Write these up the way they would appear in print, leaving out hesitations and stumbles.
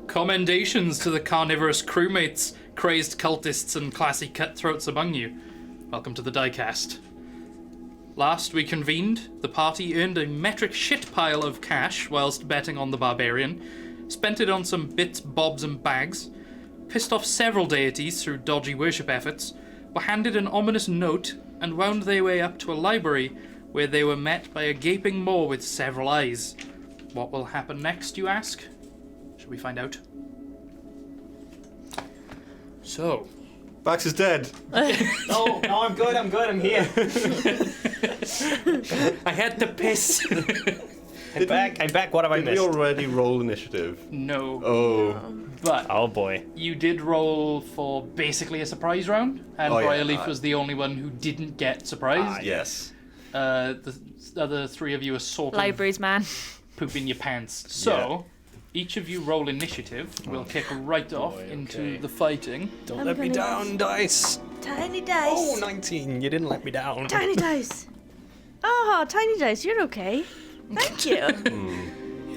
Commendations to the carnivorous crewmates, crazed cultists, and classy cutthroats among you. Welcome to the diecast. Last we convened, the party earned a metric shit pile of cash whilst betting on the barbarian, spent it on some bits, bobs, and bags, pissed off several deities through dodgy worship efforts, were handed an ominous note, and wound their way up to a library where they were met by a gaping maw with several eyes. What will happen next, you ask? Shall we find out? So... Bax is dead. No, I'm good, I'm here. I had to piss. I'm back, what have I Did missed? we already roll initiative? No. Oh. But Oh boy. you did roll for basically a surprise round, and Briarleaf was the only one who didn't get surprised. Yes. The other three of you are sort of Libraries, man. pooping your pants. So, each of you roll initiative. We'll kick right off into the fighting. Don't let me down, dice. Tiny dice. Oh, 19. You didn't let me down. Tiny dice. Oh, tiny dice, you're okay. Thank you.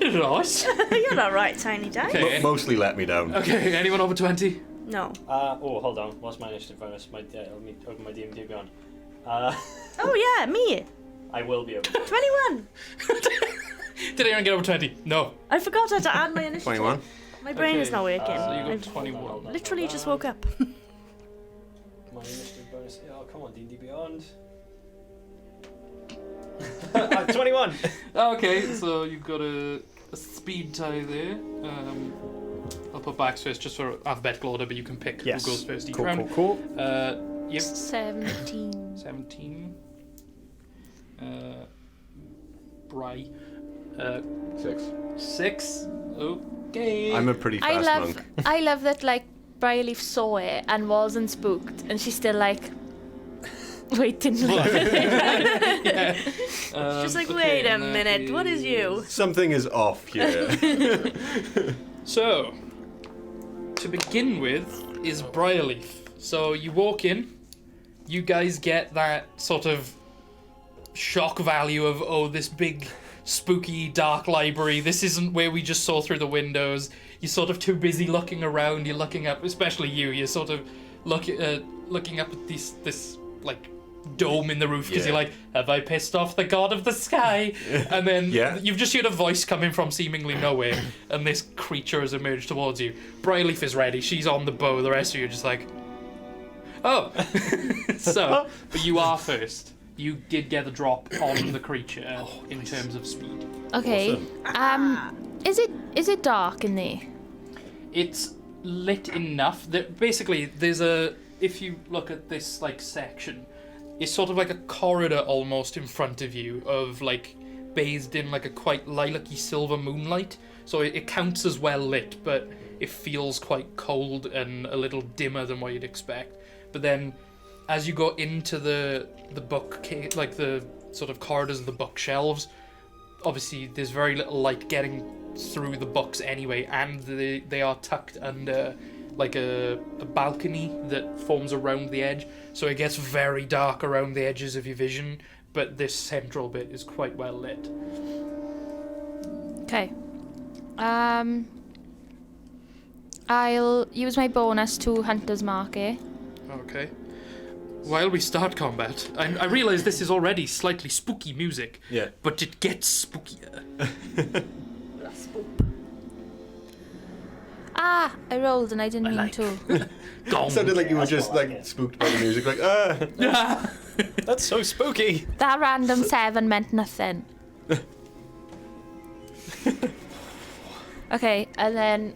Nice. You're alright, tiny dice. Okay. Mostly let me down. Okay, anyone over 20? No. Hold on. What's my initiative bonus? Let me open my D&D Beyond. Oh yeah, me. I will be able to. 21. Did anyone get over 20? No. I forgot how to add my initiative. 21. My brain is not working. So you I've got 21. literally just woke up. My initiative bonus. Oh, come on, D&D Beyond. 21. Okay, so you've got a speed tie there. I'll put backs first just for alphabetical order, but you can pick Yes. who goes first each Cool, round. cool. Yep. 17. 17. Bry. 6. 6. Okay. I'm a pretty fast monk. I love that, like, Briarleaf saw it and wasn't spooked, and she's still like, waiting. Yeah. Just like, Okay, wait a and that minute, what is you? Something is off here. So, to begin with is Briarleaf. So you walk in, you guys get that sort of shock value of, oh, this big, spooky, dark library. This isn't where we just saw through the windows. You're sort of too busy looking around. You're looking up, especially you. You're sort of looking up at this like dome in the roof because you're like, have I pissed off the god of the sky? And then you've just heard a voice coming from seemingly nowhere, and this creature has emerged towards you. Briarleaf is ready. She's on the bow. The rest of you are just like, oh. So, but you are first. You did get the drop on the creature in terms of speed. Okay. Is it dark in there? It's lit enough that basically if you look at this like section, it's sort of like a corridor almost in front of you of like bathed in like a quite lilac-y silver moonlight. So it counts as well lit, but it feels quite cold and a little dimmer than what you'd expect. But then as you go into the like the sort of corridors of the bookshelves, obviously there's very little light getting through the books anyway, and they are tucked under like a balcony that forms around the edge, so it gets very dark around the edges of your vision, but this central bit is quite well lit. Okay. I'll use my bonus to Hunter's Mark, eh? Okay. While we start combat, I realise this is already slightly spooky music, but it gets spookier. Ah, I rolled and I didn't mean to. It sounded like you were just like spooked by the music, like That's so spooky. That random 7 meant nothing. Okay, and then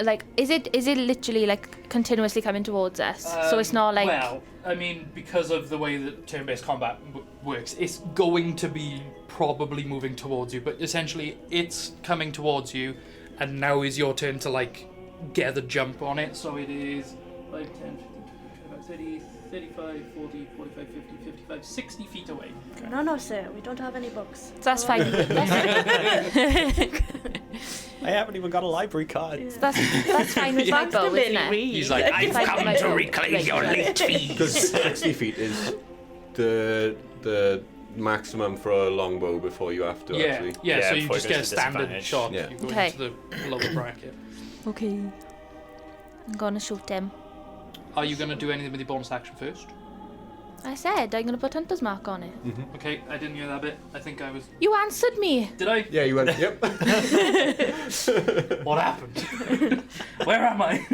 like, is it literally like continuously coming towards us? So it's not like. Well, I mean, because of the way that turn-based combat works, it's going to be probably moving towards you, but essentially it's coming towards you, and now is your turn to like get the jump on it. So it is 5, 10, 15, 20, 30, 35, 40, 45, 50, 55, 60 feet away. No, sir, we don't have any books. So that's fine. I haven't even got a library card. Yeah. That's fine with my bow, isn't it? He's like, I've Like come my to bow. reclaim your late fees. because 60 feet is the maximum for a longbow before you have to actually. Yeah, so you before just it get a goes to standard disadvantage. shot. Yeah. You go Okay. into the lower bracket. Okay. I'm gonna shoot him. Are you going to do anything with your bonus action first? I said I'm gonna put Hunter's Mark on it. Okay, I didn't hear that bit. I think I was... You answered me. Did I? Yeah, you went, yep. What happened? Where am I?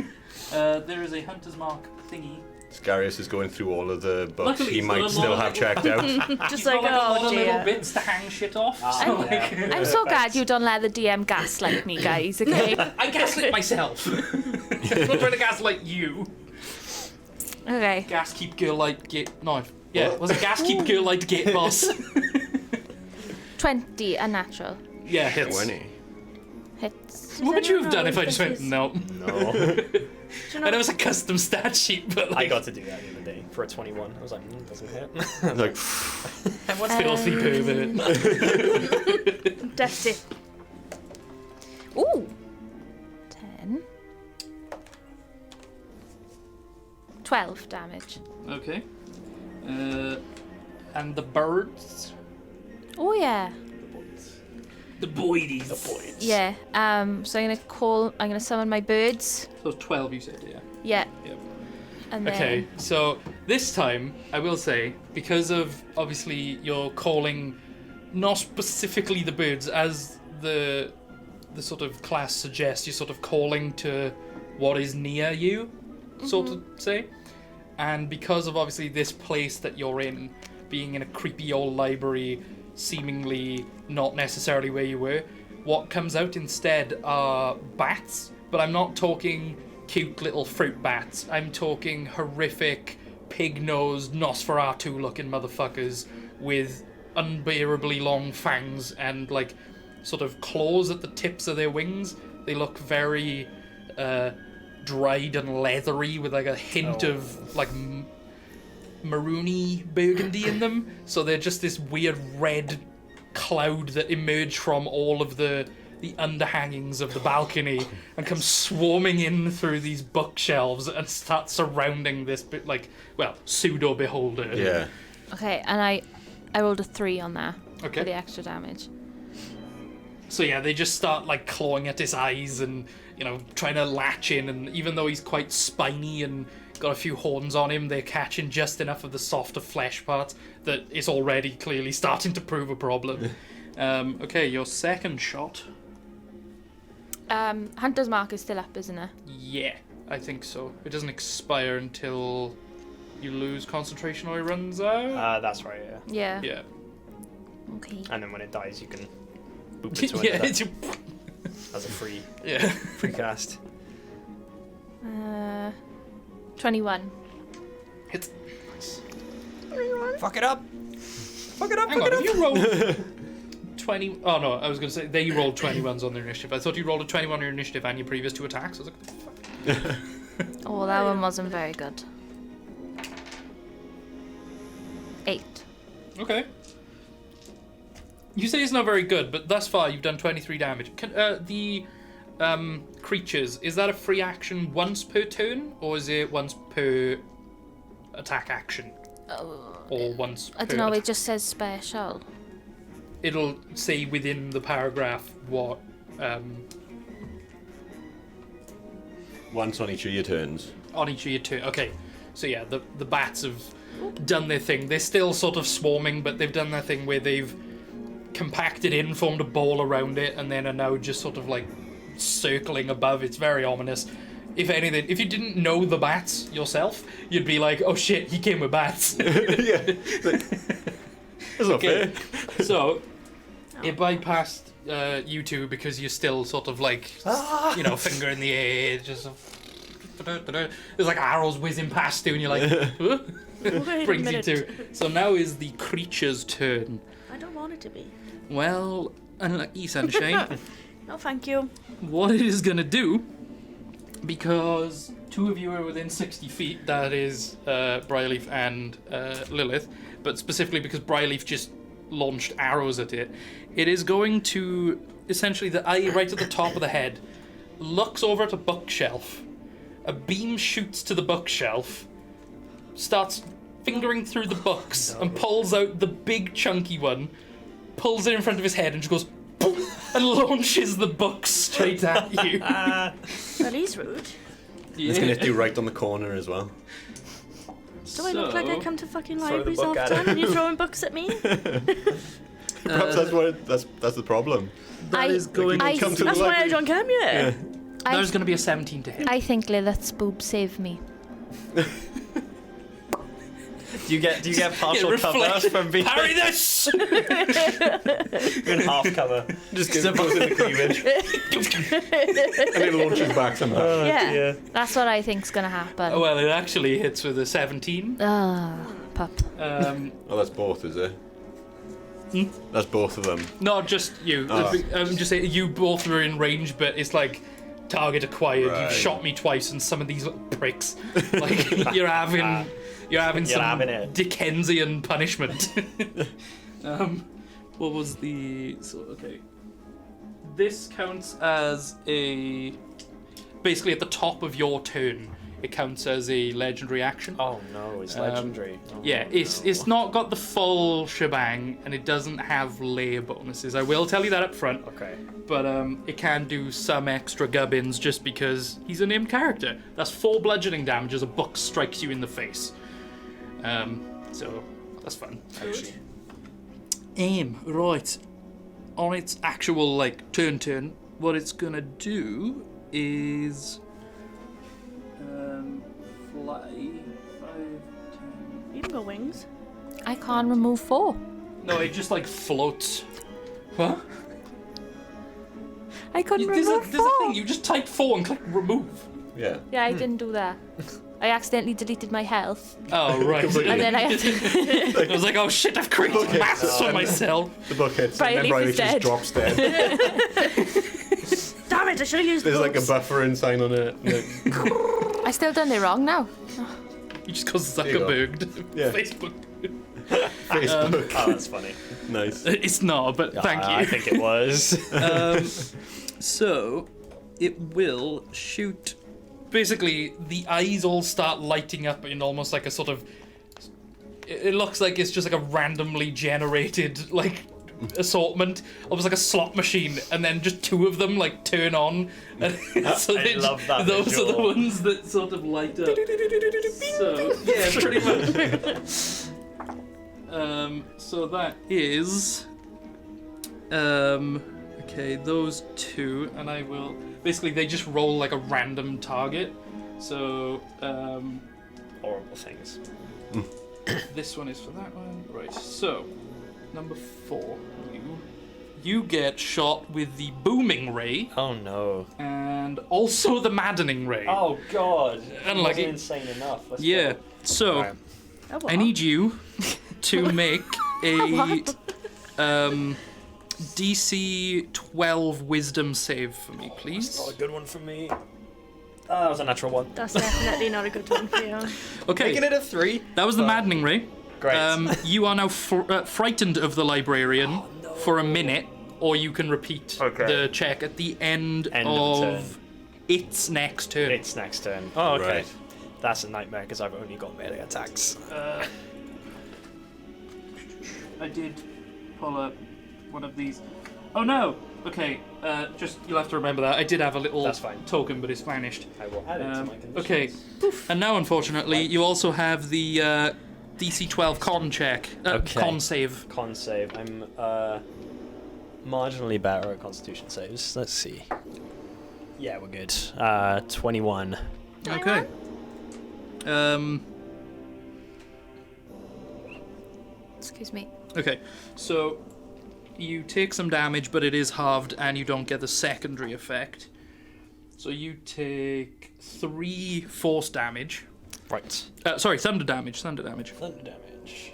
There is a Hunter's Mark thingy. Scarius is going through all of the books Luckily, he he's got might a still lot have of- checked out. Just You've got, like, a lot oh of little dear. bits to hang shit off. Ah, so, yeah. like, I'm so glad you don't let the DM gaslight me, guys. Okay. I gaslit myself. I'm not trying to gaslight you. Okay. Gas keep girl light gate. No, yeah, What? was it gas keep girl light gate boss? 20 unnatural. Yeah, hits. 20. Hits. What would you have done if I this just went is- no? No. Do you I know, know it's a custom stat sheet, but I like, got to do that the other day for a 21. I was like, doesn't hit. Like, filthy pervert. Dusty. Ooh. 10. 12 damage. Okay. And the birds. Oh yeah. The boydies. The boys. Yeah. So I'm gonna summon my birds. So 12 you said, yeah. Yeah. Yep. And then Okay, so this time, I will say, because of obviously you're calling not specifically the birds, as the sort of class suggests, you're sort of calling to what is near you, sort of say. And because of obviously this place that you're in, being in a creepy old library, seemingly not necessarily where you were, what comes out instead are bats, but I'm not talking cute little fruit bats. I'm talking horrific, pig-nosed, Nosferatu-looking motherfuckers with unbearably long fangs and, like, sort of claws at the tips of their wings. They look very dried and leathery with, like, a hint of, like, maroony burgundy in them. So they're just this weird red cloud that emerge from all of the underhangings of the balcony and come swarming in through these bookshelves and start surrounding this bit, like, well, pseudo beholder. yeah. Okay, and I rolled a 3 on that Okay. for the extra damage. So yeah, they just start like clawing at his eyes and, you know, trying to latch in, and even though he's quite spiny and got a few horns on him, they're catching just enough of the softer flesh parts that it's already clearly starting to prove a problem. Okay, your second shot. Hunter's Mark is still up, isn't it? Yeah, I think so. It doesn't expire until you lose concentration or it runs out. That's right, yeah. Yeah. Yeah. Okay. And then when it dies, you can boop it to Yeah, another it's as a free yeah. cast. 21. Hit. Fuck it up! Fuck it up! Hang on, if you rolled 20... Oh no, I was going to say, they rolled 21s on their initiative. I thought you rolled a 21 on your initiative and your previous 2 attacks. I was like, fuck. Oh, that one wasn't very good. 8. Okay. You say it's not very good, but thus far you've done 23 damage. Can, the creatures, is that a free action once per turn, or is it once per attack action? Or once per I don't know, it attack? just says special. It'll say within the paragraph what... Once on each of your turns. on each of your turn. Okay, so yeah, the bats have done their thing. They're still sort of swarming, but they've done their thing where they've compacted in, formed a ball around it, and then are now just sort of like circling above. It's very ominous. If anything, if you didn't know the bats yourself, you'd be like, oh shit, he came with bats. Yeah. That's not Okay. fair. So, it bypassed you two because you're still sort of like, you know, finger in the air, just... There's like arrows whizzing past you and you're like, huh? Wait a Brings you minute. to... So now is the creature's turn. I don't want it to be. Well, unlucky sunshine. No, thank you. What it is gonna do, because 2 of you are within 60 feet, that is Briarleaf and Lilith, but specifically because Briarleaf just launched arrows at it, it is going to, essentially, the eye right at the top of the head looks over at a bookshelf, a beam shoots to the bookshelf, starts fingering through the books, and pulls out the big chunky one, pulls it in front of his head and just goes boom, and launches the book straight at you. But Well, he's rude. It's gonna hit you right on the corner as well. Do I look like I come to fucking Throw the libraries book all the at time him. and you're throwing books at me? Perhaps that's the problem. That is going. I- Come to That's the why I library. don't come here. There's going to be a 17 to hit. I think Lilith's boob saved me. Do you get partial cover reflect- from being Parry this! in half cover? Just get both in the cleavage. And it launches back somehow. Yeah. That's what I think's gonna happen. Well, it actually hits with a 17. Ah, pup. Oh, that's both, is it? That's both of them. Not just you. Oh. I'm just saying, you both were in range, but it's like target acquired. Right. You've shot me twice, and some of these pricks, like you're having some having it. Dickensian punishment. What was the okay? This counts as a basically at the top of your turn. It counts as a legendary action. Oh no, it's legendary. Yeah, it's not got the full shebang, and it doesn't have layer bonuses. I will tell you that up front. Okay. But it can do some extra gubbins just because he's a named character. That's 4 bludgeoning damage as a book strikes you in the face. So that's fun. Actually. Right. On its actual turn, what it's gonna do is fly 5, 10. You can go wings. I can't remove 4. No, it just floats. What? I couldn't There's remove a 4. thing. You just type 4 and click remove. Yeah. Yeah, I didn't do that. I accidentally deleted my health, Oh right. and then I had to. I was like, oh shit, I've created maths for myself. The book hits Riley and then Riley is just dead. drops dead. Damn it, I should have used There's like a books. buffering sign on it. I still done it wrong now. You just got you go. Zuckerberged. Yeah. Facebook. Facebook. Oh, that's funny. Nice. It's not, but thank you. I think it was. So, it will shoot. Basically, the eyes all start lighting up in almost like a sort of. It looks like it's just like a randomly generated assortment, almost like a slot machine, and then just 2 of them turn on. And so I love that those are the visual. ones that sort of light up. So yeah, pretty much. So that is. Okay, those 2, and I will. Basically, they just roll like a random target. So, Horrible things. this one is for that one. Right, so, number 4. You get shot with the booming ray, Oh no. and also the maddening ray. Oh god. And It like wasn't it- insane enough. Let's Yeah, go. so, Alright. Oh, what? I need you to make a DC 12 wisdom save for me, please. Not a good one for me. That was a natural one. That's definitely not a good one for you. Okay, Making it a 3. that was the maddening ray. Great. You are now frightened of the librarian for a minute, or you can repeat Okay. the check at the end End of the of its next turn. It's next turn. Oh, okay. Right. That's a nightmare because I've only got melee attacks. I did pull up one of these. Oh no! Okay, just you'll have to remember that. I did have a little That's fine. token, but it's vanished. I will add it to my conditions. Okay, and now unfortunately you also have the DC 12 con check. Okay. Con save. Con save. I'm marginally better at Constitution saves. Let's see. Yeah, we're good. 21. Okay. Excuse me. Okay, so you take some damage, but it is halved, and you don't get the secondary effect. So you take 3 force damage. Right. Sorry, thunder damage. Thunder damage. Thunder damage.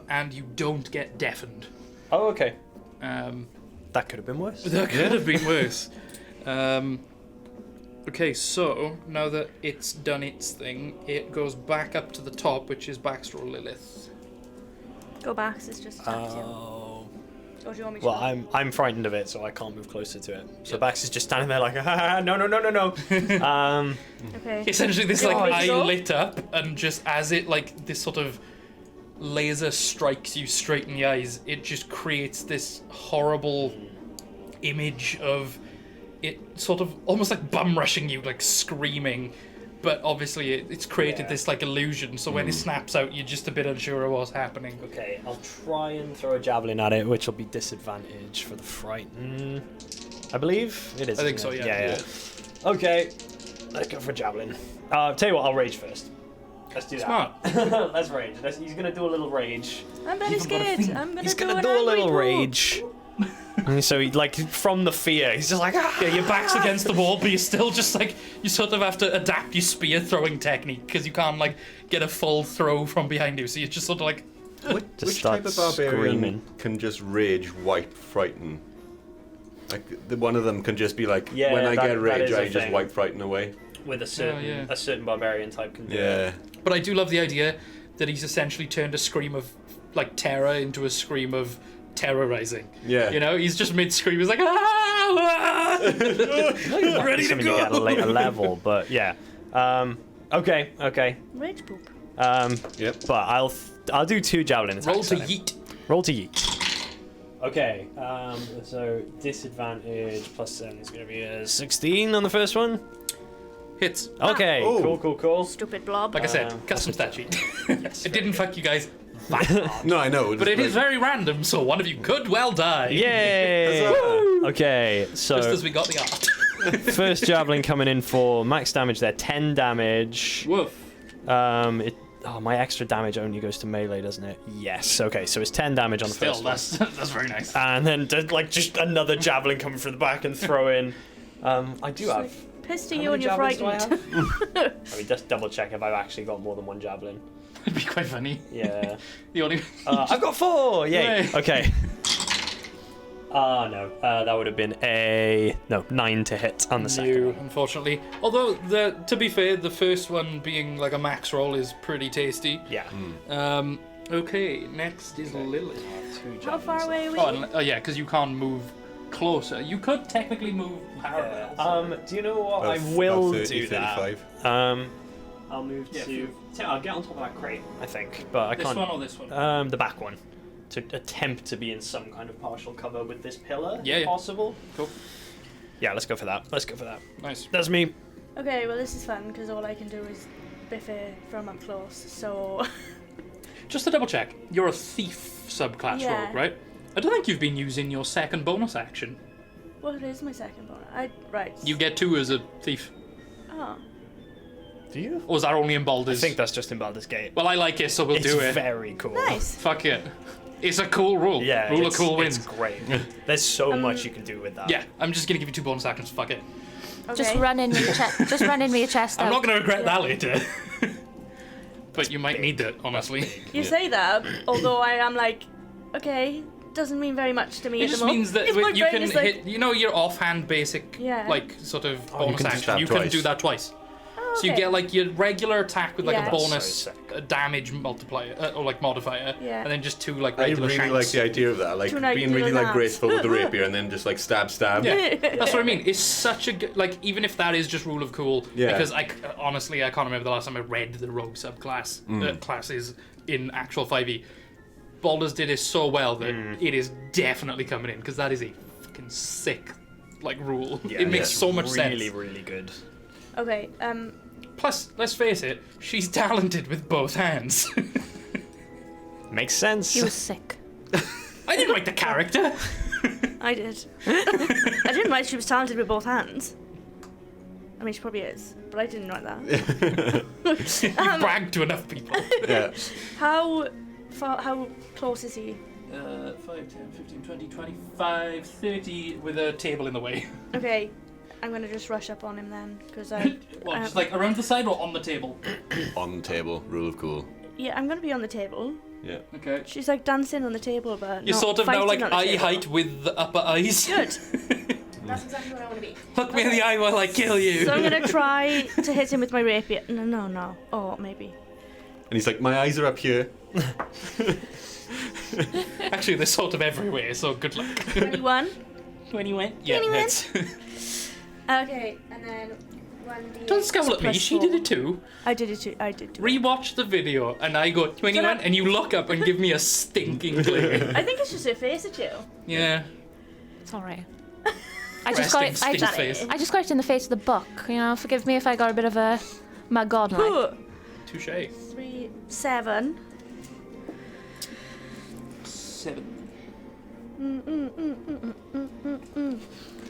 And you don't get deafened. Oh, okay. That That could have been worse. could have been worse. Okay, so now that it's done its thing, it goes back up to the top, which is Backstraw Lilith. Go back, it's just attacks you. Oh. Or do you want me to? Well, I'm frightened of it, so I can't move closer to it. So Bax is just standing there like, no. Okay. Essentially, this Do you want me to eye go? lit up, and just as it this sort of laser strikes you straight in the eyes, it just creates this horrible image of it sort of almost like bum rushing you, like screaming. But obviously it's created this like illusion, so when it snaps out, you're just a bit unsure of what's happening. Okay, I'll try and throw a javelin at it, which will be disadvantage for the frighten. I believe it is. I think isn't so, it? yeah. Okay, let's go for a javelin. Tell you what, I'll rage first. Let's do that. Smart. Let's rage. He's gonna do a little rage. I'm very scared. He's gonna do a little rage. And so he, like, from the fear, he's just like, ah! Yeah, your back's against the wall, but you're still just like, you sort of have to adapt your spear throwing technique because you can't like get a full throw from behind you, so you're just sort of like. Which type of barbarian can just rage, wipe, frighten? Like one of them can just be like, when I get rage, I just wipe, frighten away. With a certain barbarian type can do it. But I do love the idea that he's essentially turned a scream of like terror into a scream of terrorizing. Yeah. You know, he's just mid-scream. He's like, ah! Ready to go. At a later level, but yeah. Okay. Rage poop. Yep. But I'll do 2 javelin attacks. Roll to on him. yeet. Roll to yeet. Okay. So disadvantage plus 7 is gonna be a 16 on the first one. Hits. Okay. Oh. Cool. Stupid blob. Like I said, custom stat sheet. Yes, It didn't fuck you guys that hard. No, I know. But it is very random, so one of you could well die. Yay! Okay, so Just as we got the art. first javelin coming in for max damage there, 10 damage. Woof. My extra damage only goes to melee, doesn't it? Yes. Okay, so it's 10 damage on the Still, first one. that's very nice. And then like just another javelin coming from the back and throw in. I do have. Pissed at How you many and you're javelins do I frightened. have? I mean, just double check if I've actually got more than 1 javelin. It'd be quite funny. Yeah. The only. I've got 4! Yay! Yay. Okay. No. That would have been 9 to hit on the second one. Unfortunately. Although, to be fair, the first one being like a max roll is pretty tasty. Yeah. Okay, next is Lily. How far away are we? Oh yeah, because you can't move closer. You could technically move parallel. Do you know what? I About will 30, do that. 35. I'll move to. I'll get on top of that crate, I think, but I This can't. one or this one? The back one, to attempt to be in some kind of partial cover with this pillar, Yeah. if possible. Cool. Yeah, let's go for that. Nice. That's me. Okay, well this is fun because all I can do is biff it from up close. So Just to double check, you're a thief subclass Yeah. rogue, right? I don't think you've been using your second bonus action. what is my second bonus? Right. You get 2 as a thief. Oh. Do you? Or is that only in I Baldur's? think that's just in Baldur's Gate. Well, I like it, so we'll It's do it. very cool. Nice. Fuck it. It's a cool rule. Yeah, Rule of it's, cool it's wins. great. There's so much you can do with that. Yeah, I'm just gonna give you 2 bonus actions. Fuck it. Okay. Just run in with your chest. Just run in with your chest I'm out. not gonna regret that later. But you might need it, honestly. You say that, although I am like, okay, doesn't mean very much to me It at the just moment. means that It's my you brain can is like, hit, you know, your offhand basic, Yeah. like, sort of you bonus can do action. that You can twice. do that twice. oh, So you okay. get, like, your regular attack with, like, Yeah. a That's bonus so sick. damage multiplier, or, like, modifier. Yeah. And then just 2, like, I regular really shanks. like the idea of that, like Two night being really little like graceful with the rapier and then just like stab. Yeah, that's what I mean. It's such a good, like, even if that is just rule of cool, Yeah. because honestly, I can't remember the last time I read the rogue subclass classes in actual 5e. Baldur's did it so well that it is definitely coming in, because that is a fucking sick, like, rule. It makes so much sense. Really, really good. Okay, Plus, let's face it, she's talented with both hands. Makes sense. He was sick. I didn't write the character. I did. I didn't write she was talented with both hands. I mean, she probably is, but I didn't write that. You bragged to enough people. Yeah. How close is he? 5, 10, 15, 20, 25, 30 with a table in the way. Okay, I'm gonna just rush up on him then, because I. Well, just like around the side or on the table? On the table, rule of cool. Yeah, I'm gonna be on the table. Yeah. Okay. She's like dancing on the table, but You're not sort of now fighting like on the eye table. height with the upper eyes. Good. That's exactly what I want to be. Look me in the eye while I kill you. So I'm gonna try to hit him with my rapier. No. Oh, maybe. And he's like, my eyes are up here. Actually, they're sort of everywhere, so good luck. 21. 21? Yeah, 21. hits. Okay, and then 1d8 Don't scowl at me, plus she 4. did it too. I did it too. I did too. Rewatch the video, and I go 21, and you look up and give me a stinking glare. I think it's just her face at you. Yeah. It's alright. I just got Resting it. Steve's face. I just got it in the face of the book. You know, forgive me if I got a bit of a my god like. Ooh, Touche. 3, 7. 7.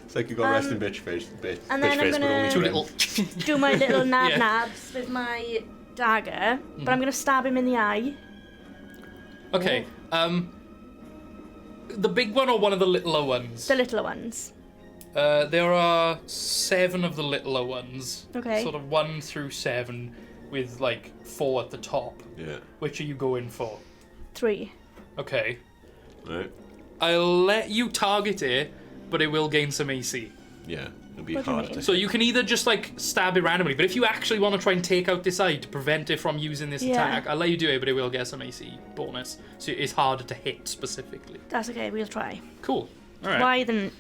It's like you got resting bitch face, and then I'm but gonna- only Too friend. little. Do my little nab Yeah. nabs with my dagger, but I'm gonna stab him in the eye. Okay. The big one or one of the littler ones? The littler ones. There are 7 of the littler ones. Okay. Sort of 1 through 7, with like 4 at the top. Yeah. Which are you going for? 3. Okay. Right. I'll let you target it, but it will gain some AC. Yeah. It'll be What do you hard mean? to. So you can either just like stab it randomly, but if you actually want to try and take out this eye to prevent it from using this Yeah. attack, I'll let you do it, but it will get some AC bonus. So it's harder to hit specifically. That's okay, we'll try. Cool. All right.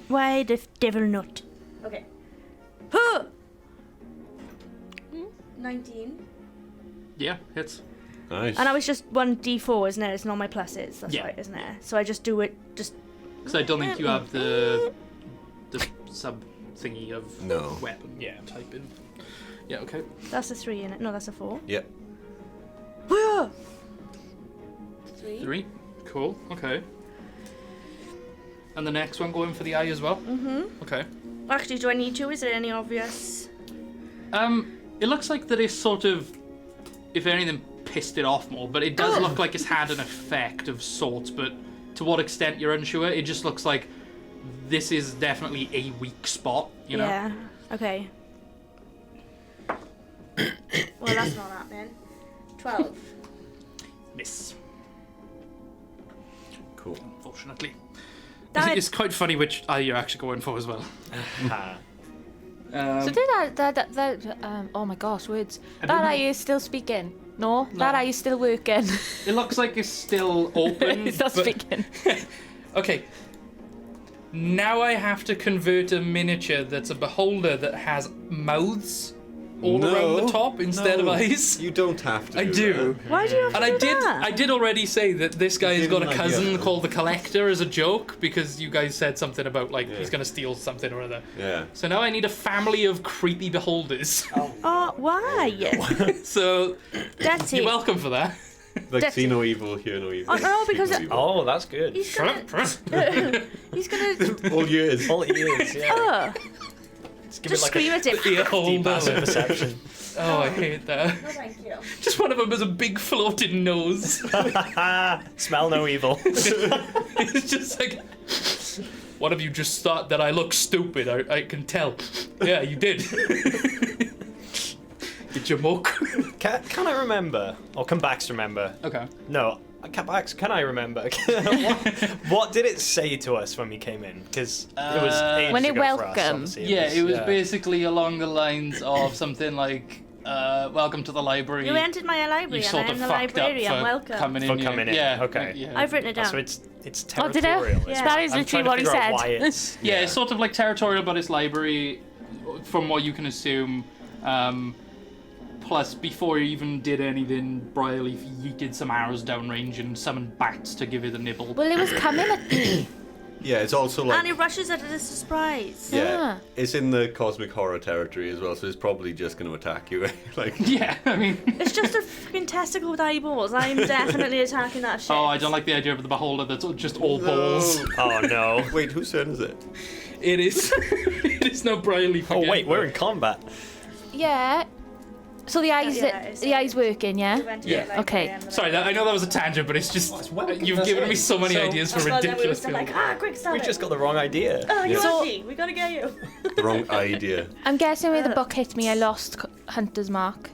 Why the devil not? Okay. Huh! 19. Yeah, hits. Nice. And I was just 1d4, isn't it? It's not my pluses. That's Yeah. right, isn't it? So I just do it, just... Because I don't think you have the sub thingy of No. weapon. Yeah, type in. Yeah. Okay. That's a 3 in it. No, that's a 4. Yep. 3. 3. Cool. Okay. And the next one going for the eye as well. Mm-hmm. Okay. Actually, do I need to? Is there any obvious... It looks like that it's sort of, if anything, pissed it off more, but it does look like it's had an effect of sorts, but to what extent you're unsure. It just looks like this is definitely a weak spot, you know? Yeah. Okay. Well, that's not happening. 12. Miss, Cool. unfortunately. That- It's quite funny which eye you're actually going for as well. So did oh my gosh, words. That eye is still speaking. No, that eye is still working. It looks like it's still open. It's not but- speaking. Okay. Now I have to convert a miniature that's a beholder that has mouths all around the top instead of eyes. You don't have to. I do. Why do you have to And do I that? did already say that this guy's Give got him a an cousin idea. called the Collector as a joke because you guys said something about like Yeah. he's gonna steal something or other. Yeah. So now I need a family of creepy beholders. Oh, why? So That's you're it. welcome for that. Like That's see it. no evil, hear no evil. Oh, no, because speak no Oh, that's good. He's gonna... He's gonna... evil. All years. All ears, yeah. Oh, Just give just it like scream at him. Ear a deep passive holder. perception. Oh, I hate that. No, thank you. Just one of them has a big floating nose. Smell no evil. It's just like, one of you just thought that I look stupid. I can tell. Yeah, you did. Get your muck. Can I remember? Or can Bax remember? Okay. No, Bax, can I remember? what did it say to us when we came in? Because it was ages When it ago for us, welcomed. obviously. Yeah, it was yeah. basically along the lines of something like, welcome to the library. You entered my library You and sort I'm of the fucked up librarian. for Welcome. coming in. For here. coming in, Yeah. okay. Yeah. I've written it down. So it's Oh, did territorial. it? isn't That it? is I'm literally trying what to he figure out said. why it's, Yeah, it's sort of like territorial, but it's library, from what you can assume. Plus, before you even did anything, Briarleaf yeeted some arrows downrange and summoned bats to give it a nibble. Well, it was coming at me. Yeah, it's also like And it rushes at it as a surprise. yeah, Ah. it's in the cosmic horror territory as well, so it's probably just going to attack you. Like Yeah, I mean... It's just a fucking testicle with eyeballs. I'm definitely attacking that shit. Oh, I don't like the idea of the beholder that's just all balls. Oh no. Wait, whose turn is it? It is. It is no Briarleaf Oh again. wait, we're in combat. Yeah. So the eyes, Yeah, it's- the eyes working, yeah. Yeah. Okay. Sorry, I know that was a tangent, but it's just you've given me so many ideas for ridiculous Then like, builds. quick, stop We it. just got the wrong idea. Oh, you're So- lucky. We gotta get you. The wrong idea. I'm guessing where the book hit me, I lost Hunter's Mark.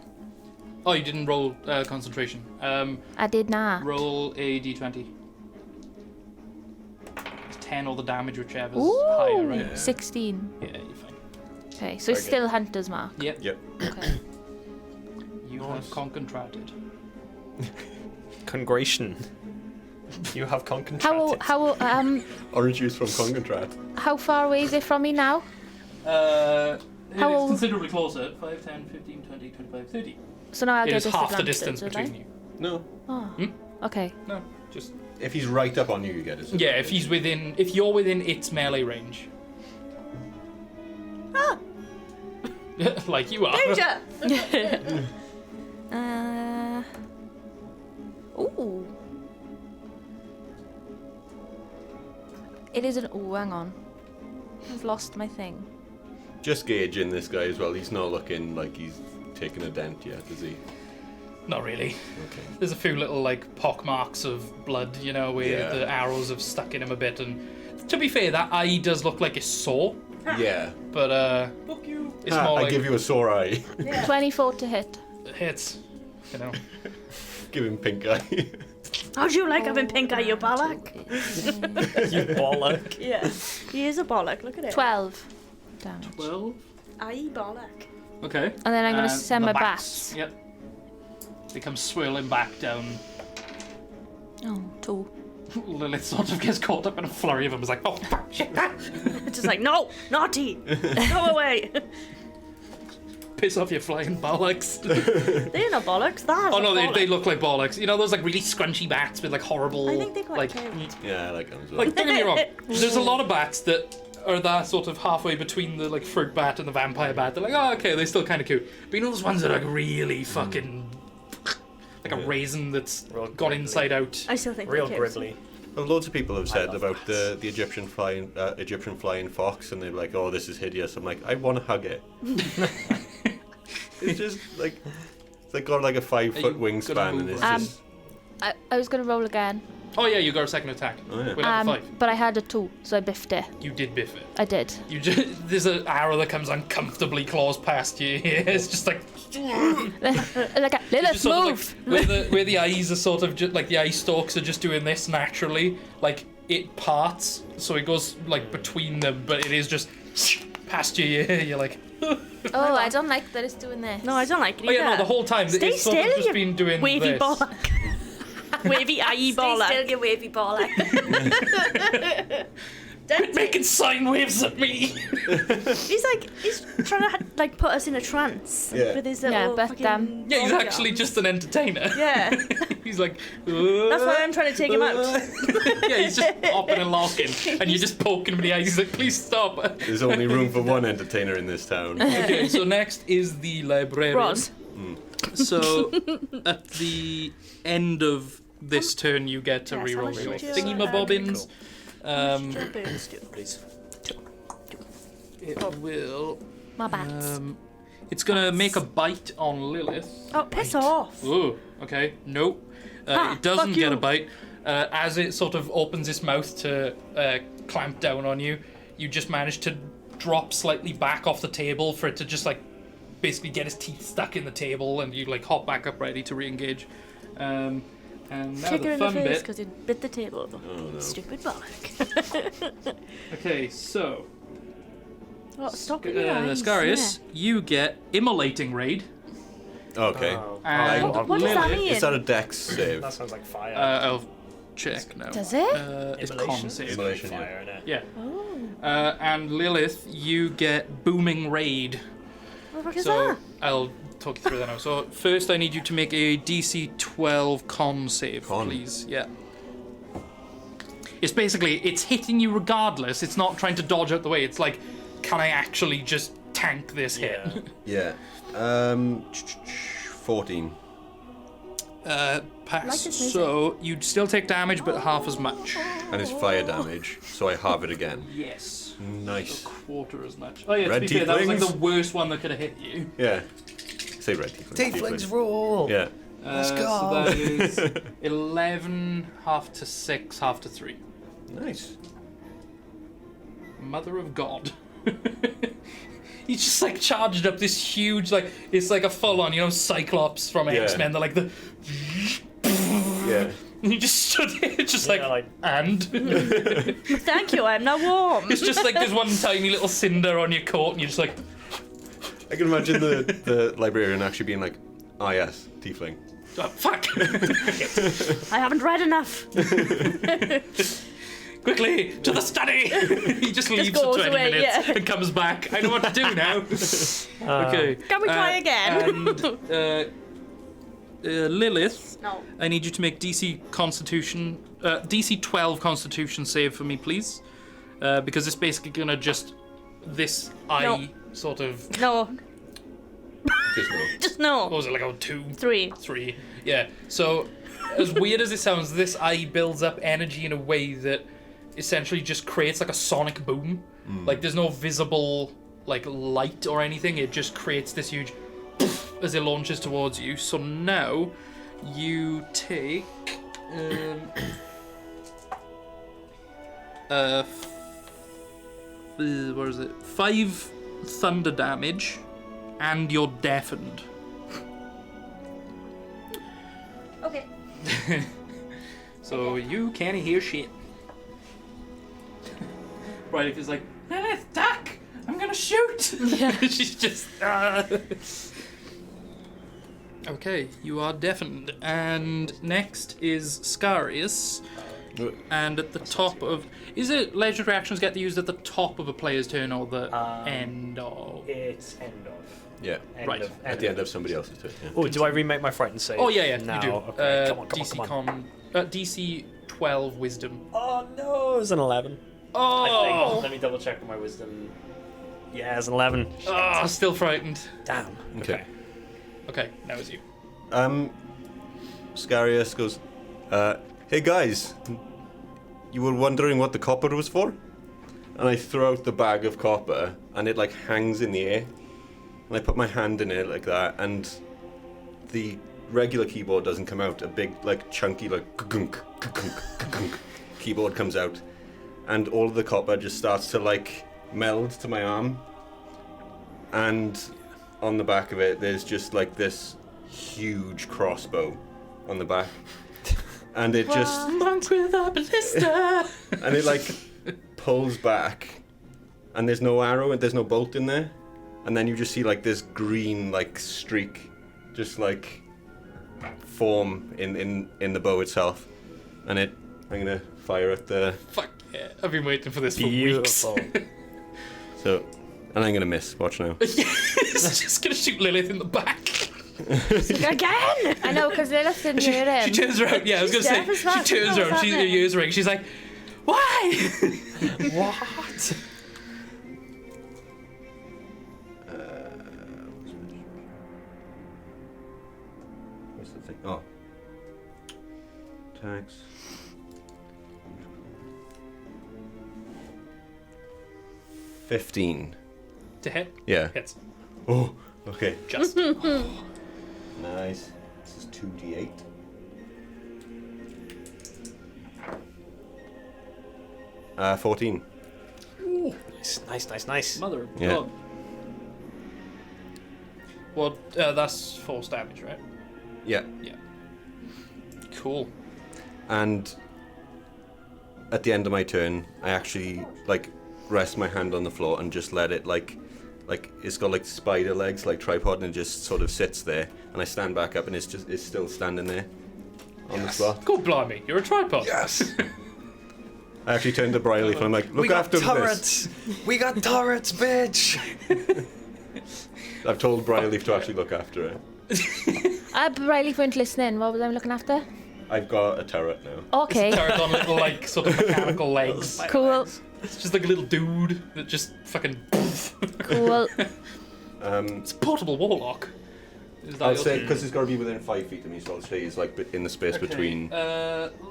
Oh, you didn't roll concentration. I did not. Roll a d20. It's 10 or the damage, whichever's Ooh, higher, right? 16. Yeah, you're fine. Okay, so it's Very still Hunter's Mark. Yep. Yep. Okay. You have concentrated. Congration. You have concentrated. Orange juice from Congontrat. how far away is it from me now? It's How old- considerably closer. 5, 10, 15, 20, 25, 30. So now I'll It get is half the disadvantage, distance would between I? you. No. Oh. Okay. No, just... If he's right up on you, you get it. Yeah, if you're within its melee range. Ah, Like you are. danger! Ooh. It is an. Ooh, hang on. I've lost my thing. Just gauging this guy as well. He's not looking like he's taken a dent yet, is he? Not really. Okay. There's a few little like pock marks of blood, you know, where Yeah. the arrows have stuck in him a bit. And to be fair, that eye does look like it's sore, Yeah. but it's more I like give you a sore eye. 24 to hit. it hits. You know. Give him pink eye. How'd you like having pink eye, you bollock? You bollock. Yeah. He is a bollock, look at it. 12 damage. 12. Eye bollock. Okay. And then I'm gonna And send the my bats. Yep. They come swirling back down. Oh, 2. Lilith sort of gets caught up in a flurry of them. It's like, oh fuck, shit. It's just like, no, naughty, go away. Piss off your flying bollocks. They're not bollocks, that's Oh no, a they bollock. look like bollocks. You know those like really scrunchy bats with like horrible. I think they're quite like, cute. Yeah, I like him as well. Like, don't get me wrong. There's a lot of bats that are that sort of halfway between the like fruit bat and the vampire bat. They're like, oh okay, they're still kind of cute. But you know those ones that are like really fucking like a raisin that's Real gone gribbly. inside out. I still think Real they're cute. gribbly. Well, loads of people have said love about bats. the Egyptian flying fox, and they're like, "Oh, this is hideous." I'm like, I want to hug it. It's just like it's like got like a 5 Are foot you wingspan, gonna and it's move just I was gonna roll again, Oh yeah, you got a second attack. Oh, yeah. We'll have a fight. but I had a 2, so I biffed it. You did biff it. I did. You just there's an arrow that comes uncomfortably claws past you. It's just like Like, Lilith, just sort of move! like where the eyes are sort of just like the eye stalks are just doing this naturally. Like it parts, so it goes like between them, but it is just past you. You're like, Oh, I don't like that it's doing this. No, I don't like it oh either. yeah, no, the whole time Stay it's sort still, of just you been doing wavy this. bollock. Wavy eye bollock. Stay still, you wavy bollock. Quit making sign waves at me. He's trying to like put us in a trance Yeah. with his little Yeah, but, fucking Yeah, he's ball actually jobs. just an entertainer. Yeah, He's like, that's why I'm trying to take him out. yeah, he's just hopping and locking, and you're just poking him in the eyes. He's like, please stop. there's only room for one entertainer in this town. Okay, so next is the librarian. Roz. So at the end of this turn, you get to Yes, how reroll much your did you, thingy-mabobbins. Birds do. Please. It will. My bats. It's gonna make a bite on Lilith. Oh, piss off. Oh, okay. Nope. Ha, It doesn't fuck get you. a bite. As it sort of opens its mouth to clamp down on you, you just manage to drop slightly back off the table for it to just like basically get its teeth stuck in the table, and you like hop back up ready to re-engage. And now Kick her the in the fun face bit. because it bit the table. Oh no. Stupid bollock. Okay, so Oh, stop it, your eyes. Scarius, you get immolating raid. Okay. Oh, And What does that Lilith- mean? Is that a dex save? that sounds like fire. I'll check now. Does it? It's Immolation? con save. Immolation, yeah. Fire, innit? Yeah. Oh, And Lilith, you get booming raid. what the fuck is So that? I'll talk you through that now. So first, I need you to make a DC 12 con save, Con? please. Yeah. It's basically it's hitting you regardless. It's not trying to dodge out the way. It's like, can I actually just tank this hit? Yeah. Yeah. 14. Pass. Like this music. So you'd still take damage, but half as much. And it's fire damage, so I halve it again. Yes. Nice. Quarter as much. Oh yeah, Red to be fair, that was like tieflings? the worst one that could have hit you. Yeah. Say red tiefling. Tieflings rule! Yeah. Let's So go. that is 11, half to 6, half to 3. Nice. Mother of God. He's just like charged up this huge, like, it's like a full on, you know, Cyclops from Yeah. X-Men. They're like the. Yeah. And he just stood there, just Yeah, like- and. Thank you, I'm now warm. It's just like there's one tiny little cinder on your coat, and you're just like, I can imagine the librarian actually being like, ah yes, tiefling. oh, fuck! I haven't read enough. Quickly, to the study! He just leaves goes for 20 away, minutes yeah. and comes back. I know what to do now. Okay. Can we try again? And, Lilith, No. I need you to make DC 12 Constitution save for me, please. Because it's basically gonna just this eye sort of. No, Just no. just What no. was it, like a 2, 3. 3? Yeah. So, as weird as it sounds, this eye builds up energy in a way that essentially just creates like a sonic boom. Like there's no visible like light or anything. It just creates this huge as it launches towards you. So now you take what is it? 5 thunder damage, and you're deafened. Okay. So you can't hear shit. Right, if it's like, Lilith, duck! I'm gonna shoot! Yeah. She's just. Okay, you are deafened. And next is Scarius. And at the top of. Is it legendary reactions get used at the top of a player's turn or the end of? It's end of. Yeah. Right. At the end of somebody else's turn. Yeah. Oh, do I remake my frightened save? Oh, yeah, now? you do. Okay, come on. DC 12 wisdom. Oh no, it was an 11. I Oh! think. Let me double check my wisdom. Yeah, it's an 11. Oh, still frightened. Damn. Okay. Okay, now it's you. Scarius goes, hey guys, you were wondering what the copper was for? And I throw out the bag of copper, and it like hangs in the air. And I put my hand in it like that, and the regular keyboard doesn't come out. A big, like, chunky, like, keyboard comes out. And all of the copper just starts to, like, meld to my arm. And on the back of it, there's just, like, this huge crossbow on the back. And it just... Monk with a ballista! And it, like, pulls back. And there's no arrow and there's no bolt in there. And then you just see, like, this green, like, streak just, like, form in the bow itself. And I'm gonna fire at the... Fuck yeah, I've been waiting for this Beautiful. for weeks. So, and I'm gonna miss. Watch now. It's just gonna shoot Lilith in the back. Again! I know, because Lilith didn't hear him. She turns around, yeah, I was gonna She's say, deaf as she fuck. turns What's around, her happening? ears ring, she's like, why? What? What's the thing? Oh. Tax. $15. To hit? Yeah. Hits. Oh, okay. Just. Nice. This is 2d8. Uh, 14. Nice. Mother of Yeah. God. Well, that's force damage, right? Yeah. Yeah. Cool. And at the end of my turn, I actually like rest my hand on the floor and just let it like it's got like spider legs, like tripod, and it just sort of sits there. And I stand back up, and it's still standing there on the spot. God blimey, you're a tripod. Yes. I actually turned to Briley and I'm like, look after this. We got turrets, bitch. I've told Briley to actually look after it. Riley weren't listening. What was I looking after? I've got a turret now. Okay. Turret on little, like, sort of mechanical legs. Cool. It's just like a little dude that just fucking. Cool. It's a portable warlock. Is that I'll your say thing? because it's got to be within 5 feet of me, so I'll say it's like in the space Okay, between.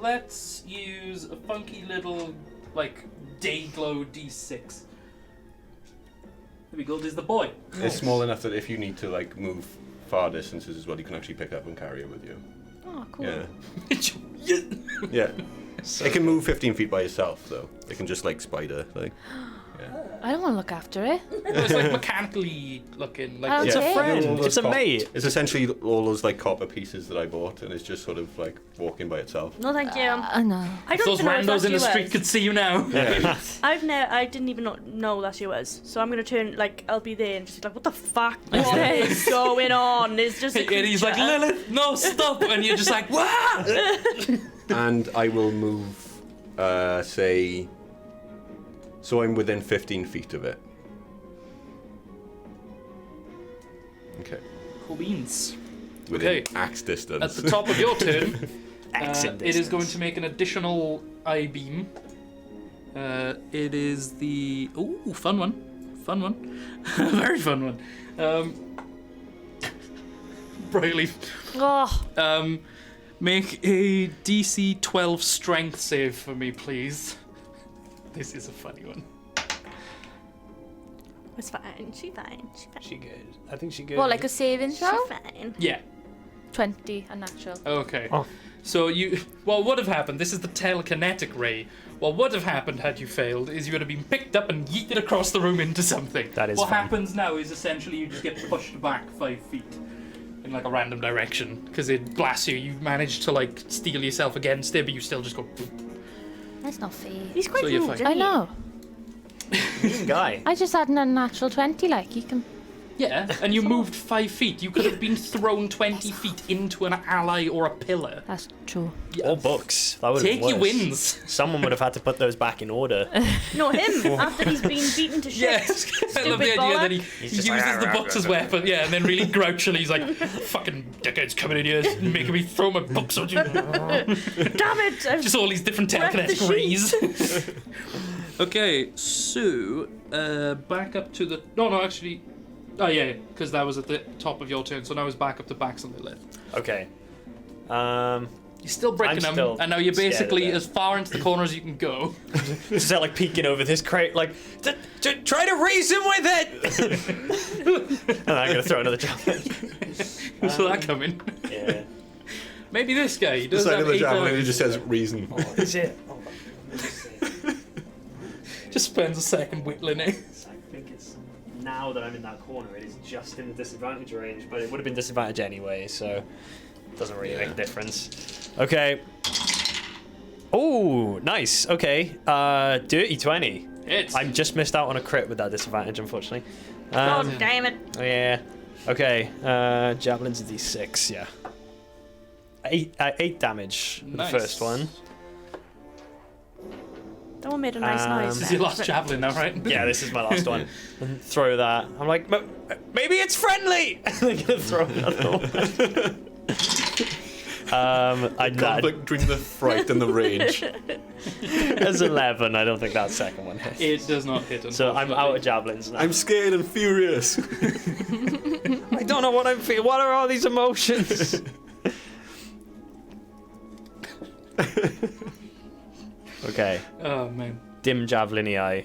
let's use a funky little, like, day glow D6. There we go, there's the boy. It's small enough that if you need to like move far distances as well, you can actually pick up and carry it with you. Oh, cool. Yeah. Yeah. It can move 15 feet by itself, though. It can just like spider, like. Yeah. I don't want to look after it. It's like mechanically looking, like Oh, It's a okay. friend. All those It's a mate. It's essentially all those like copper pieces that I bought, and it's just sort of like walking by itself. No, thank you. I know. I if don't those even know if randos that's in the yours. street could see you now. Yeah. I didn't even know that's yours. So I'm gonna turn, like, I'll be there and just be like, what the fuck? What is going on? It's just a And he's like, creature. Lilith, no, stop! And you're just like, what? And I will move, say. So I'm within 15 feet of it. Okay. Cool beans. Within Okay. axe distance. At the top of your turn, Accent it is going distance. to make an additional eye beam. It is the fun one. fun one. Very fun one. Brightleaf. Oh, Make a DC 12 strength save for me, please. This is a funny one. It's fine. She fine. She good. I think she good. what, like a saving She throw? fine. Yeah. 20, a natural. Okay. Oh. So what would have happened? This is the telekinetic ray. What would have happened had you failed is you would have been picked up and yeeted across the room into something. That is what fun. happens now is essentially you just get pushed back 5 feet in like a random direction because it blasts you. You manage to like steel yourself against it, but you still just go. That's not fair. He's quite So you're rude, fine. isn't I he? know. Mean guy. I just had an unnatural 20, like, you can... Yeah, and you moved 5 feet. You could have been thrown 20 feet into an ally or a pillar. That's true. Or books. That would Take have your been worse. wins. Someone would have had to put those back in order. No, him. After he's been beaten to shit. Yes, I love the Stupid idea that he He's just uses like, the books as weapon. Yeah, and then really grouchily he's like, "Fucking dickheads coming in here, making me throw my books at you." Damn it! I've Just all these different Wreck the telekinetic rays. Okay, so back up to the. No, actually. Oh yeah, because that was at the top of your turn, so now it's back up to backs on the left. Okay. You're still breaking I'm them, still and now you're scared of basically it. as far into the corner as you can go. Just like peeking over this crate, like, try to raise him with it! And I'm gonna throw another javelin. So that coming. Yeah. Maybe this guy. He The does side have of the 8 javelin, it damage. just says reason. Is it? Oh, Just spends a second whittling it. I think it's now that I'm in that corner, it is just in the disadvantage range, but it would have been disadvantage anyway, so it doesn't really make a difference. Okay. Oh, nice. Okay. Dirty 20. It's. I just missed out on a crit with that disadvantage, unfortunately. God damn it. Yeah. Okay. Javelin's a d6. Yeah. 8 damage for Nice. the first one. That one made a nice noise. This is there. your last javelin now, right? Yeah, this is my last one. And throw that. I'm like, maybe it's friendly. I'm gonna throw another one. I Conflict between the fright and the rage. That's 11. I don't think that second one hits. It does not hit. So I'm out of unfortunately. javelins now. I'm scared and furious. I don't know what I'm feeling. What are all these emotions? Okay. Oh man. Dim javelin eye.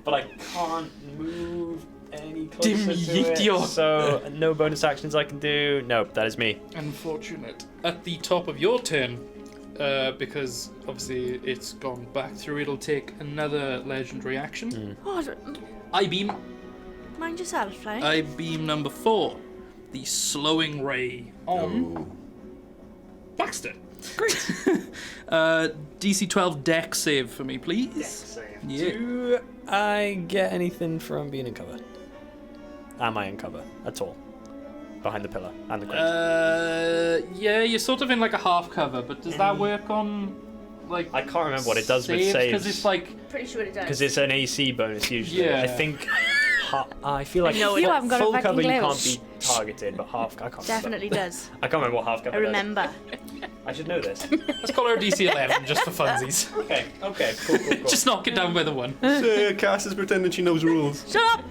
But I can't move any closer Dim to it, yeet-yo. so no bonus actions I can do. Nope, that is me. Unfortunate. At the top of your turn, because obviously it's gone back through, it'll take another legendary action. Oh, I beam. mind yourself, like. I beam number 4. The slowing ray on Baxter. Great. DC 12 deck save for me, please. Yeah. Do I get anything from being in cover? Am I in cover at all? Behind the pillar and the crate? Yeah, you're sort of in like a half cover, but does that work on like? I can't remember what it does with because saves. it's like Pretty sure it does. Because it's an AC bonus usually. Yeah. I think. I feel like No, it full, haven't got a full fucking cover you glue. can't be targeted, but half I can't. Definitely Remember. does. I can't remember what half cover. I does. remember. I should know this. let's call her a DC 11 just for funsies. Okay. Cool. Just knock it down with a 1. So Cass is pretending she knows rules. Shut up!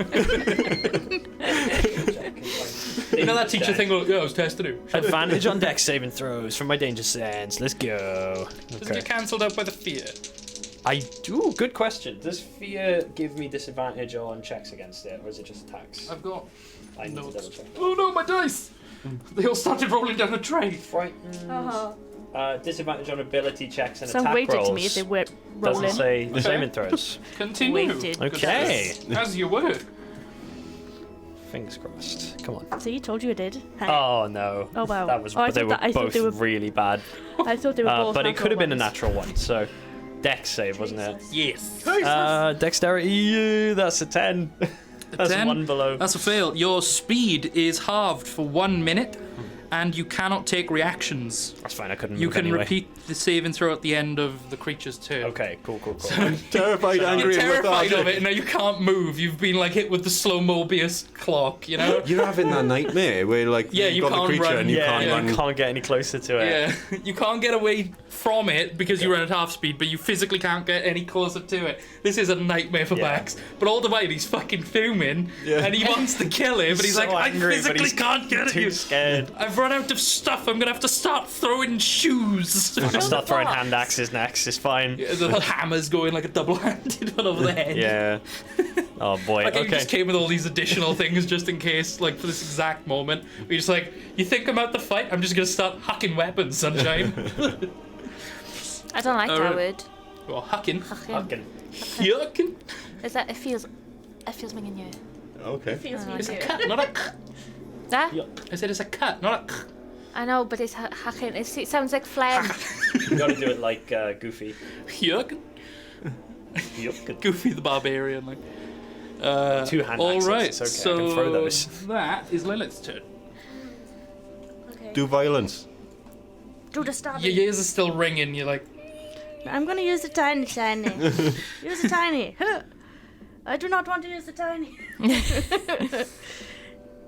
You know that teacher thing? Well, yeah, I was testing you. Advantage on dex saving throws from my danger sense. Let's go. Doesn't Okay. get cancelled out by the fear? I do. Good question. Does fear give me disadvantage on checks against it, or is it just attacks? I've got. I need to notes. double check. Oh no, my dice! They all started rolling down the tray. Frightened. Oh. Disadvantage on ability checks and Sound attack weighted rolls. to me if they were Doesn't rolling. say Okay. saving throws. Continue. Weighted. Okay. As you were. Fingers crossed. Come on. See, told you it did. Hey. Oh no. Oh, wow. That was. Oh, I but they thought were that- I thought both they were- really bad. I thought they were both. But it could have been a natural natural one. So, dex save, wasn't it? Yes. Dexterity. That's a 10. That's 10? one below. That's a fail. Your speed is halved for 1 minute, and you cannot take reactions. That's fine. I couldn't. You move can anyway. repeat the saving throw at the end of the creature's turn. Okay. Cool. Terrified, angry, You're and terrified lethargic. of it, and now you can't move. You've been like hit with the slow Mobius clock, you know? You're having that nightmare where like Yeah, you've you got the can't creature run. and you Yeah, can't you run. can't get any closer to it. Yeah, you can't get away from it because you run at half speed, but you physically can't get any closer to it. This is a nightmare for Yeah. Max. But all the while he's fucking fuming, Yeah. and he wants to kill him, but he's So like, angry, I but physically he's can't get at Too you. scared. I've run out of stuff. I'm gonna have to start throwing shoes. I'll start throwing box. hand axes next. It's fine. Yeah, the hammer's going like a double-handed one over the head. Yeah. Oh boy. Like, he Okay. just came with all these additional things just in case, like, for this exact moment. We're just like, you think I'm out to fight? I'm just gonna start hucking weapons, sunshine. I don't like that Alright. word. Well, hucking. Fucking. Yucking. Is that it feels minging you. Okay. Feels me It's a too. cut, not a k. That? I said it's a cut, not a k. I know, but it's hacking. It sounds like phlegm. You gotta do it like Goofy. Yucking. Yuck. Goofy the Barbarian, like. Two hand all axes, right, it's okay, I so can throw those. that is Lilith's turn. Okay. Do violence. Do the stabbing. Your ears are still ringing. You're like, I'm gonna use the tiny. Use the tiny. Huh. I do not want to use the tiny.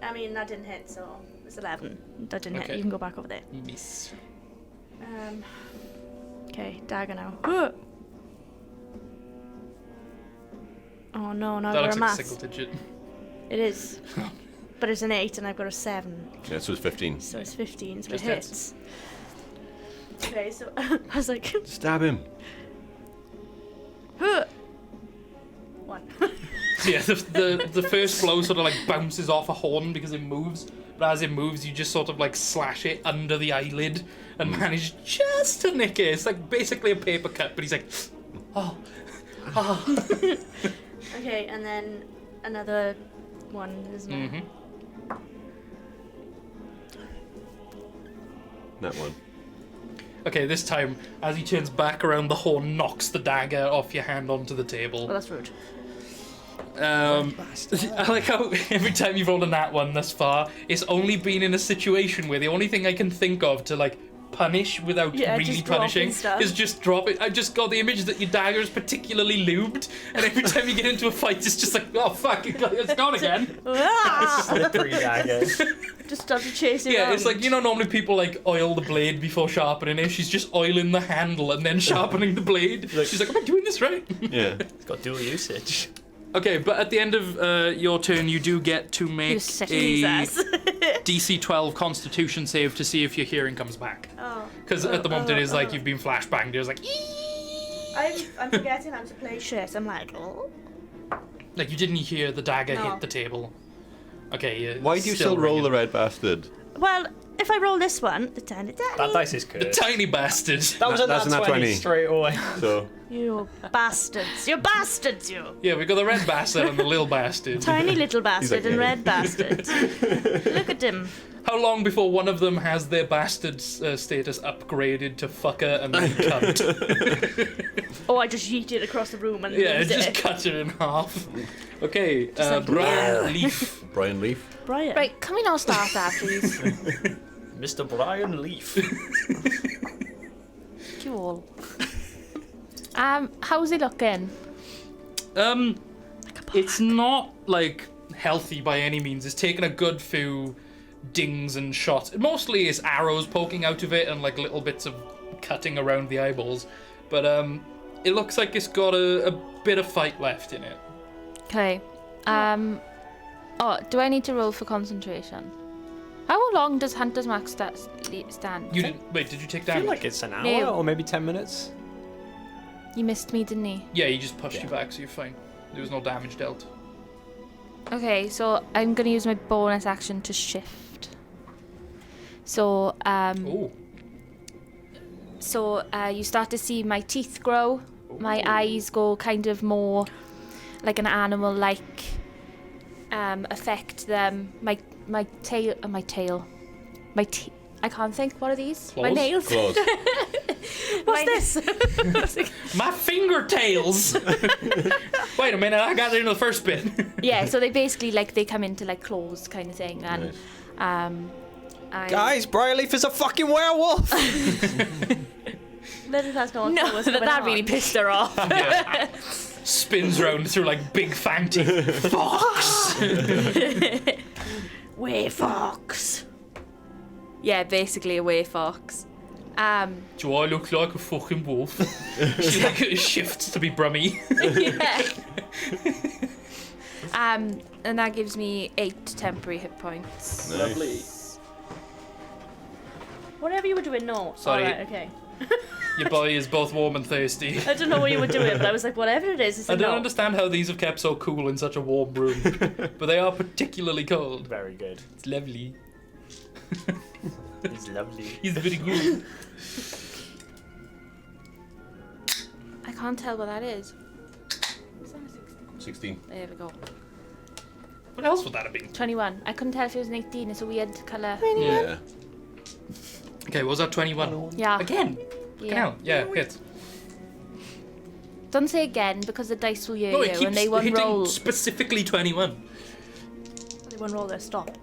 I mean, that didn't hit, so it's 11. That didn't hit. Okay. You can go back over there. miss. Okay, dagger now. Huh. Oh no, now That I've looks got a like a math. single digit. It is. But it's an 8 and I've got a 7. Yeah, so it's 15. So it's 15, so Just it hits. Okay, so I was like, Stab him. huh. 1. Yeah, the first blow sort of like bounces off a horn because it moves, but as it moves, you just sort of like slash it under the eyelid and manage just to nick it. It's like basically a paper cut, but he's like, oh, oh. Okay, and then another 1, isn't it? Mhm. That one. Okay, this time, as he turns back around, the horn knocks the dagger off your hand onto the Well, table. that's rude. I like how every time you've rolled a nat 1 thus far, it's only been in a situation where the only thing I can think of to like punish without Yeah, really just dropping punishing stuff. is just drop it. I just got the image that your dagger is particularly lubed, and every time you get into a fight, it's just like, oh fuck, it's gone again. Ah! Slippery dagger. Just start to chase it Yeah, around. it's like, you know, normally people like oil the blade before sharpening it. She's just oiling the handle and then sharpening the blade. She's like, am I doing this right? Yeah. It's got dual usage. Okay, but at the end of your turn, you do get to make You sick a Jesus. DC 12 Constitution save to see if your hearing comes back. Oh. Because at the moment it is like you've been flashbanged. It was like, I'm forgetting how to play shit. I'm like, oh. like you didn't hear the dagger No. hit the table. Okay, yeah. Why do you still roll the red bastard? Well, if I roll this one, the tiny. That dice is The good. tiny bastard. That was a That's nat a nat 20 20. straight away. So, You bastards. You bastards, you. Yeah, we got the red bastard and the little bastard. Tiny little bastard like, and red bastard. Look at him. How long before one of them has their bastard status upgraded to fucker and then cunt? Oh, I just yeeted across the room and Yeah, lose just it. cut it in half. Okay, like, Brian Leaf. Brian Leaf. Brian. Right, can we not start that, please? Mr. Brian Leaf. Thank you all. How's it looking? It's not like healthy by any means. It's taken a good few dings and shots. Mostly it's arrows poking out of it and like little bits of cutting around the eyeballs. But it looks like it's got a bit of fight left in it. Okay. Oh, do I need to roll for concentration? How long does Hunter's Mark stand? You didn't wait, did you take I feel damage? like it's an hour No. or maybe 10 minutes. You missed me, didn't he? Yeah, he just pushed you Yeah. back, so you're fine. There was no damage dealt. Okay, so I'm gonna use my bonus action to shift. So, Oh. you start to see my teeth grow, my eyes go kind of more like an animal-like effect. Them, my tail, I can't think. What are these? My Claws? nails. Claws. What's My- this? My fingertails! Wait a minute, I got it in the first bit. Yeah, so they basically like they come into like claws kind of thing, and Nice. Guys, Briarleaf is a fucking werewolf! Lilith has no No, idea what's going that on. really pissed her off. Yeah. Spins round through like big fang teeth. Fox! Way fox. Yeah, basically a way fox. Do I look like a fucking wolf? She like shifts to be Brummy. Yeah. And that gives me 8 temporary hit points. Lovely. Whatever you were doing, no. Sorry. Alright, okay. Your body is both warm and thirsty. I don't know what you were doing, but I was like, whatever it is, I it's don't no. understand how these have kept so cool in such a warm room, but they are particularly cold. Very good. It's lovely. It's lovely. He's very good. I can't tell what that is. 16. There we go. What else would that have been? 21. I couldn't tell if it was an 18. It's a weird colour. Yeah. Okay, what was that 21? Yeah. Again? Yeah. Yeah, hit. Don't say again because the dice will hear No, you it keeps and they won't hitting roll. specifically 21. They won't roll their stop.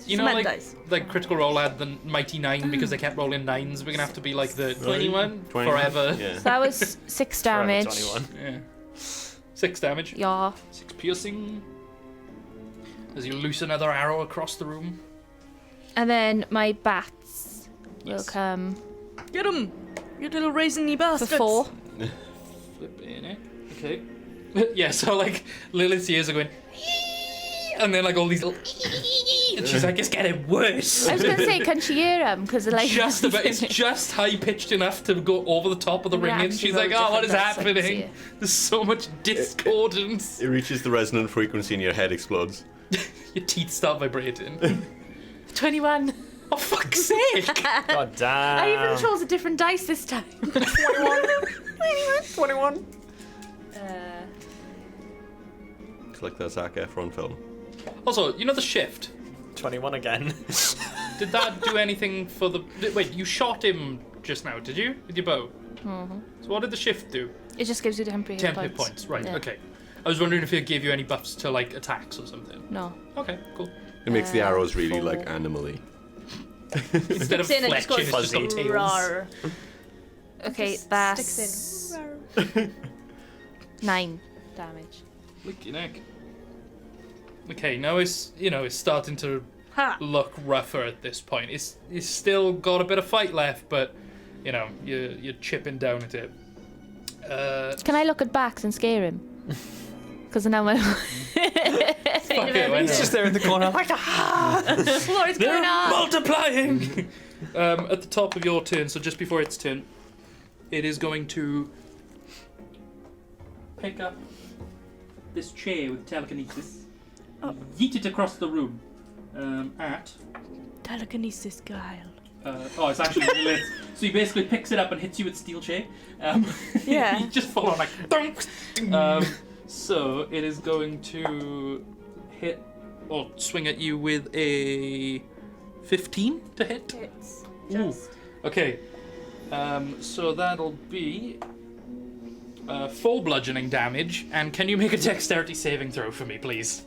You know, Cement like, dice. like Critical Role had the mighty 9 because they kept rolling 9s. We're gonna have to be like the 21 21. forever. Yeah. So that was 6 damage. 21. Yeah. 6 damage. Yeah. 6 piercing. As you loose another arrow across the room. And then my bats will Yes. come Get him! You little raisiny for bastards! 4. Flip in it. Okay. Yeah, so like Lilith's ears are going, and then like all these little, and she's like, it's getting worse. I was going to say, can she hear them? Because like Just about, it's just high pitched enough to go over the top of the We ringing. actually She's rolled like, oh, what is different dice, so I can see happening? it. There's so much discordance. It reaches the resonant frequency and your head explodes. Your teeth start vibrating. 21. Oh, fuck's sake! God damn. I even chose a different dice this time. 21. It's like that Zac Efron film. Also, you know the shift? 21 again. Did that do anything for the... Wait, you shot him just now, did you? With your bow? Mm-hmm. So what did the shift do? It just gives you temporary 10 hit hit points, right, Yeah. okay. I was wondering if it gave you any buffs to, like, attacks or something. No. Okay, cool. It makes the arrows really 4. like animally. Instead of Sticks in and just fletching, goes it's just got tails. Rawr. Okay, Just that's sticks in. 9 damage. Lick your neck. Okay, now it's, you know, it's starting to Ha! look rougher at this point. It's still got a bit of fight left, but, you know, you're chipping down at it. Can I look at Bax and scare him? Because now I'm... Fuck it, why He's not? just there in the corner like, ah! What is going They're on? multiplying! At the top of your turn, so just before its turn, it is going to pick up this chair with telekinesis, yeet it across the room at... Telekinesis guile. it's actually Lilith. So he basically picks it up and hits you with steel chair. Yeah. He just full on like dunk. So it is going to hit or swing at you with a 15 to hit. It's Ooh. just. Okay. So that'll be 4 bludgeoning damage. And can you make a dexterity saving throw for me, please?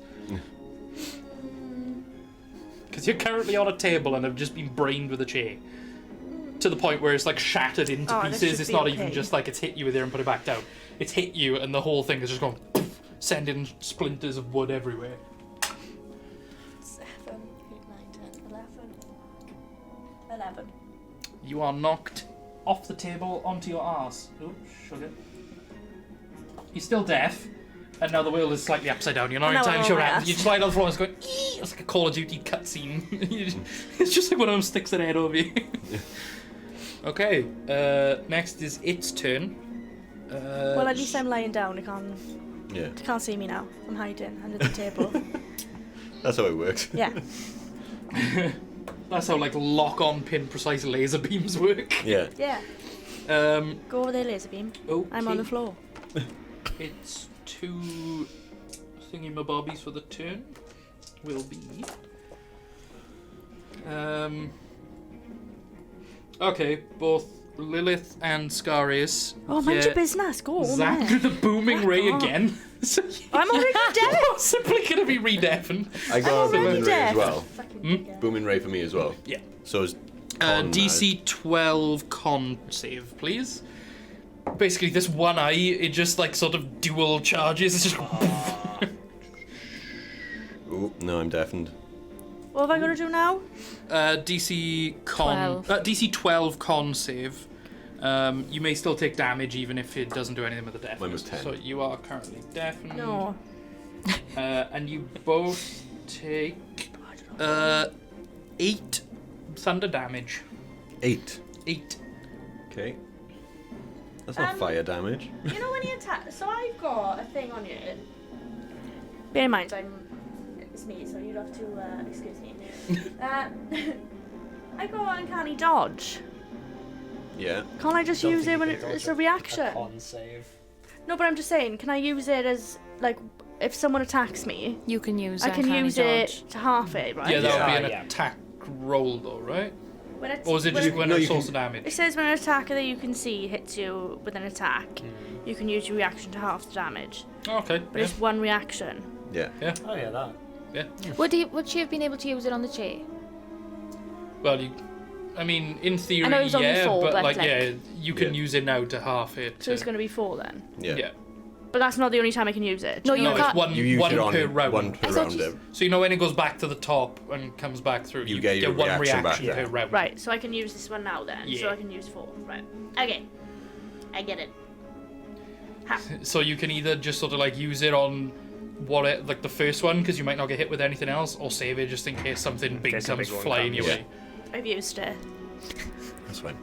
Because you're currently on a table and have just been brained with a chair. To the point where it's like shattered into Oh, that pieces. should It's be not okay. even just like it's hit you with there and put it back down. It's hit you and the whole thing is just going poof, sending splinters of wood everywhere. 7, 8, 9, 10, 11. 11. You are knocked off the table onto your arse. Oh, sugar. You're still deaf, and now the wheel is slightly upside down. You're not Now entirely I'm sure on what my happens. You ass. slide on the floor and it's going, "Ee!" It's like a Call of Duty cutscene. It's just like one of them sticks their head over you. Okay, next is its turn. Well, at least I'm lying down. Yeah. They can't see me now. I'm hiding under the table. That's how it works. Yeah. That's how like lock-on pin precise laser beams work. Yeah. Yeah. Um, Go over there, laser beam. okay. I'm on the floor. It's 2 thingy-mabobbies for the turn. Will be. Okay, both Lilith and Scarius. Oh, mind your get business. Go. zapped with a booming Back ray off. again. So I'm already deaf. you're simply gonna be redeafened. I got a already booming ray deaf. as well. Fucking Booming ray for me as well. Yeah. So is con, DC 12 con save, please. Basically, this one eye, it just like sort of dual charges. It's just. Ooh, no, I'm deafened. What have I got to do now? DC con. 12. DC 12 con save. You may still take damage even if it doesn't do anything with the deafness. Mine was 10. So you are currently deafened. No. And you both take 8 thunder damage. 8. 8. Okay. That's not fire damage. You know when you attack. So I've got a thing on you. Bear in mind, it's me, so you'd have to excuse me. I got uncanny dodge. Yeah. Can't I just Don't use think it when you can it's dodge a reaction? A con save. No, but I'm just saying, can I use it as like if someone attacks me? You can use I can uncanny use dodge. it to half it, right? Yeah, that would be an Yeah. attack roll though, right? When it's, Or is it just when No, it's you source can- of damage? it says when an attacker that you can see hits you with an attack, you can use your reaction to half the damage. Oh, okay. But Yeah. it's one reaction. Yeah. Oh yeah, that. Would she have been able to use it on the chair? Well, I mean, in theory, I know it was only yeah, 4, but but, like, like- yeah, you can Yeah. use it now to half it. So it's going to be 4 then. Yeah. Yeah. But that's not the only time I can use it. No, Do you No, know? it's can't- one, You use one it on per round. one per I thought round. you- So you know when it goes back to the top and comes back through, You get your one reaction back, reaction yeah. per round. Right, so I can use this one now then. So Yeah. I can use 4. Right. Okay. I get it. Ha. So you can either just sort of like use it on like the first one because you might not get hit with anything else, or save it just in case something big case a comes big one flying your comes. way. I've used it. That's fine.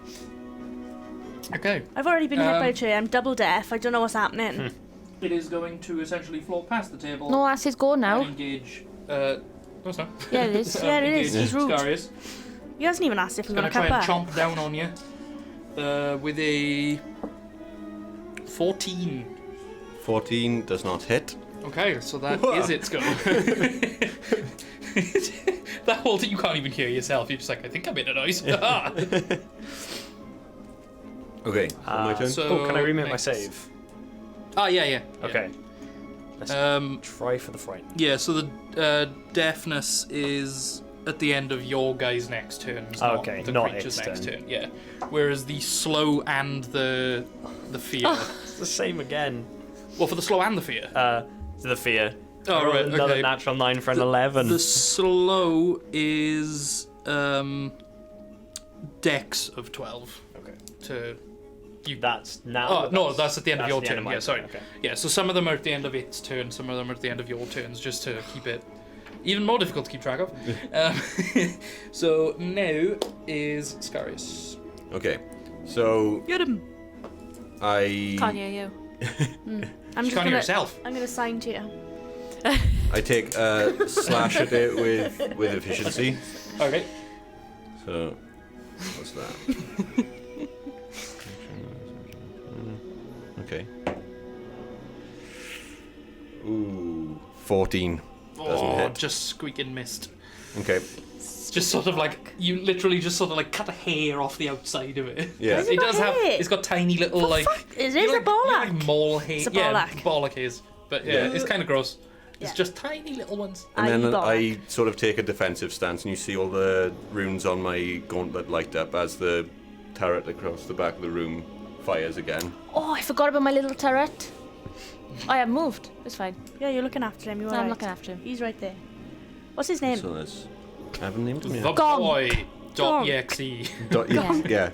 Okay. I've already been hit by a Um, chair. I'm double deaf. I don't know what's happening. It is going to essentially float past the table. No, that's his go and now. engage. No, it's not. Yeah, it is. Yeah, it is. engage He's rude. Scarius. He hasn't even asked if It's I'm going going to to try cut and back. chomp down on you with a 14. 14 does not hit. Okay, so that Whoa. is its go. That whole thing, you can't even hear yourself. You're just like, I think I made a noise. Ah. Okay, my turn. so- Oh, can I remit my next. save? Yeah. Okay. Let's try for the fright. Yeah, so the deafness is at the end of your guy's next turn. Okay, not the not creature's its next turn. turn. Yeah. Whereas the slow and the fear. It's the same again. Well, for the slow and the fear. The fear. Oh, I rolled right, another okay. natural 9 for an 11. The slow is dex of 12 Okay. to you. That's now. Oh no, that's at the end of that's your the end turn. of my Yeah, turn, sorry. okay. Yeah, so some of them are at the end of its turn, some of them are at the end of your turns, just to keep it even more difficult to keep track of. So now is Scarius. Okay, so Get him. I Can't hear you. I'm You just can't hear gonna. yourself. I'm gonna sign to you. I take a slash at it with efficiency. Okay. So what's that? Okay. Ooh, 14. Doesn't Oh, hit. just squeaking missed. Okay. Just sort of like you literally just sort of like cut a hair off the outside of it. Yeah. Has it It got does have. hair? It's got tiny little like. Is you it a like bollock? mole hair. It's a Yeah, bollock. bollock hairs. But yeah, it's kind of gross. It's Yeah. just tiny little ones. And then bollock. I sort of take a defensive stance, and you see all the runes on my gauntlet light up as the turret across the back of the room fires again. Oh, I forgot about my little turret. I have moved. It's fine. Yeah, you're looking after him. You're I'm alright. looking after him. He's right there. What's his name? So that's. I haven't named him The yet. Gong. boy. Gong. .exe. Yeah,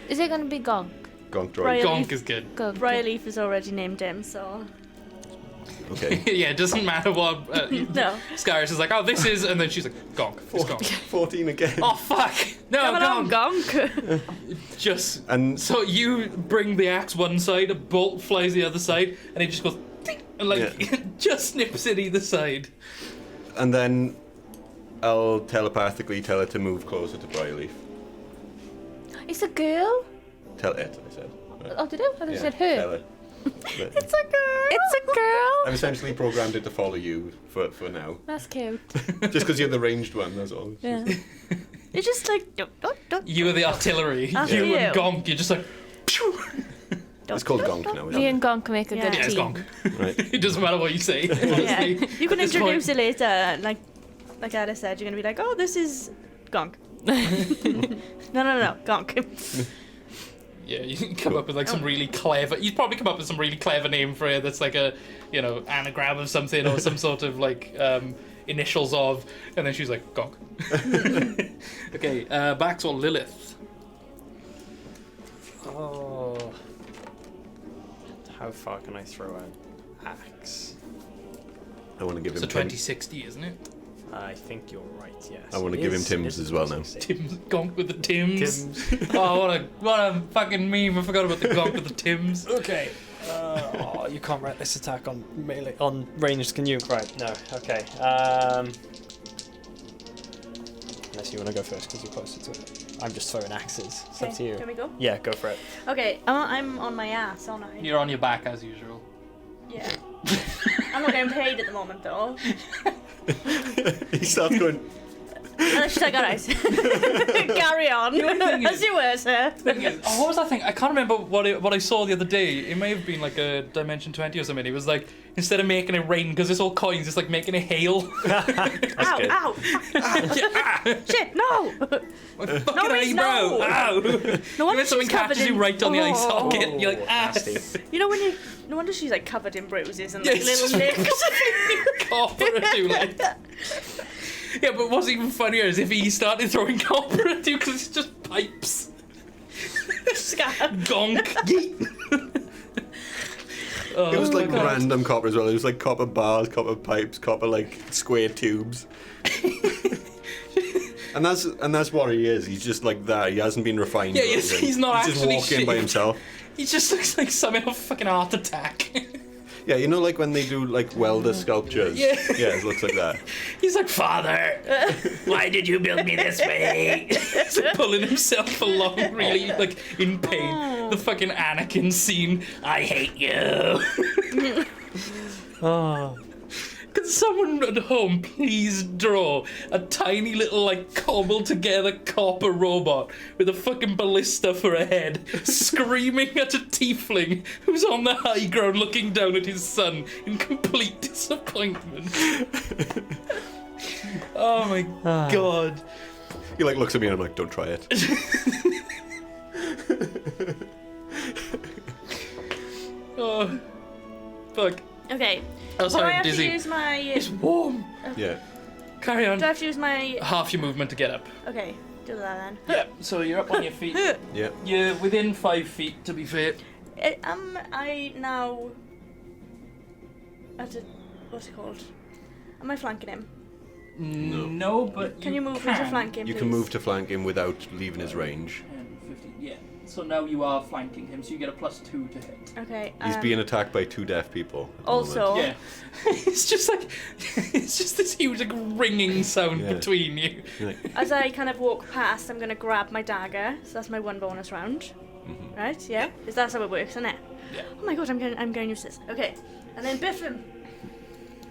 Is it going to be Gong? Gonk droid. Right. Gonk is good. Go. Briarleaf has already named him, so Okay. Yeah, it doesn't matter what. no. Scarius is like, oh, this is, and then she's like, Gonk. It's Gonk. 14 again. Oh fuck! No, Come along, Gonk. Gonk. Just And so you bring the axe one side, a bolt flies the other side, and it just goes, ding, and like just snips it either side. and then I'll telepathically tell it to move closer to Briarleaf. It's a girl? Tell it, I said. Oh, did I? I thought you Yeah, said her. Tell it. But It's a girl. It's a girl. I've essentially programmed it to follow you for now. That's cute. Just because you're the ranged one, that's all. Yeah. It's just like don't. You are the artillery. After You you. and Gonk, you're just like, pew! It's called Gonk now, isn't Me it? and Gonk make a Yeah. good Yeah, it's team. Gonk. Right. It doesn't matter what you say. Yeah. honestly. You can At this introduce point- it later, like Ada said. You're gonna be like, oh, this is Gonk. No, Gonk. Yeah, you can come up with like some really clever. You'd probably come up with some really clever name for it. That's like a, anagram of something or some sort of like initials of, and then she's like Gonk. Okay, back to Lilith. Oh. How far can I throw an axe? I want to give It's him a Tim. 2060, isn't it? I think you're right, yes. I wanna It give him is- Tim's it is as well now. 2060. Tim's Gonk with the Tims. Tim's. Oh, what a fucking meme! I forgot about the Gonk with the Tims. Okay. You can't write this attack on melee on ranged, can you? Right, no. Okay. Unless you want to go first because you're closer to it. I'm just throwing axes. It's up to you. Can we go? Yeah, go for it. Okay, I'm on my ass, aren't I? You're on your back as usual. Yeah. I'm not getting paid at the moment though. He starts going. And she's like, alright. Carry on. thing As is- you were, sir. Oh, what was that thing? I can't remember what I saw the other day. It may have been like a Dimension 20 or something. It was like, instead of making it rain, because it's all coins, it's like making it hail. That's Ow, good. ow. Shit, no. My fucking No, it's eyebrow! no. Ow! No You wonder when someone she's covered catches you in... right on the eye Oh. socket, you're like, ah! Nasty. You know when you... No wonder she's like covered in bruises and Yeah, like it's little just- nicks. Copper at you, like. Yeah, but what's even funnier is if he started throwing copper at you because it's just pipes. Scab. Gonk. Oh, It was like my God. random copper as well. It was like copper bars, copper pipes, copper like square tubes. and that's what he is. He's just like that. He hasn't been refined. Yeah, or he's- anything. he's not He's just actually walking by shaped. himself. He just looks like someone a fucking heart attack. Yeah, you know, like when they do like welder sculptures. Yeah. Yeah, it looks like that. He's like, Father, why did you build me this way? He's like pulling himself along, really like in pain. The fucking Anakin scene. I hate you. Oh. Can someone at home please draw a tiny little like cobbled together copper robot with a fucking ballista for a head, screaming at a tiefling who's on the high ground looking down at his son in complete disappointment. Oh my God. He like looks at me and I'm like, don't try it. Oh, fuck. Okay. Oh, Do I sorry, have dizzy. to use my... It's warm. Yeah. Carry on. Do I have to use my... Half your movement to get up. Okay, do that then. Yeah, so you're up on your feet. Yeah. You're within 5 feet, to be fair. I now... What's it called? Am I flanking him? No, but Can you move me to flank him, You please? can move to flank him without leaving his range. 10, 15, yeah. So now you are flanking him, so you get a +2 to hit. Okay. He's being attacked by 2 deaf people. at the Also- moment. Yeah. It's just like, it's just this huge like ringing sound Yeah. between you. You're like, As I kind of walk past, I'm going to grab my dagger. So that's my 1 bonus round. Right? Yeah? Is that how it works, isn't it? Yeah. Oh my god, I'm going to use this. Okay. And then biff him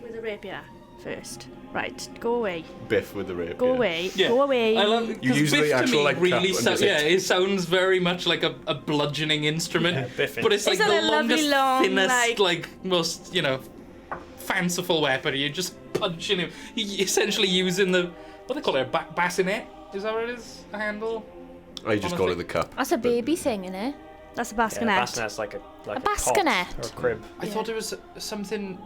with a rapier first. Right. Go away. biff with the rapier. Go away. Yeah. Go away. I love You because use the Biff to actual, me like, really cap and yeah, hit. it sounds very much like a bludgeoning instrument, Yeah, biffing. but it's like Isn't the it a lovely longest, long, thinnest, like- most fanciful weapon. You're just punching him. You're essentially using the what they call it, a bassinet. Is that what it is? A handle? I just call it the cup. That's a baby thing, isn't it? That's a Yeah, bassinet. bassinet's like a A cot bascinet. or a crib. I thought it was something.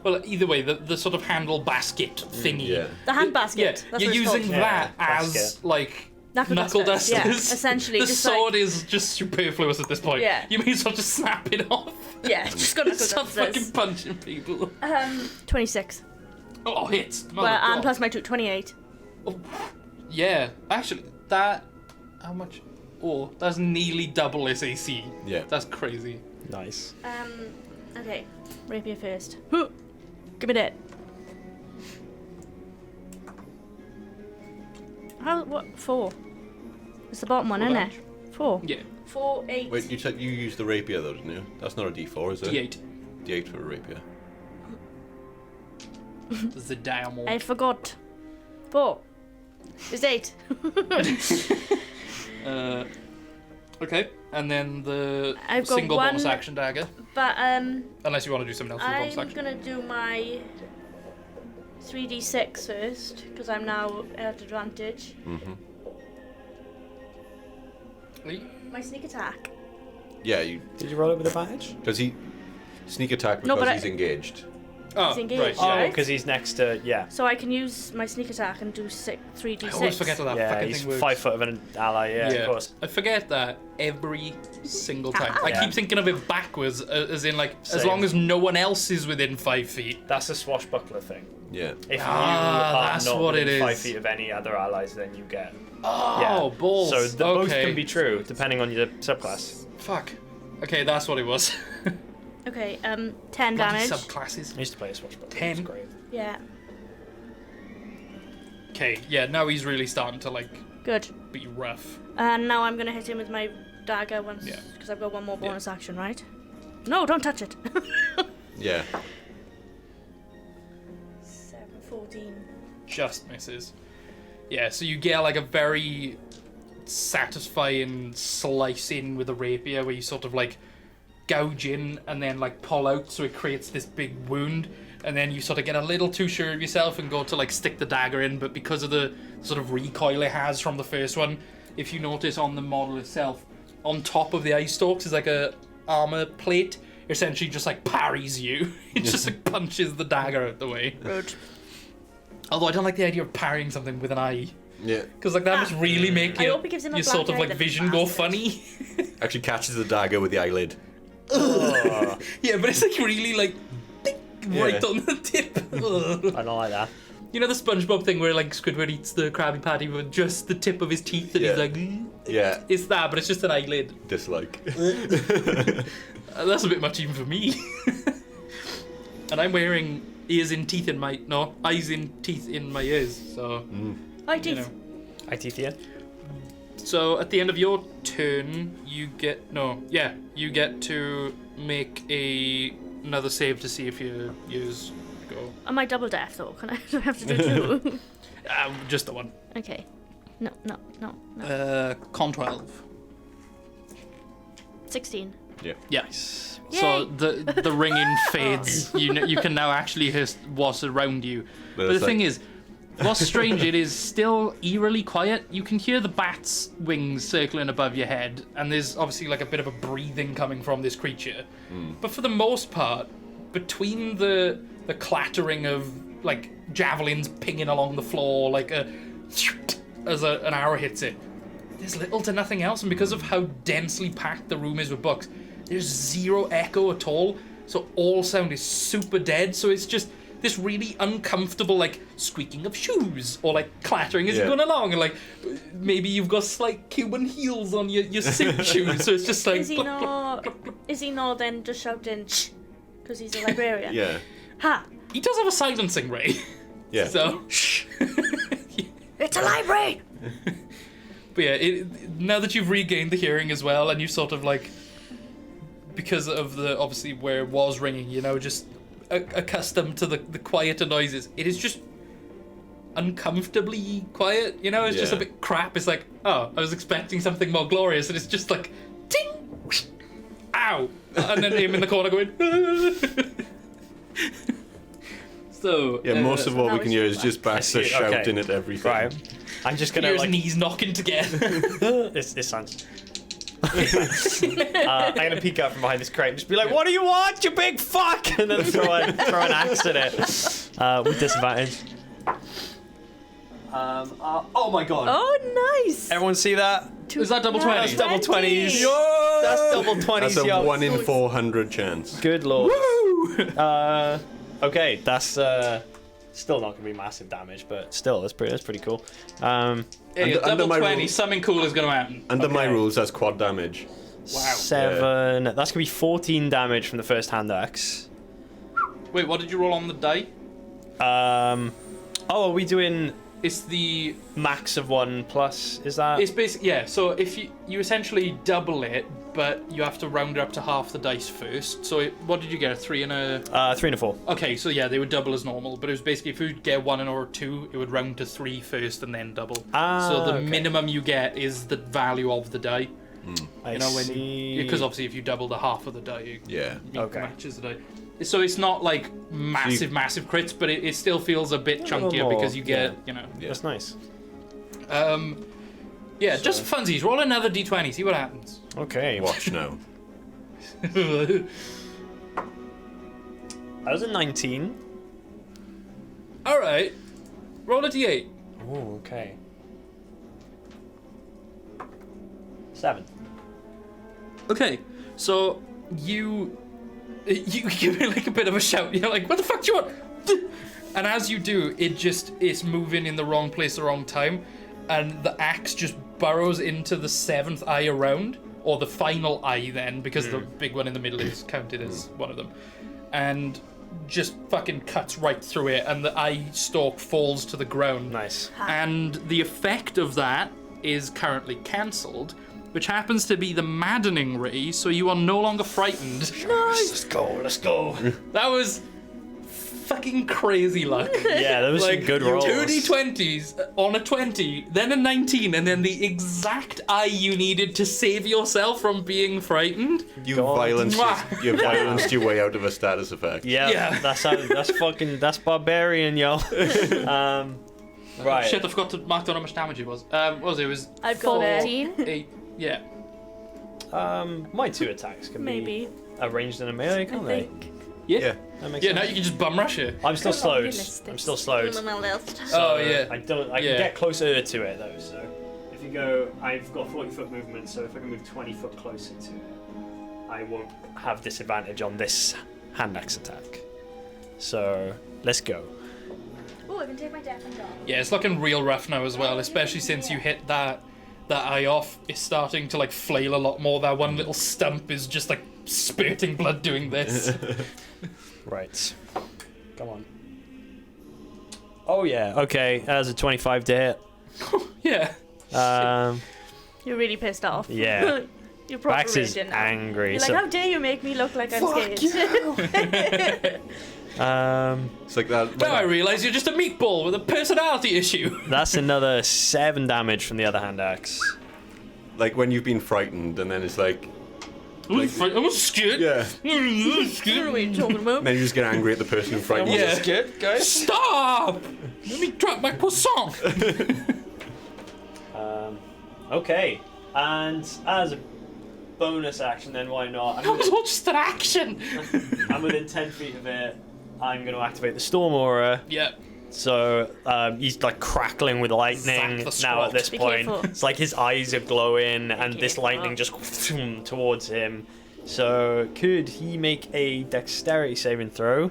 Well, either way, the sort of handle basket thingy. Yeah. The hand basket. Yeah, That's you're what it's using called. that Yeah, as basket. like Knuckle knuckle dusters, dusters. yeah, essentially, the just sword is just superfluous at this point. Yeah. You may as well just snap it off. Yeah, just got knuckle Stop fucking dusters. punching people. 26. Oh, hits. Mother Well, and God. plus my 2, 28. Yeah, actually, that. How much? Oh, that's nearly double his AC. Yeah. That's crazy. Nice. Okay. Rapier first. Huh. Give me that. How? What? 4. It's the bottom one, Full isn't damage. it? 4. Yeah, 4, 8. Wait, you said you used the rapier though, didn't you? That's not a D4, is it? D8. D8 for a rapier. The diamond. I forgot. 4. It's 8. Okay, and then the I've got single bonus one- action dagger. But Unless you want to do something else with the bonus I'm action. gonna do my 3d6 first because I'm now at advantage. Mm-hmm. My sneak attack. Yeah, you. Did you roll it with advantage? Does he sneak attack No, because but he's engaged? Oh, He's engaged. right. Oh, Right. because he's next to So I can use my sneak attack and do 3d6. I always forget how that yeah, fucking he's thing works. 5 foot of an ally. Yeah, of course. I forget that every single time. I Yeah. keep thinking of it backwards, as in like, as Same. long as no one else is within 5 feet. That's a swashbuckler thing. Yeah. If you that's are not what within it 5 is. feet of any other allies, then you get. Oh, balls. So both Okay. can be true depending on your subclass. Fuck. Okay, that's what it was. Okay, 10 Bloody damage. subclasses. I used to play a swashbuckler. 10. It was great. Yeah, Okay, yeah, now he's really starting to like good. be rough. And now I'm gonna hit him with my dagger once, Yeah. because I've got one more bonus action, right? No, don't touch it. Yeah. 7, 14. Just misses. Yeah, so you get like a very satisfying slice in with a rapier where you sort of like gouge in and then like pull out so it creates this big wound, and then you sort of get a little too sure of yourself and go to like stick the dagger in, but because of the sort of recoil it has from the first one, if you notice on the model itself, on top of the eye stalks is like a armor plate, essentially just like parries you. It just like punches the dagger out the way. Rude. Although I don't like the idea of parrying something with an eye. Yeah. Because like that must really make I your, hope it gives him a your sort black of eye, like the vision go bastard. funny. Actually catches the dagger with the eyelid. Oh, Yeah, but it's like really like right Yeah. on the tip. Ugh. I don't like that. You know the SpongeBob thing where like Squidward eats the Krabby Patty with just the tip of his teeth and Yeah. he's like, "Mm." Yeah. It's that, but it's just an eyelid. Dislike. That's a bit much even for me. And I'm wearing eyes and teeth in my eyes and teeth in my ears. So Hi, you teeth. know. I teeth you. So at the end of your turn, you get to make another save to see if your ears go. Am I double deaf though? Can I do I have to do 2? Just the one. Okay. No. Con 12. 16. Yeah. Yes. Yay. So the ringing fades. You can now actually hear what's around you. But the it's thing like- is, what's strange, it is still eerily quiet. You can hear the bat's wings circling above your head, and there's obviously like a bit of a breathing coming from this creature. But for the most part, between the clattering of like javelins pinging along the floor, like as an arrow hits it, there's little to nothing else. And because of how densely packed the room is with books, there's zero echo at all. So all sound is super dead. So it's just this really uncomfortable like squeaking of shoes or like clattering as you're Yeah. going along, and like maybe you've got slight Cuban heels on your suit shoes, so it's just like Is he not? Is he not then just shouting? Because he's a librarian. Yeah. Ha! he does have a silencing ray. Yeah. So It's a library. but yeah, now that you've regained the hearing as well, and you sort of like, because of the obviously where it was ringing, just accustomed to the quieter noises, it is just uncomfortably quiet. It's just a Yeah. bit crap. It's like, oh, I was expecting something more glorious, and it's just like, ting, whoosh, ow, and then him in the corner going. So Yeah, most of what now we can it's hear is back. just Baxter I see, okay. shouting at everything. Right. I'm just you gonna hear his like. knees knocking together. This sounds. I'm gonna peek out from behind this crate and just be like, "What do you want, you big fuck?" And then throw an axe at it with disadvantage. Oh my god! Oh, nice. Everyone see that? Is that double 20? That's double 20s. Yo! That's double 20s. That's a yo. 1 in 400 chance. Good lord. Okay, that's still not gonna be massive damage, but still, that's pretty cool. Hey, Under double my 20, rules- something cool is going to happen. Under my Okay. rules, that's quad damage. Wow. 7. That's gonna be 14 damage from the first hand axe. Wait, what did you roll on the die? Oh, are we doing It's the. max of 1 plus? Is that? It's basically. Yeah, so if you essentially double it, but you have to round it up to half the dice first. So what did you get? A 3 and a. 3 and a 4. Okay, so yeah, they would double as normal, but it was basically if you get 1 or 2, it would round to 3 first and then double. Ah, so the okay. minimum you get is the value of the die. I You know, when see. because obviously if you double the half of the die, Yeah. Okay. matches the die. So it's not like massive crits, but it still feels a bit little chunkier more, because you get, yeah. you know. That's nice. Yeah, just for funsies. Roll another d20, see what happens. Okay. Watch now. That was a 19. All right, roll a d8. Oh, okay. 7. Okay, so you give me like a bit of a shout. You're like, "What the fuck do you want?" And as you do, it's moving in the wrong place, the wrong time, and the axe just burrows into the 7th eye around, or the final eye then, because the big one in the middle is counted as one of them, and just fucking cuts right through it, and the eye stalk falls to the ground. Nice. And the effect of that is currently cancelled, which happens to be the maddening ray, so you are no longer frightened. Let's go. That was fucking crazy luck. Yeah, that was Like, some good rolls. 2 d20s on a 20, then a 19, and then the exact eye you needed to save yourself from being frightened. You God. violenced Mwah. your way out of a status effect. Yeah, Yeah. that's barbarian, yo. Right. Shit, I forgot to mark down how much damage it was. What was it? It was I've got it. 14. 8. Yeah. My 2 attacks can Maybe. be arranged in a melee, I can't they? think. Yeah. That makes Yeah, now sense. you can just bum rush it. I'm still How long slowed. you list I'm this? still slowed. On my list. Oh, yeah. I can Yeah. get closer to it though. So If you go, I've got 40-foot movement, so if I can move 20 foot closer to it, I won't. have disadvantage on this hand axe attack. So let's go. Oh, I can take my death and go. Yeah, it's looking real rough now as well, especially since you hit that eye off. It's starting to like flail a lot more. That one little stump is just like spurting blood doing this. Right. Come on. Oh yeah. Okay. That's a 25 to hit. Yeah. You're really pissed off. Yeah. You're probably Bax is raging now. angry. You're like, how dare you make me look like I'm scared? It's like that. Now I realise you're just a meatball with a personality issue. That's another 7 damage from the other hand axe. Like when you've been frightened, and then it's like, I was scared. yeah. I was What scared. are you talking about? And then you just get angry at the person who frightened you. Yeah. Good guys. Stop! Let me drop my croissant. Okay. And as a bonus action, then why not? That was all just an action. I'm within 10 feet of it. I'm going to activate the Storm Aura. Yeah. So he's like crackling with lightning Zap the now at scrot. this Be point. careful. It's like his eyes are glowing and this careful. lightning just towards him. So could he make a dexterity saving throw?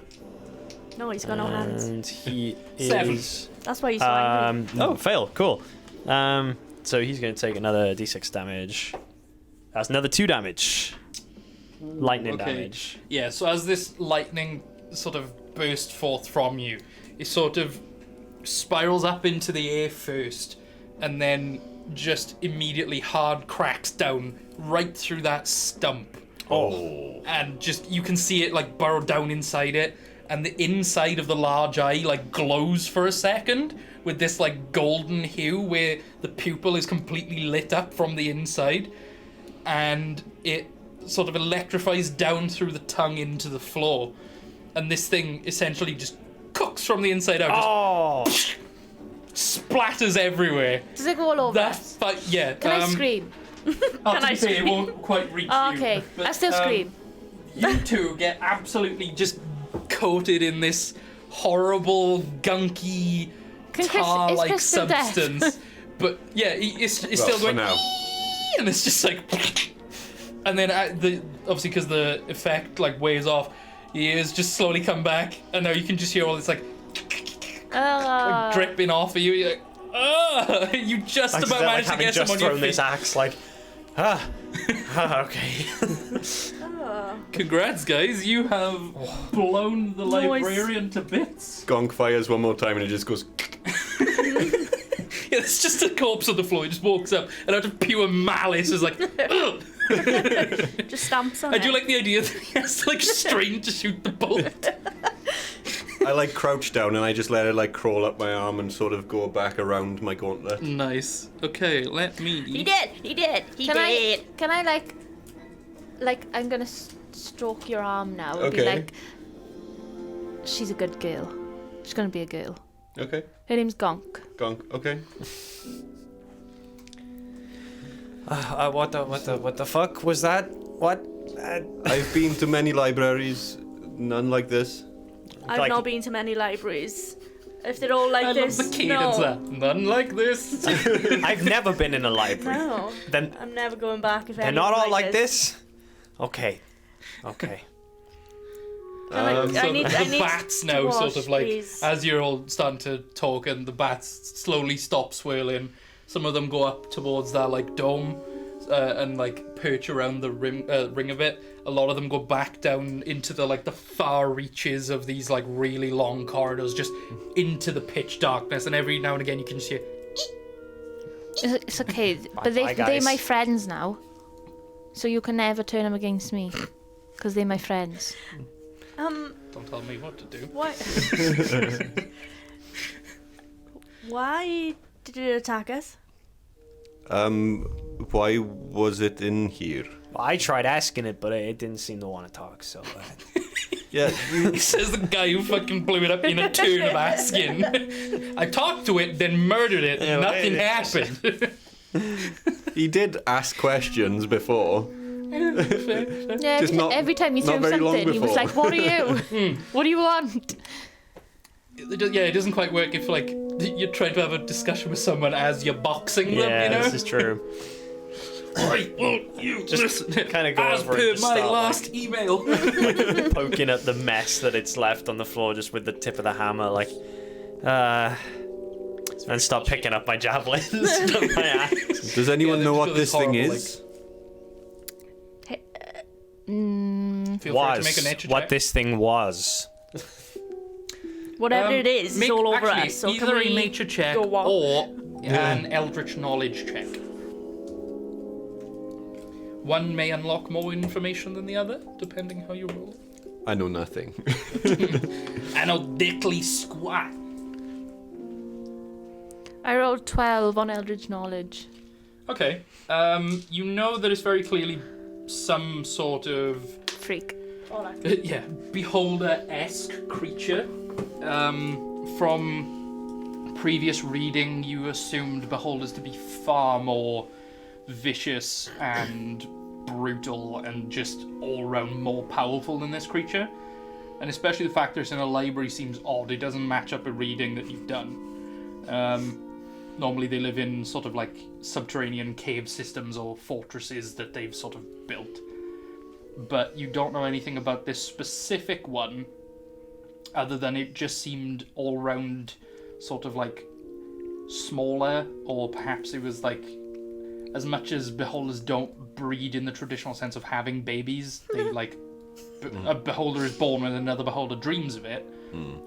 No, he's got no hands. And he 7. is. That's why he's so angry. Oh, fail. Cool. So he's going to take another d6 damage. That's another 2 damage. Lightning Okay. damage. Yeah, so as this lightning sort of bursts forth from you, it sort of spirals up into the air first, and then just immediately hard cracks down right through that stump. Oh. And just, you can see it like burrow down inside it, and the inside of the large eye like glows for a second with this like golden hue where the pupil is completely lit up from the inside, and it sort of electrifies down through the tongue into the floor, and this thing essentially just cooks from the inside out, Oh. just splatters everywhere. Does it go all over? That's yeah. Can I scream? Can I It scream? won't quite reach Oh, you. okay. but, I still scream. You two get absolutely just coated in this horrible, gunky, Can Chris- tar-like is Kristen dead? substance. But yeah, it's Well, still for going, now. and it's just like, and then obviously because the effect like wears off, your ears just slowly come back, and now you can just hear all this like dripping off of you. You're like, you just Like, about managed to having get just some on your thrown feet. this axe, like, okay. Oh. Congrats, guys! You have blown the Nice. librarian to bits. Gonk fires one more time and it just goes. Yeah, it's just a corpse on the floor. He just walks up and out of pure malice is like, ugh. Just stamps on I it. do like the idea that he has to like strain to shoot the bolt. I like crouch down and I just let it like crawl up my arm and sort of go back around my gauntlet. Nice. Okay, let me. He did. Can I like I'm gonna stroke your arm now and be Okay. like, she's a good girl. She's gonna be a girl. Okay. Her name's Gonk. Gonk. Okay. What the fuck was that? What? I've been to many libraries, none like this. I've Like- not been to many libraries. If they're all like I this, love the cadence no. there. None like this. I've never been in a library. No. Then I'm never going back if they're not all like this. Okay. I need the to bats now, wash, sort of like, please. as you're all starting to talk and the bats slowly stop swirling, some of them go up towards that like dome and like perch around the ring of it. A lot of them go back down into the like the far reaches of these like really long corridors, just into the pitch darkness, and every now and again you can just hear. It's okay, but Bye, they're guys. my friends now, so you can never turn them against me, because they're my friends. Don't tell me what to do. Why? Why did it attack us? Why was it in here? I tried asking it, but it didn't seem to want to talk. So Yeah, He says the guy who fucking blew it up in a turn of asking. I talked to it, then murdered it, and nothing happened. he did ask questions before. Yeah, Just not- every time you not threw him very long something, he was before. like, "What are you? What do you want?" Yeah, it doesn't quite work if like you're trying to have a discussion with someone as you're boxing them, yeah, you know? this is true. Right, well, you Just listen. kinda go as over per and just my start, last email. Poking at the mess that it's left on the floor just with the tip of the hammer, like, and start picking up my javelins. My axe. Does anyone Yeah, know they're what just this thing horrible, is? Feel free to make a nature What check. this thing was. Whatever it is, make, it's all over actually, us. So either can a we nature check go walk? or an eldritch knowledge check. One may unlock more information than the other, depending how you roll. I know nothing. I know diddly squat. I rolled 12 on Eldritch Knowledge. Okay. You know that it's very clearly some sort of Freak. beholder-esque creature. From previous reading, you assumed beholders to be far more vicious and brutal and just all-round more powerful than this creature. And especially the fact that it's in a library seems odd. It doesn't match up a reading that you've done. Normally they live in sort of like subterranean cave systems or fortresses that they've sort of built. But you don't know anything about this specific one, other than it just seemed all round sort of like smaller, or perhaps it was like, as much as beholders don't breed in the traditional sense of having babies, they like, a beholder is born when another beholder dreams of it.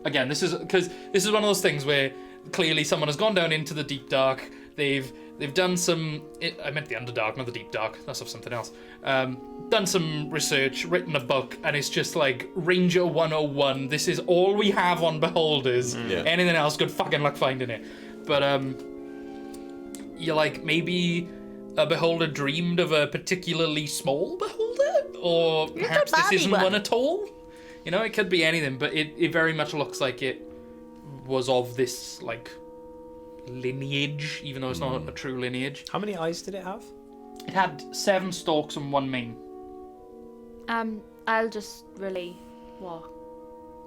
Again, this is because this is one of those things where clearly someone has gone down into the deep dark. They've done some. I meant the Underdark, not the Deep Dark. That's of something else. Done some research, written a book, and it's just like Ranger 101. This is all we have on beholders. Yeah. Anything else, good fucking luck finding it. But you're like, maybe a beholder dreamed of a particularly small beholder, or perhaps this Barbie isn't one. one at all. You know, it could be anything, but it very much looks like it was of this like lineage, even though it's not a true lineage. How many eyes did it have? It had 7 stalks and 1 mane. I'll just relay what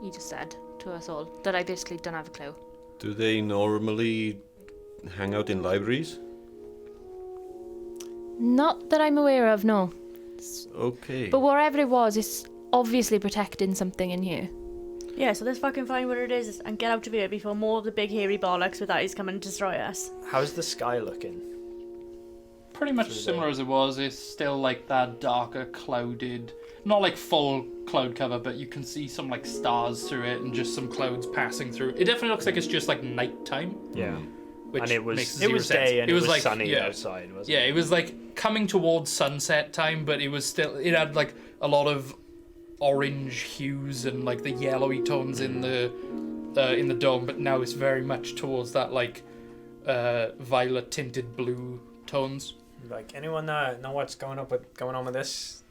you just said to us all, that I basically don't have a clue. Do they normally hang out in libraries? Not that I'm aware of, no. Okay. But wherever it was, it's obviously protecting something in here. Yeah, so let's fucking find what it is and get out of here before more of the big hairy bollocks with eyes come and destroy us. How's the sky looking? Pretty much similar as it was. It's still like that darker, clouded, not like full cloud cover, but you can see some like stars through it and just some clouds passing through. It definitely looks like it's just like nighttime. Yeah. Which And it was makes it zero was sense. day and it was like, sunny yeah. outside, wasn't Yeah, it? it was like coming towards sunset time, but it was still, it had like a lot of orange hues and like the yellowy tones in the dome, but now it's very much towards that like violet tinted blue tones. Like, anyone know what's going on with this?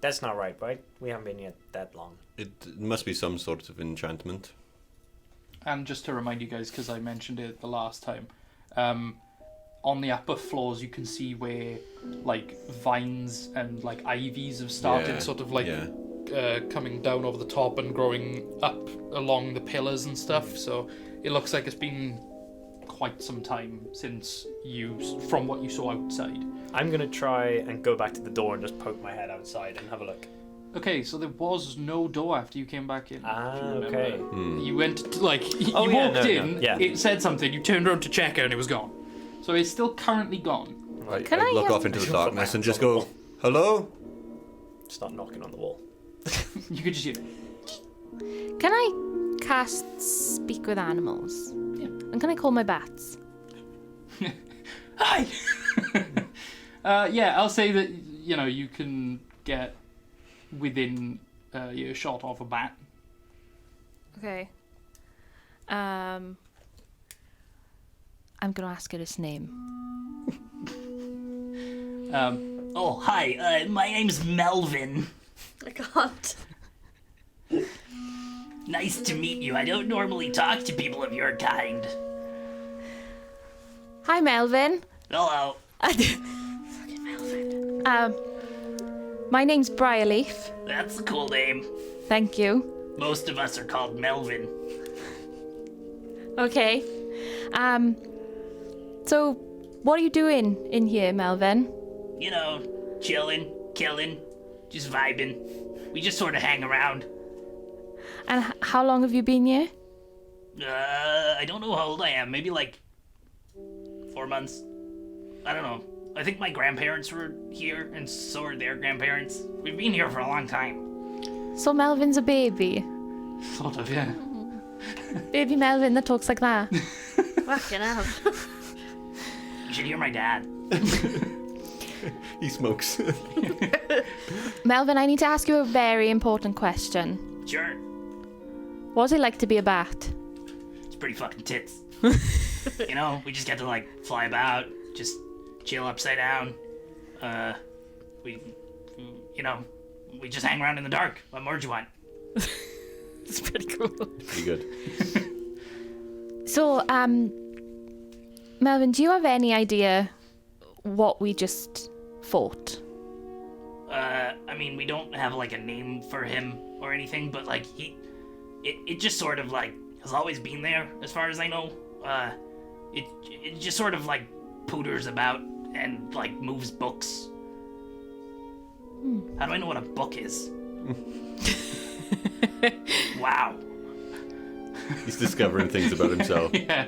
That's not right? We haven't been here that long. It must be some sort of enchantment. And just to remind you guys, because I mentioned it the last time, on the upper floors you can see where like vines and like ivies have started coming down over the top and growing up along the pillars and stuff. So it looks like it's been quite some time since from what you saw outside. I'm gonna try and go back to the door and just poke my head outside and have a look. Okay, so there was no door after you came back in. Ah, if you remember. okay. You went to, like, you Oh, yeah, walked no, in, no, yeah. it said something, you turned around to check it and it was gone. So it's still currently gone. I Can I look have- off into the Sure, darkness put and my just hands on go, hello? Start knocking on the wall. You could just hear, Can I cast Speak with Animals? Yeah. And can I call my bats? hi! Yeah, I'll say that, you know, you can get within your shot of a bat. Okay. I'm gonna ask her its name. Oh, hi. My name's Melvin. I can't. Nice to meet you. I don't normally talk to people of your kind. Hi, Melvin. Hello. Fucking Melvin. My name's Briarleaf. That's a cool name. Thank you. Most of us are called Melvin. Okay. So what are you doing in here, Melvin? You know, chilling, killing, just vibing. We just sort of hang around. And how long have you been here? I don't know how old I am. Maybe like 4 months. I don't know. I think my grandparents were here, and so are their grandparents. We've been here for a long time. So Melvin's a baby. Sort of, yeah. Baby Melvin that talks like that. Fucking hell. You should hear my dad. He smokes. Melvin, I need to ask you a very important question. Sure. What's it like to be a bat? It's pretty fucking tits. You know, we just get to like fly about, just chill upside down. We just hang around in the dark. What more do you want? It's pretty cool. Pretty good. So, Melvin, do you have any idea what we just fought? I mean, we don't have like a name for him or anything, but like it just sort of like has always been there, as far as I know. It just sort of like pooters about and like moves books. How do I know what a book is? Wow. He's discovering things about himself. Yeah.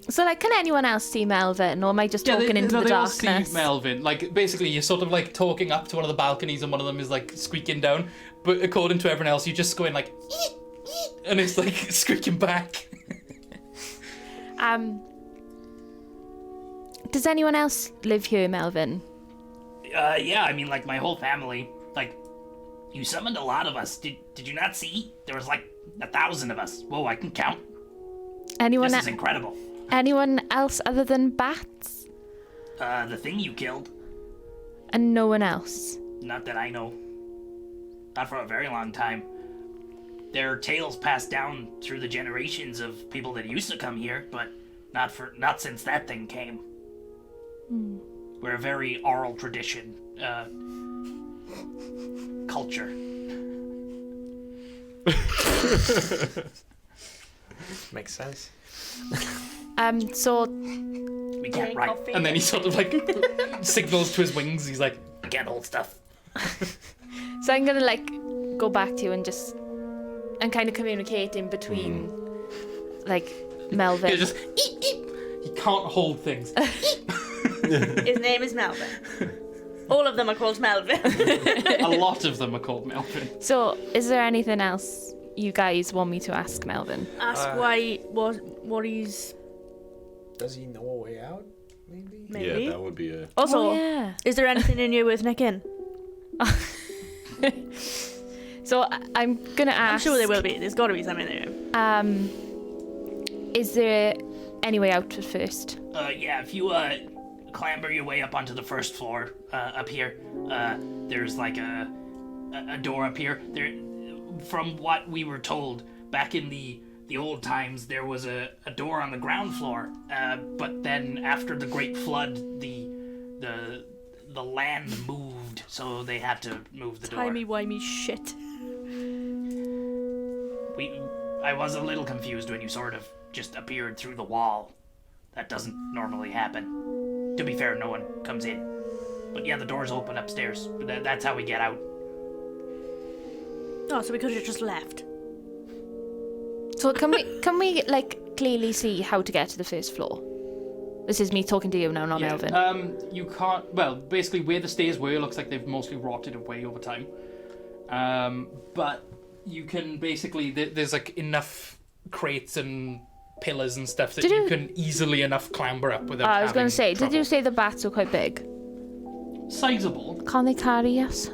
So, like, can anyone else see Melvin, or am I just talking into the they all darkness? see Melvin. Like, basically, you're sort of like talking up to one of the balconies, and one of them is like squeaking down. But according to everyone else, you just go in like, and it's like squeaking back. Does anyone else live here, Melvin? Yeah, I mean, like my whole family. Like, you summoned a lot of us. Did you not see? There was like 1,000 of us. Whoa, I can count. Anyone? This is incredible. Anyone else other than bats? The thing you killed. And no one else. Not that I know. Not for a very long time. Their tales passed down through the generations of people that used to come here, but not since that thing came. We're a very oral tradition, culture. Makes sense. So We can't write. And then he sort of like signals to his wings. He's like, We can't hold stuff. I'm gonna like go back to you and just and kind of communicate in between, like Melvin. yeah, just eep, eep. He can't hold things. His name is Melvin. All of them are called Melvin. A lot of them are called Melvin. So, is there anything else you guys want me to ask Melvin? Ask what he's... Does he know a way out? Maybe. Maybe. Yeah, that would be a... Also, Oh, yeah. is there anything in you with Nick in? So I'm gonna I'm ask. sure there will be. There's got to be something there. Is there any way out at first? Yeah, if you clamber your way up onto the first floor up here, there's like a door up here. There, from what we were told back in the old times, there was a door on the ground floor. But then after the Great Flood, the land moved, so they had to move the door. Timey-wimey shit. I was a little confused when you sort of just appeared through the wall. That doesn't normally happen. To be fair, no one comes in. But yeah, the door's open upstairs. That's how we get out. Oh, so we could have just left. So can we like clearly see how to get to the first floor? This is me talking to you now, not Melvin. You can't. Well, basically, where the stairs were, looks like they've mostly rotted away over time. But you can basically there's like enough crates and pillars and stuff that you can easily enough clamber up without. I was going to say, trouble. did you say the bats are quite big? Sizable? Can't they carry us?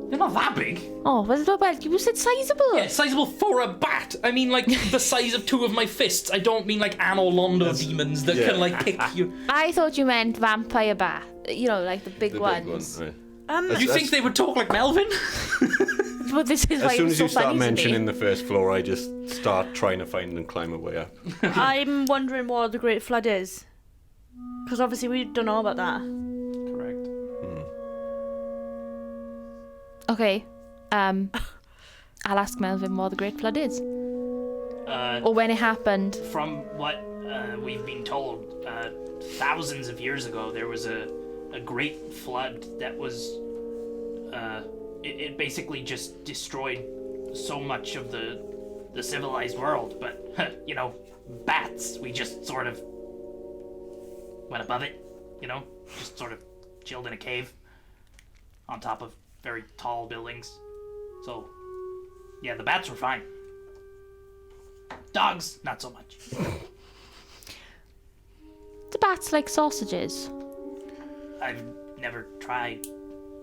They're not that big. Oh, well, you said sizable. Yeah, sizable for a bat. I mean, like the size of two of my fists. I don't mean like Anor Londo demons that can like pick you. I thought you meant vampire bat. You know, like the big The ones. big ones, right. You think they would talk like Melvin? But this is why As soon it was as so you start funny to me. mentioning the first floor, I just start trying to find and climb a way up. I'm wondering what the Great Flood is. Because obviously we don't know about that. Correct. Okay. I'll ask Melvin what the Great Flood is. Or when it happened. From what we've been told, thousands of years ago, there was a great flood that was... It basically just destroyed so much of the civilized world. But, you know, bats, we just sort of went above it, you know? Just sort of chilled in a cave on top of very tall buildings. So, yeah, the bats were fine. Dogs, not so much. Do bats like sausages? I've never tried.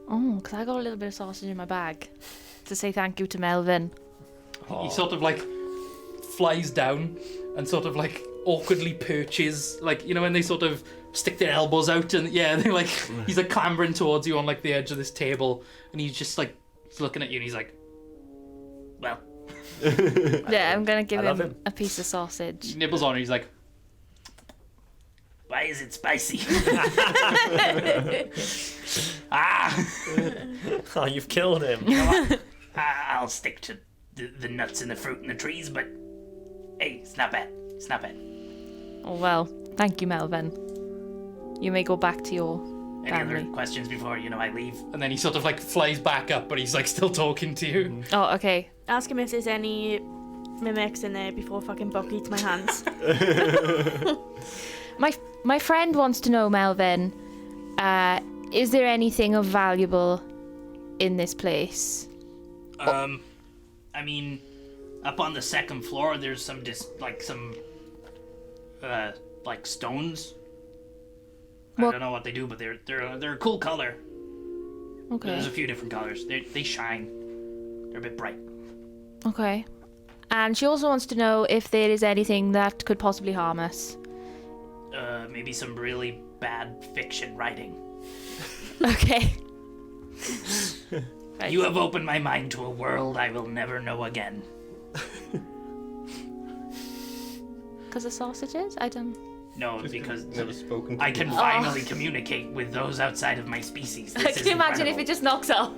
Oh, because I got a little bit of sausage in my bag to say thank you to Melvin. He sort of like flies down and sort of like awkwardly perches, like, you know, when they sort of stick their elbows out and they like he's like clambering towards you on like the edge of this table, and he's just like looking at you and he's like, well, Yeah, I'm gonna give love him him. a piece of sausage. he nibbles on it, he's like, why is it spicy? Oh, you've killed him. You know what? I'll stick to the nuts and the fruit and the trees, but hey, it's not bad. It's not bad. Oh well, thank you, Melvin. You may go back to your Any family. other questions before, I leave? and then he sort of like flies back up, but he's like still talking to you. Oh, okay. Ask him if there's any mimics in there before fucking Buck eats my hands. My friend wants to know, Melvin, is there anything of valuable in this place? I mean, up on the second floor, there's some stones. I What- don't know what they do, but they're a cool color. Okay. There's a few different colors. They shine. They're a bit bright. Okay. And she also wants to know if there is anything that could possibly harm us. Maybe some really bad fiction writing. Okay. You have opened my mind to a world I will never know again. Because of sausages? I don't... No, because Never spoken to I you. can finally communicate with those outside of my species. This Can you is imagine if incredible. it just knocks off?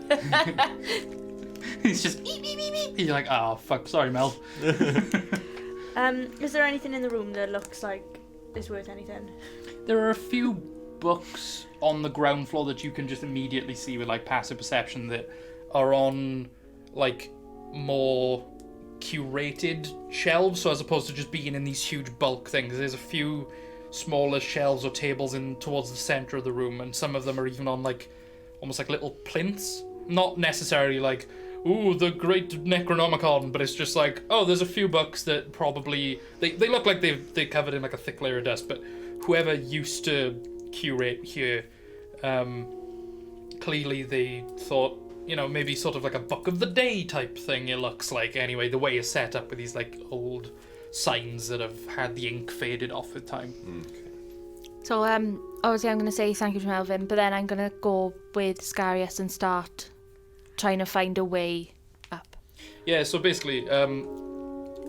He's just beep, beep, beep, beep. He's like, oh fuck, sorry Mel. Is there anything in the room that looks like it's worth anything? There are a few books on the ground floor that you can just immediately see with like passive perception that are on like more curated shelves, so as opposed to just being in these huge bulk things, there's a few smaller shelves or tables in towards the center of the room, and some of them are even on like almost like little plinths, not necessarily like, ooh, the great Necronomicon, but it's just like, oh, there's a few books that probably they look like they're covered in like a thick layer of dust, but whoever used to curate here, clearly they thought maybe sort of like a book of the day type thing. It looks like anyway. The way it's set up with these like old signs that have had the ink faded off with time. So obviously I'm gonna say thank you to Melvin, but then I'm gonna go with Scarius and start trying to find a way up. Yeah. So basically,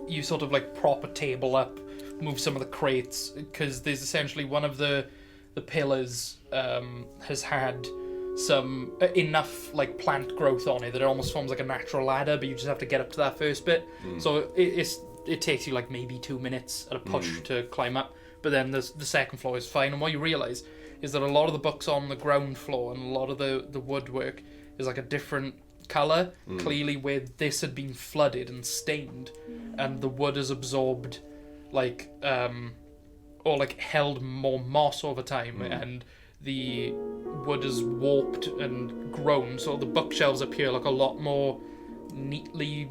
you sort of like prop a table up, move some of the crates, because there's essentially one of the pillars has had some enough like plant growth on it that it almost forms like a natural ladder, but you just have to get up to that first bit. So it takes you like maybe 2 minutes at a push to climb up, but then the second floor is fine. And what you realize is that a lot of the books on the ground floor and a lot of the woodwork is like a different color, clearly where this had been flooded and stained, and the wood has absorbed like or like held more moss over time, and the wood is warped and grown, so the bookshelves appear like a lot more neatly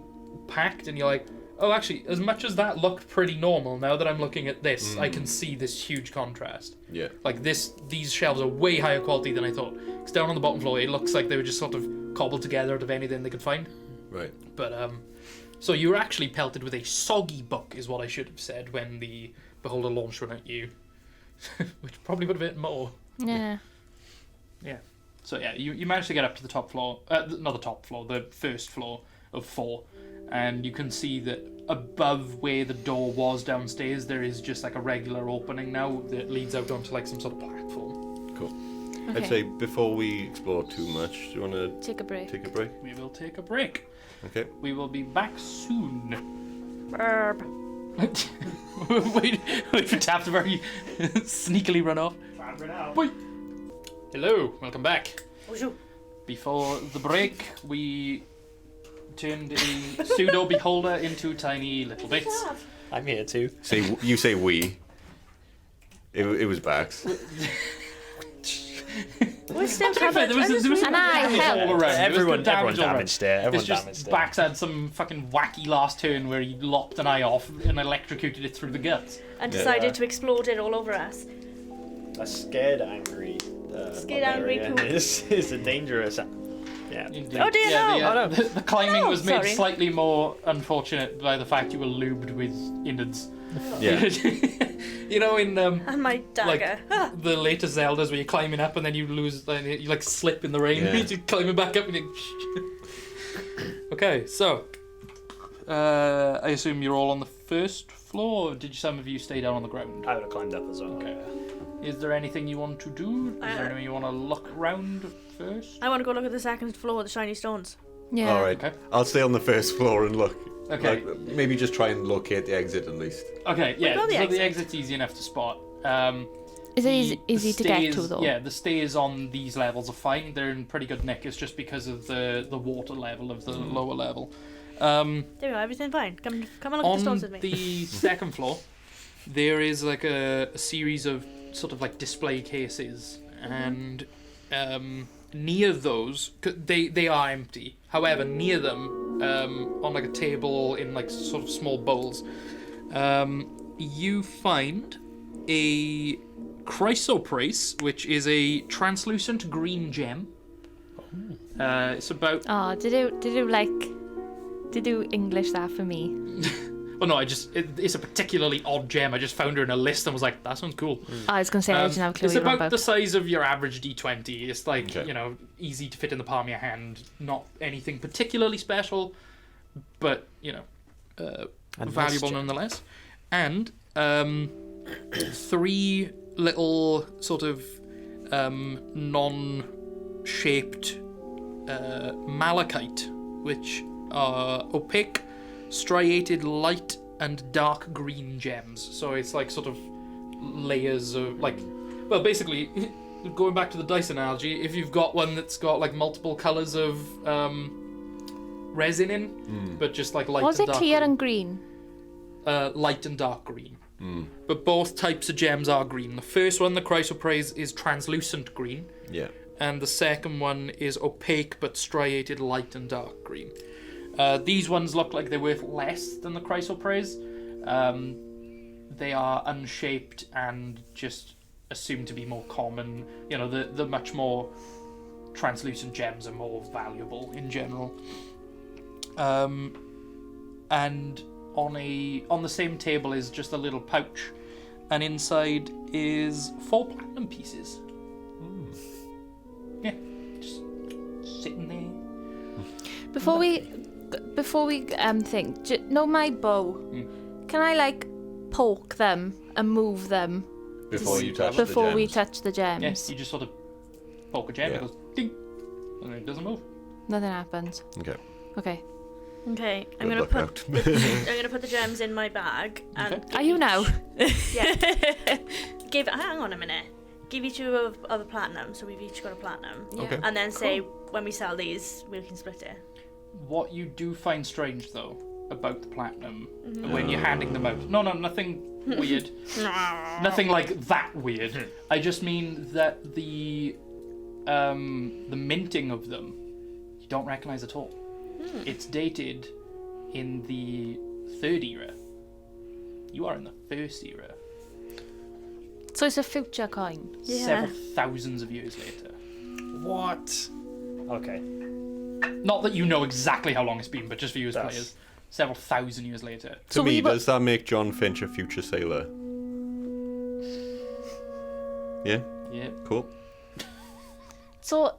packed, and you're like, oh, actually, as much as that looked pretty normal, now that I'm looking at this, I can see this huge contrast. Yeah. Like these shelves are way higher quality than I thought. Because down on the bottom floor, it looks like they were just sort of cobbled together out of anything they could find. Right. But so you were actually pelted with a soggy book, is what I should have said when the beholder launched one at you, which probably would have hit more. Yeah. Yeah. So yeah, you managed to get up to the top floor, not the top floor, the first floor of 4, and you can see that above where the door was downstairs, there is just like a regular opening now that leads out onto like some sort of platform. Cool. Okay. I'd say before we explore too much, do you want to Take a break. take a break? We will take a break. Okay. We will be back soon. Burb. wait for Tap to very sneakily run off. Run out. Wait. Hello, welcome back. Bonjour. Before the break, we turned a pseudo beholder into tiny little bits. I'm here too. You say we. It was Bax. We're still To be fair, there was And some I damage helped. all around. There was Everyone good damage all around. damaged there. Everyone It's just damaged there. Bax had some fucking wacky last turn where he lopped an eye off and electrocuted it through the guts. And decided to explode it all over us. A scared, angry. Scared, angry barbarian poop. is a dangerous. Yeah. Indeed. Oh dear, yeah, no. The climbing No, was made sorry. slightly more unfortunate by the fact you were lubed with innards. Yeah. You know, in And my dagger. the later Zeldas where you're climbing up and then you lose, you like slip in the rain, Yeah. you're climbing back up and you... Okay, so I assume you're all on the first floor, or did some of you stay down on the ground? I would have climbed up as well. Okay. Is there anything you want to do? Is there anything you want to look around first? I want to go look at the second floor with the shiny stones. Yeah. All right. Okay. I'll stay on the first floor and look. Okay. Like, maybe just try and locate the exit at least. Okay, yeah, got the so exit. the exit's easy enough to spot. Is it The easy to get to stairs- though? Yeah, the stairs on these levels are fine. They're in pretty good nick. It's just because of the water level of the lower level. There we go, everything fine. Come and look at the On stones with me. the second floor, there is like a series of sort of like display cases, and near those, they are empty. However, near them, on like a table in like sort of small bowls, you find a chrysoprase, which is a translucent green gem. It's about... Oh, did you English that for me? Oh no, it's a particularly odd gem. I just found her in a list and was like, that sounds cool. I was gonna say I didn't have a clue It's what you were about about. the size of your average D20. It's like, Okay. you know, easy to fit in the palm of your hand. Not anything particularly special, but, you know, A valuable nice gem. nonetheless. And 3 little sort of non-shaped malachite, which are opaque, striated light and dark green gems. So it's like sort of layers of like, well, basically, going back to the dice analogy, if you've got one that's got like multiple colors of resin in, but just like light Was and it dark clear green. and green? Light and dark green. But both types of gems are green. The first one, the chrysoprase, is translucent green, Yeah. and the second one is opaque but striated light and dark green. These ones look like they're worth less than the chrysoprase. They are unshaped and just assumed to be more common. You know, the much more translucent gems are more valuable in general. And on the same table is just a little pouch, and inside is 4 platinum pieces. Yeah, just sitting there. Before we think, know my bow. Can I like poke them and move them Before you touch before we the gems. touch the gems? Yes, you just sort of poke a gem, Yeah. it goes ding, and it doesn't move. Nothing happens. Okay. Okay. Okay, I'm Good gonna luck put out. I'm gonna put the gems in my bag and Okay. Are you now? hang on a minute. Give each of a platinum, so we've each got a platinum. Yeah. Okay. And then say when we sell these, we can split it. What you do find strange, though, about the platinum, when you're handing them out... No, nothing weird. Nothing like that weird. I just mean that the minting of them, you don't recognise at all. It's dated in the 3rd era. You are in the 1st era. So it's a future coin. Yeah. Several thousands of years later. What? Okay. Not that you know exactly how long it's been, but just for you as That's- players. Several thousand years later. To So me, we were- does that make John Finch a future sailor? Yeah? Yeah. Cool. So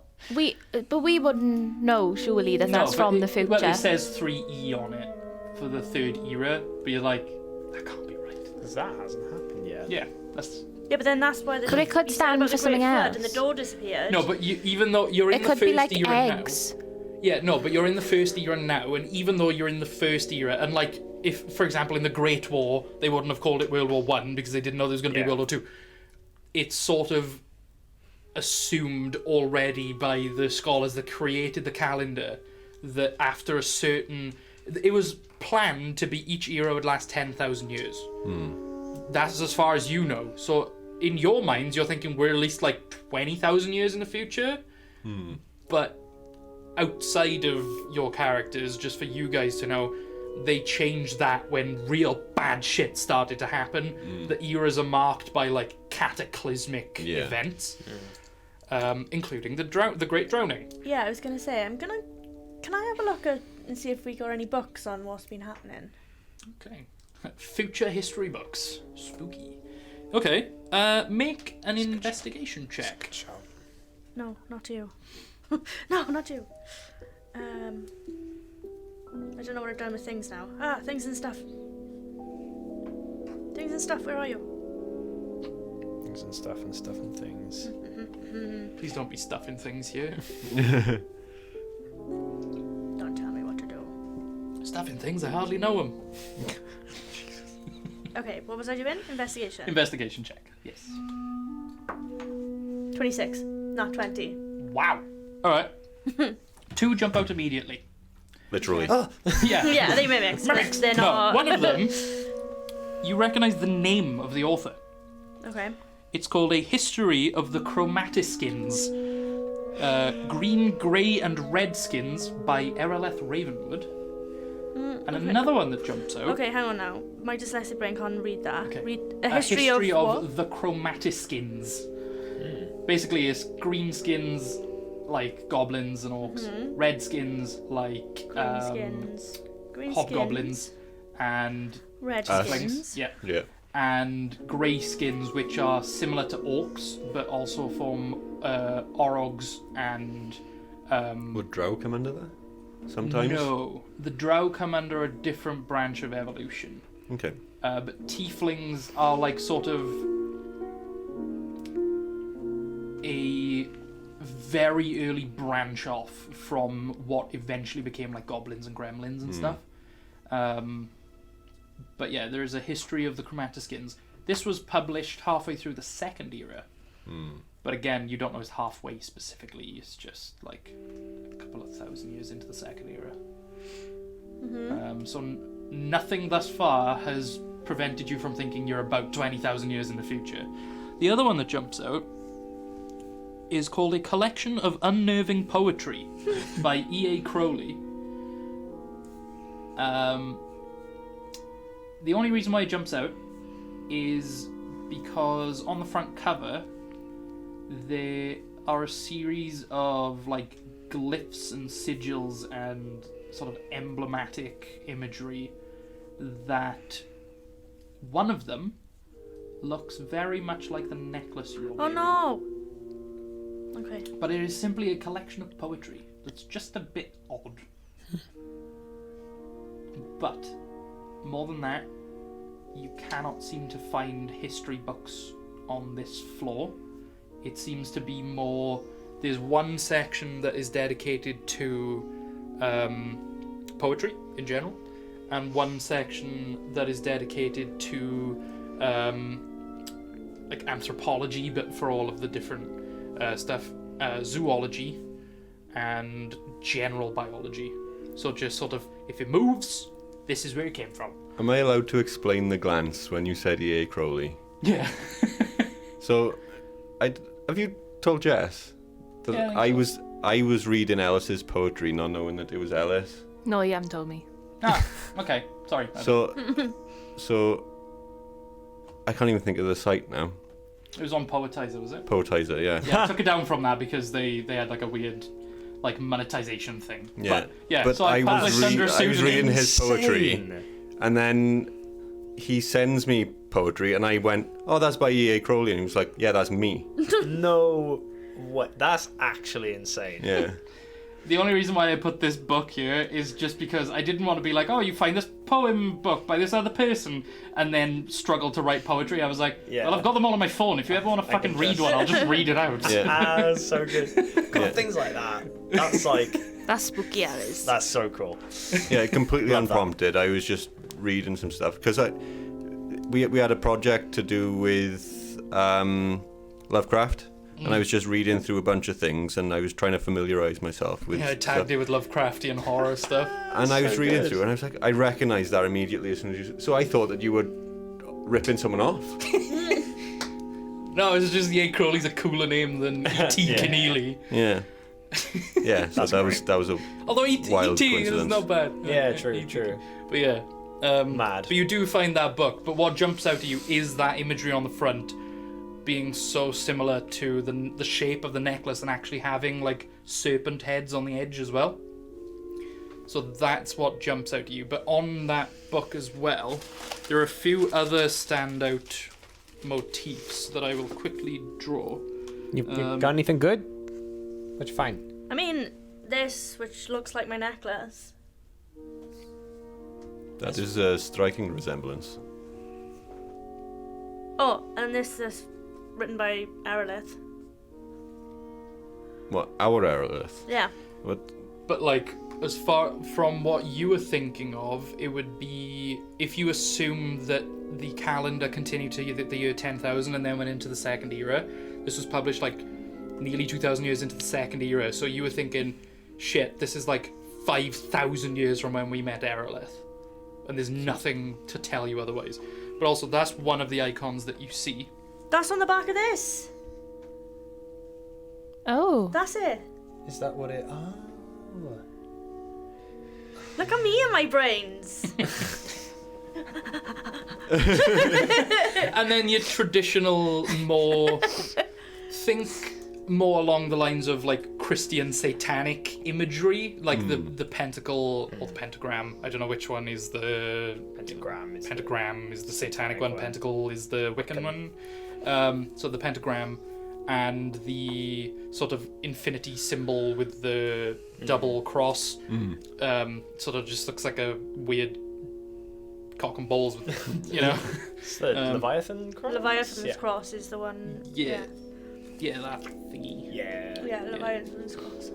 but we wouldn't know surely that that's but from the future. Well, it says 3E on it for the 3rd era, but you're like, that can't be right. Because that hasn't happened yet. Yeah, that's... Yeah, but then that's why the But it could you said stand about for the Great something Flood else. and the door disappeared. No, but even though you're in It the could 1st be like era eggs. now... Yeah, no, but you're in the 1st era now, and even though you're in the 1st era, and like, if, for example, in the Great War, they wouldn't have called it World War One because they didn't know there was going to be Yeah. World War Two. It's sort of assumed already by the scholars that created the calendar that after a certain... It was planned to be each era would last 10,000 years. That's as far as you know. So in your minds, you're thinking we're at least like 20,000 years in the future. But outside of your characters, just for you guys to know, they changed that when real bad shit started to happen. The eras are marked by like cataclysmic Yeah. events, including the Great Drowning. Yeah, I was gonna say can I have a look at and see if we got any books on what's been happening? Okay. Future history books. Spooky. Okay. Make an investigation check. No, not you. No, not you. I don't know what I've done with things now. Ah, things and stuff. Things and stuff, where are you? Things and stuff and stuff and things. Please don't be stuffing things here. Don't tell me what to do. Stuffing things, I hardly know them. Okay, what was I doing? Investigation. Investigation check. Yes. 26, not 20. Wow. All right. 2 jump out immediately. Literally. Yeah. Yeah, they mimics. They're No, not. one of them, you recognize the name of the author. Okay. It's called A History of the Chromatiskins. Green, Grey, and Red Skins by Ereleth Ravenwood. And another one that jumps out. Okay, hang on now. My dyslexic brain can't read that. Okay. Read a history, of what? the Chromatiskins. Basically, it's green skins like goblins and orcs, red skins like Green skins. Green hobgoblins, skins. and Red Us. skins. yeah, Yeah. and grey skins, which are similar to orcs, but also from orogs and. Would Drow come under that? Sometimes? No, the drow come under a different branch of evolution. Okay. But tieflings are like sort of a very early branch off from what eventually became like goblins and gremlins and stuff. But yeah, there is a history of the Chromatiskins. This was published halfway through the 2nd era. But again, you don't know it's halfway specifically. It's just like a couple of thousand years into the 2nd era. So nothing thus far has prevented you from thinking you're about 20,000 years in the future. The other one that jumps out is called A Collection of Unnerving Poetry by E.A. Crowley. The only reason why it jumps out is because on the front cover there are a series of like glyphs and sigils and sort of emblematic imagery that one of them looks very much like the necklace you're wearing. Oh no! Okay. But it is simply a collection of poetry that's just a bit odd. But more than that, you cannot seem to find history books on this floor. It seems to be more... There's one section that is dedicated to poetry in general, and one section that is dedicated to like anthropology, but for all of the different stuff, zoology and general biology. So just sort of, if it moves, this is where it came from. Am I allowed to explain the glance when you said E.A. Crowley? Yeah. So, have you told Jess that Yeah, I was reading Ellis's poetry, not knowing that it was Ellis? No, you haven't told me. Ah, okay. Sorry. So I can't even think of the site now. It was on Poetizer, was it? Poetizer, yeah. Yeah, I took it down from that because they had like a weird like monetization thing. Yeah. But, yeah, But so I published under a was pseudonym. reading his poetry, Insane. and then he sends me poetry, and I went, "Oh, that's by E.A. Crowley," and he was like, "Yeah, that's me." No, what? That's actually insane. Yeah. The only reason why I put this book here is just because I didn't want to be like, oh, you find this poem book by this other person, and then struggle to write poetry. I was like, Yeah. well, I've got them all on my phone. If you ever want to fucking can read just- one, I'll just read it out. Yeah. So good. God, Yeah. things like that. That's like, That's spooky hours. that's so cool. Yeah, completely Love that. unprompted. I was just reading some stuff because we had a project to do with Lovecraft, and I was just reading through a bunch of things, and I was trying to familiarize myself with Yeah, I stuff. tagged it with Lovecraftian horror stuff. And I was So reading good. through, and I was like, I recognized that immediately as soon as you. So I thought that you were ripping someone off. No, it's just E.A. Crowley's a cooler name than E.T. Yeah. Keneally. Yeah. Yeah. So That's that was a Although E.T. Wild is coincidence. not bad. Yeah, true, true. But yeah. Mad. But you do find that book, but what jumps out at you is that imagery on the front being so similar to the shape of the necklace and actually having like serpent heads on the edge as well. So that's what jumps out at you. But on that book as well, there are a few other standout motifs that I will quickly draw. You got anything good? What'd you find? I mean, this, which looks like my necklace. that is a striking resemblance. Oh, and this is written by Aralith. What, our Aerolith? Yeah. What? But like, as far from what you were thinking of, it would be if you assume that the calendar continued to the year 10,000 and then went into the second era. This was published like nearly 2,000 years into the second era, so you were thinking, shit, this is like 5,000 years from when we met Aerolith, and there's nothing to tell you otherwise. But also, that's one of the icons that you see. That's on the back of this. Oh. That's it. Is that what it? Oh. Look at me and my brains. And then your traditional, more think more along the lines of like Christian satanic imagery, like the pentacle or the pentagram. I don't know which one is the pentagram is the satanic one. Pentacle is the Wiccan one. So the pentagram and the sort of infinity symbol with the double cross sort of just looks like a weird cock and balls with, you know. It's the Leviathan cross? Leviathan's Yeah. cross is the one. Yeah, that thingy. Yeah. Yeah, Leviathan's cross.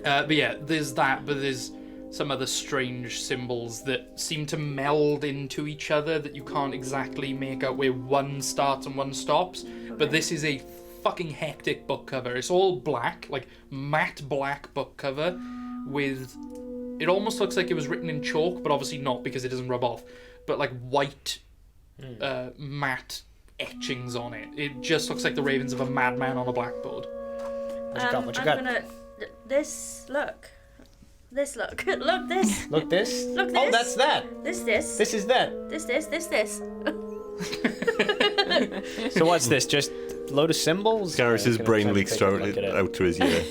But yeah, there's that, but there's some other strange symbols that seem to meld into each other that you can't exactly make out where one starts and one stops. But this is a fucking hectic book cover. It's all black, like matte black book cover with... It almost looks like it was written in chalk, but obviously not because it doesn't rub off. But like white matte etchings on it. It just looks like the ravings of a madman on a blackboard. What you got? What you I'm got? gonna. This look. This look. Look this. Look this. Look Oh, this. that's that. This. This is that. This. So what's this? Just load of symbols? Garrus's Can I brain try and leaks take a look at it? out to his ear.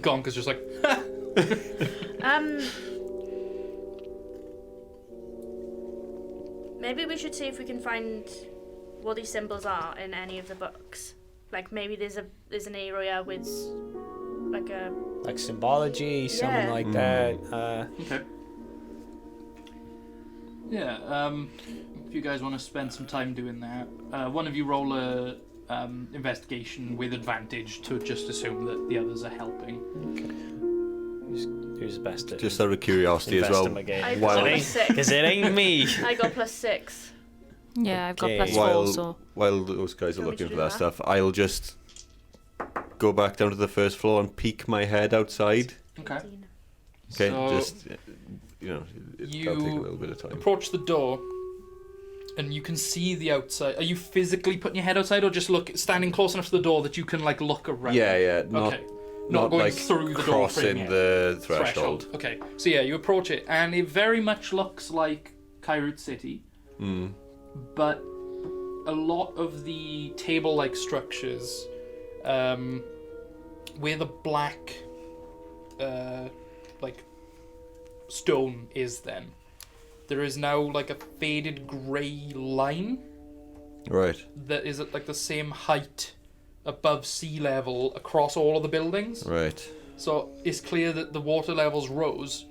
Gonk is just like, Maybe we should see if we can find what these symbols are in any of the books. Like maybe there's an area with like a Like symbology, something Yeah. like that. okay. Yeah, if you guys want to spend some time doing that, one of you roll a investigation with advantage to just assume that the others are helping. Who's best at Just out of curiosity as well. I got While- plus 6. Because it ain't me. I got plus 6. Yeah, I've got Okay. plus While 4, so. while those guys are Do you want looking me to for do that that? stuff, I'll just go back down to the first floor and peek my head outside. Okay. Okay, So just that'll take a little bit of time. approach the door, and you can see the outside. Are you physically putting your head outside, or just standing close enough to the door that you can like look around? Yeah, Okay. Not going like through the door crossing frame yet. the threshold. Okay, so yeah, you approach it, and it very much looks like Kairut City, but a lot of the table-like structures, where the black, like stone is, then there is now like a faded grey line Right. that is at like the same height above sea level across all of the buildings. Right. So it's clear that the water levels rose,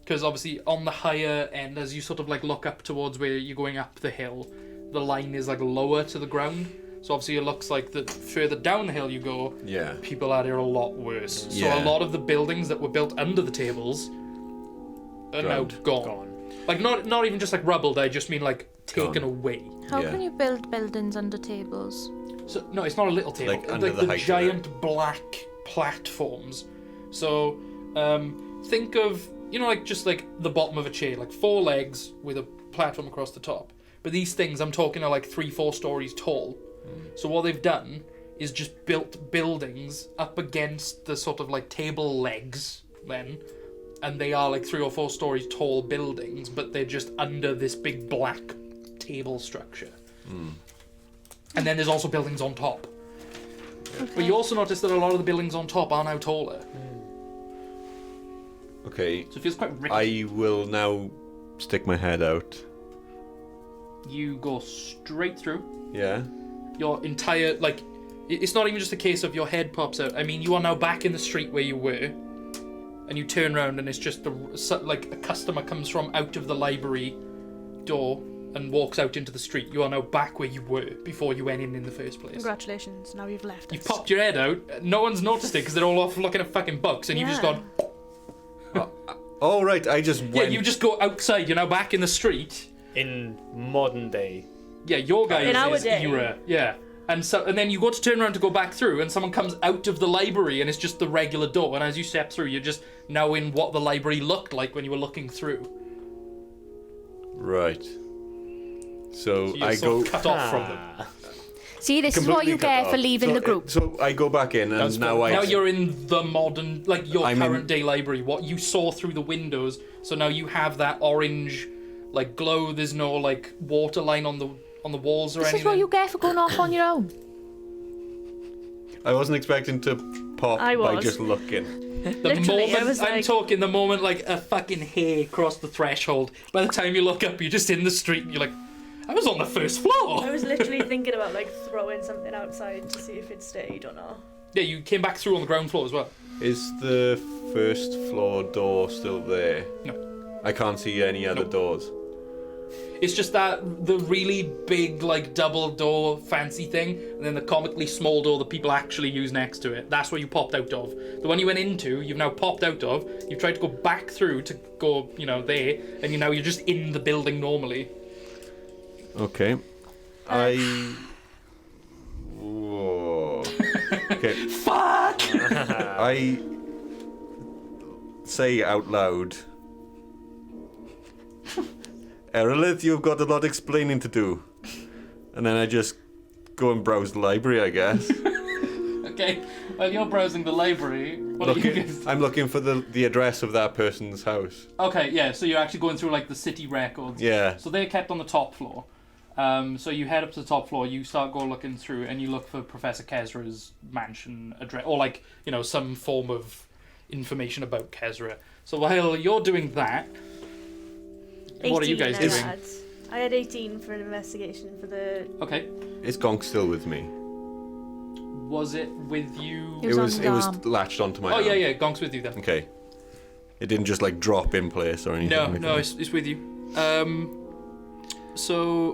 because obviously on the higher end, as you sort of like look up towards where you're going up the hill, the line is like lower to the ground. So obviously it looks like the further down the hill you go, Yeah. people out here are a lot worse. So Yeah. a lot of the buildings that were built under the tables are now gone. Gone. Like not even just like rubbled, I just mean like taken Gone. away. How Yeah. can you build buildings under tables? So no, it's not a little table. Like under the the height of giant black platforms. So think of like just like the bottom of a chair, like 4 legs with a platform across the top. But these things I'm talking are like 3-4 stories tall. So what they've done is just built buildings up against the sort of like table legs then, and they are like 3 or 4 stories tall buildings, but they're just under this big black table structure. And then there's also buildings on top. But you also notice that a lot of the buildings on top are now taller. Okay. So it feels quite rickety. I will now stick my head out. You go straight through. Yeah. Your entire, like, it's not even just a case of your head pops out. I mean, you are now back in the street where you were. And you turn around and it's just like a customer comes from out of the library door and walks out into the street. You are now back where you were before you went in the first place. Congratulations, now you've left You've us. popped your head out. No one's noticed it because they're all off looking at fucking books, and you've just Yeah. gone. Oh right, I just went. Yeah, you just go outside. You're now back in the street. In modern day. Yeah, your guys' In our day. era. Yeah. And then you go to turn around to go back through, and someone comes out of the library, and it's just the regular door. And as you step through, you're just now in what the library looked like when you were looking through. Right. So So you're I sort go. of cut off from them. See, this is what you completely cut get for off. leaving So, the group. So I go back in, and now I. Now you're in the modern, like your I'm in- current day library. What you saw through the windows. So now you have that orange, like glow. There's no like water line on the walls or This anything. is what you get for going off on your own. I wasn't expecting to pop I by was. just looking. The Literally, moment I was I'm like- talking, the moment like a fucking hair crossed the threshold. By the time you look up, you're just in the street. And you're like, I was on the first floor. I was literally thinking about like throwing something outside to see if it stayed or not. Yeah, you came back through on the ground floor as well. Is the first floor door still there? No. I can't see any other doors. It's just that the really big like double door fancy thing, and then the comically small door that people actually use next to it. That's where you popped out of. The one you went into, you've now popped out of. You've tried to go back through to go, there, and you're just in the building normally. Okay. Whoa. Okay. Fuck! I say out loud, Herald, you've got a lot explaining to do. And then I just go and browse the library, I guess. Okay, while you're browsing the library, what are you guys? I'm looking for the address of that person's house. Okay, yeah, so you're actually going through like the city records. Yeah. So they're kept on the top floor. So you head up to the top floor, you start go looking through, and you look for Professor Kezra's mansion address, or like, you know, some form of information about Kezra. So while you're doing that, what are you guys 18 doing? I had 18 for an investigation for the... Okay. Is Gonk still with me? Was it with you? It was on It his was arm. latched onto my Oh, arm. yeah, Gonk's with you then. Okay. It didn't just like drop in place or anything. No, it's with you. So,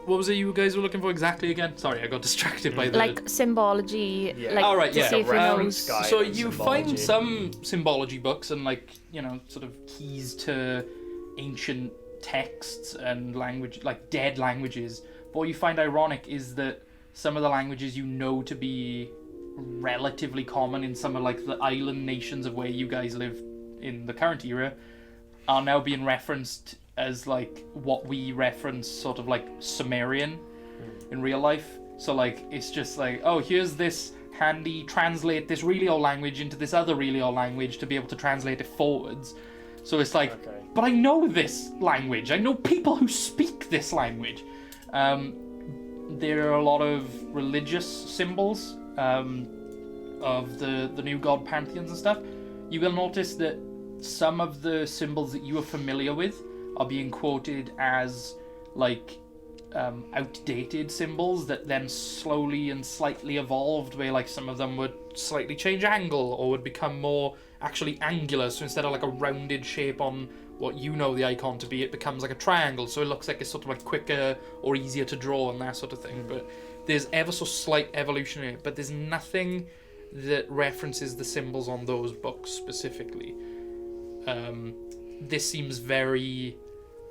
what was it you guys were looking for exactly again? Sorry, I got distracted by the... Like symbology, Yeah. like Oh, right, to yeah. see if he Around knows. sky. So and you symbology. find some symbology books and like, you know, sort of keys to ancient texts and language, like dead languages. But what you find ironic is that some of the languages you know to be relatively common in some of like the island nations of where you guys live in the current era are now being referenced as like what we reference sort of like Sumerian in real life. So like it's just like, oh, here's this handy translate this really old language into this other really old language to be able to translate it forwards. So it's like, Okay. but I know this language. I know people who speak this language. There are a lot of religious symbols of the new god pantheons and stuff. You will notice that some of the symbols that you are familiar with are being quoted as like outdated symbols that then slowly and slightly evolved, where like some of them would slightly change angle or would become more actually angular. So instead of like a rounded shape on what you know the icon to be, it becomes like a triangle, so it looks like it's sort of like quicker or easier to draw and that sort of thing. But there's ever so slight evolution in it, but there's nothing that references the symbols on those books specifically. This seems very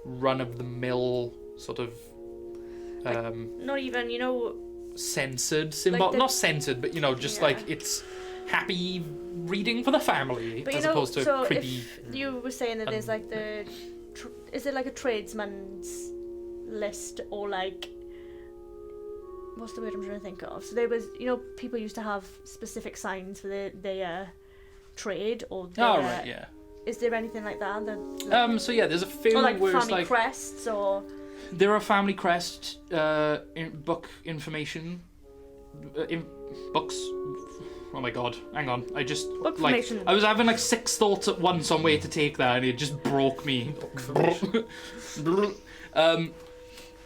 run-of-the-mill sort of Not even, you know... censored symbol, Like the- not censored, but you know, just Yeah. like it's happy reading for the family But as you know, opposed to so pretty. if you were saying that there's like the... is it like a tradesman's list or like... What's the word I'm trying to think of? So there was, you know, people used to have specific signs for their trade or their, Oh right, yeah. Is there anything like that? Like, So yeah, there's a few or like where it's family like crests or... there are family crest book information books. Oh my god, hang on. I just Book like information. I was having like 6 thoughts at once on where to take that, and it just broke me.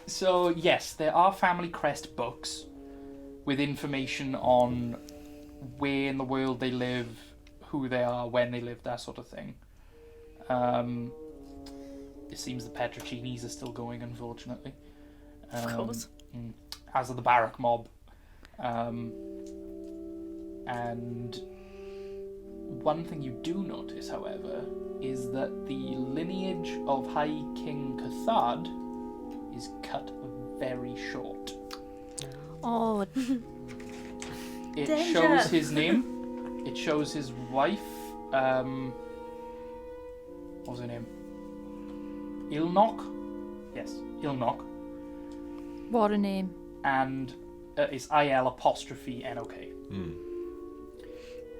So yes, there are family crest books with information on where in the world they live, who they are, when they live, that sort of thing. It seems the Petrocinis are still going, unfortunately. Of course. As are the Barrack mob. And one thing you do notice, however, is that the lineage of High King Cathard is cut very short. Oh, It Danger. shows his name. It shows his wife. What was her name? Ilnok? Yes, Ilnok. what a name. And it's IL''NOK.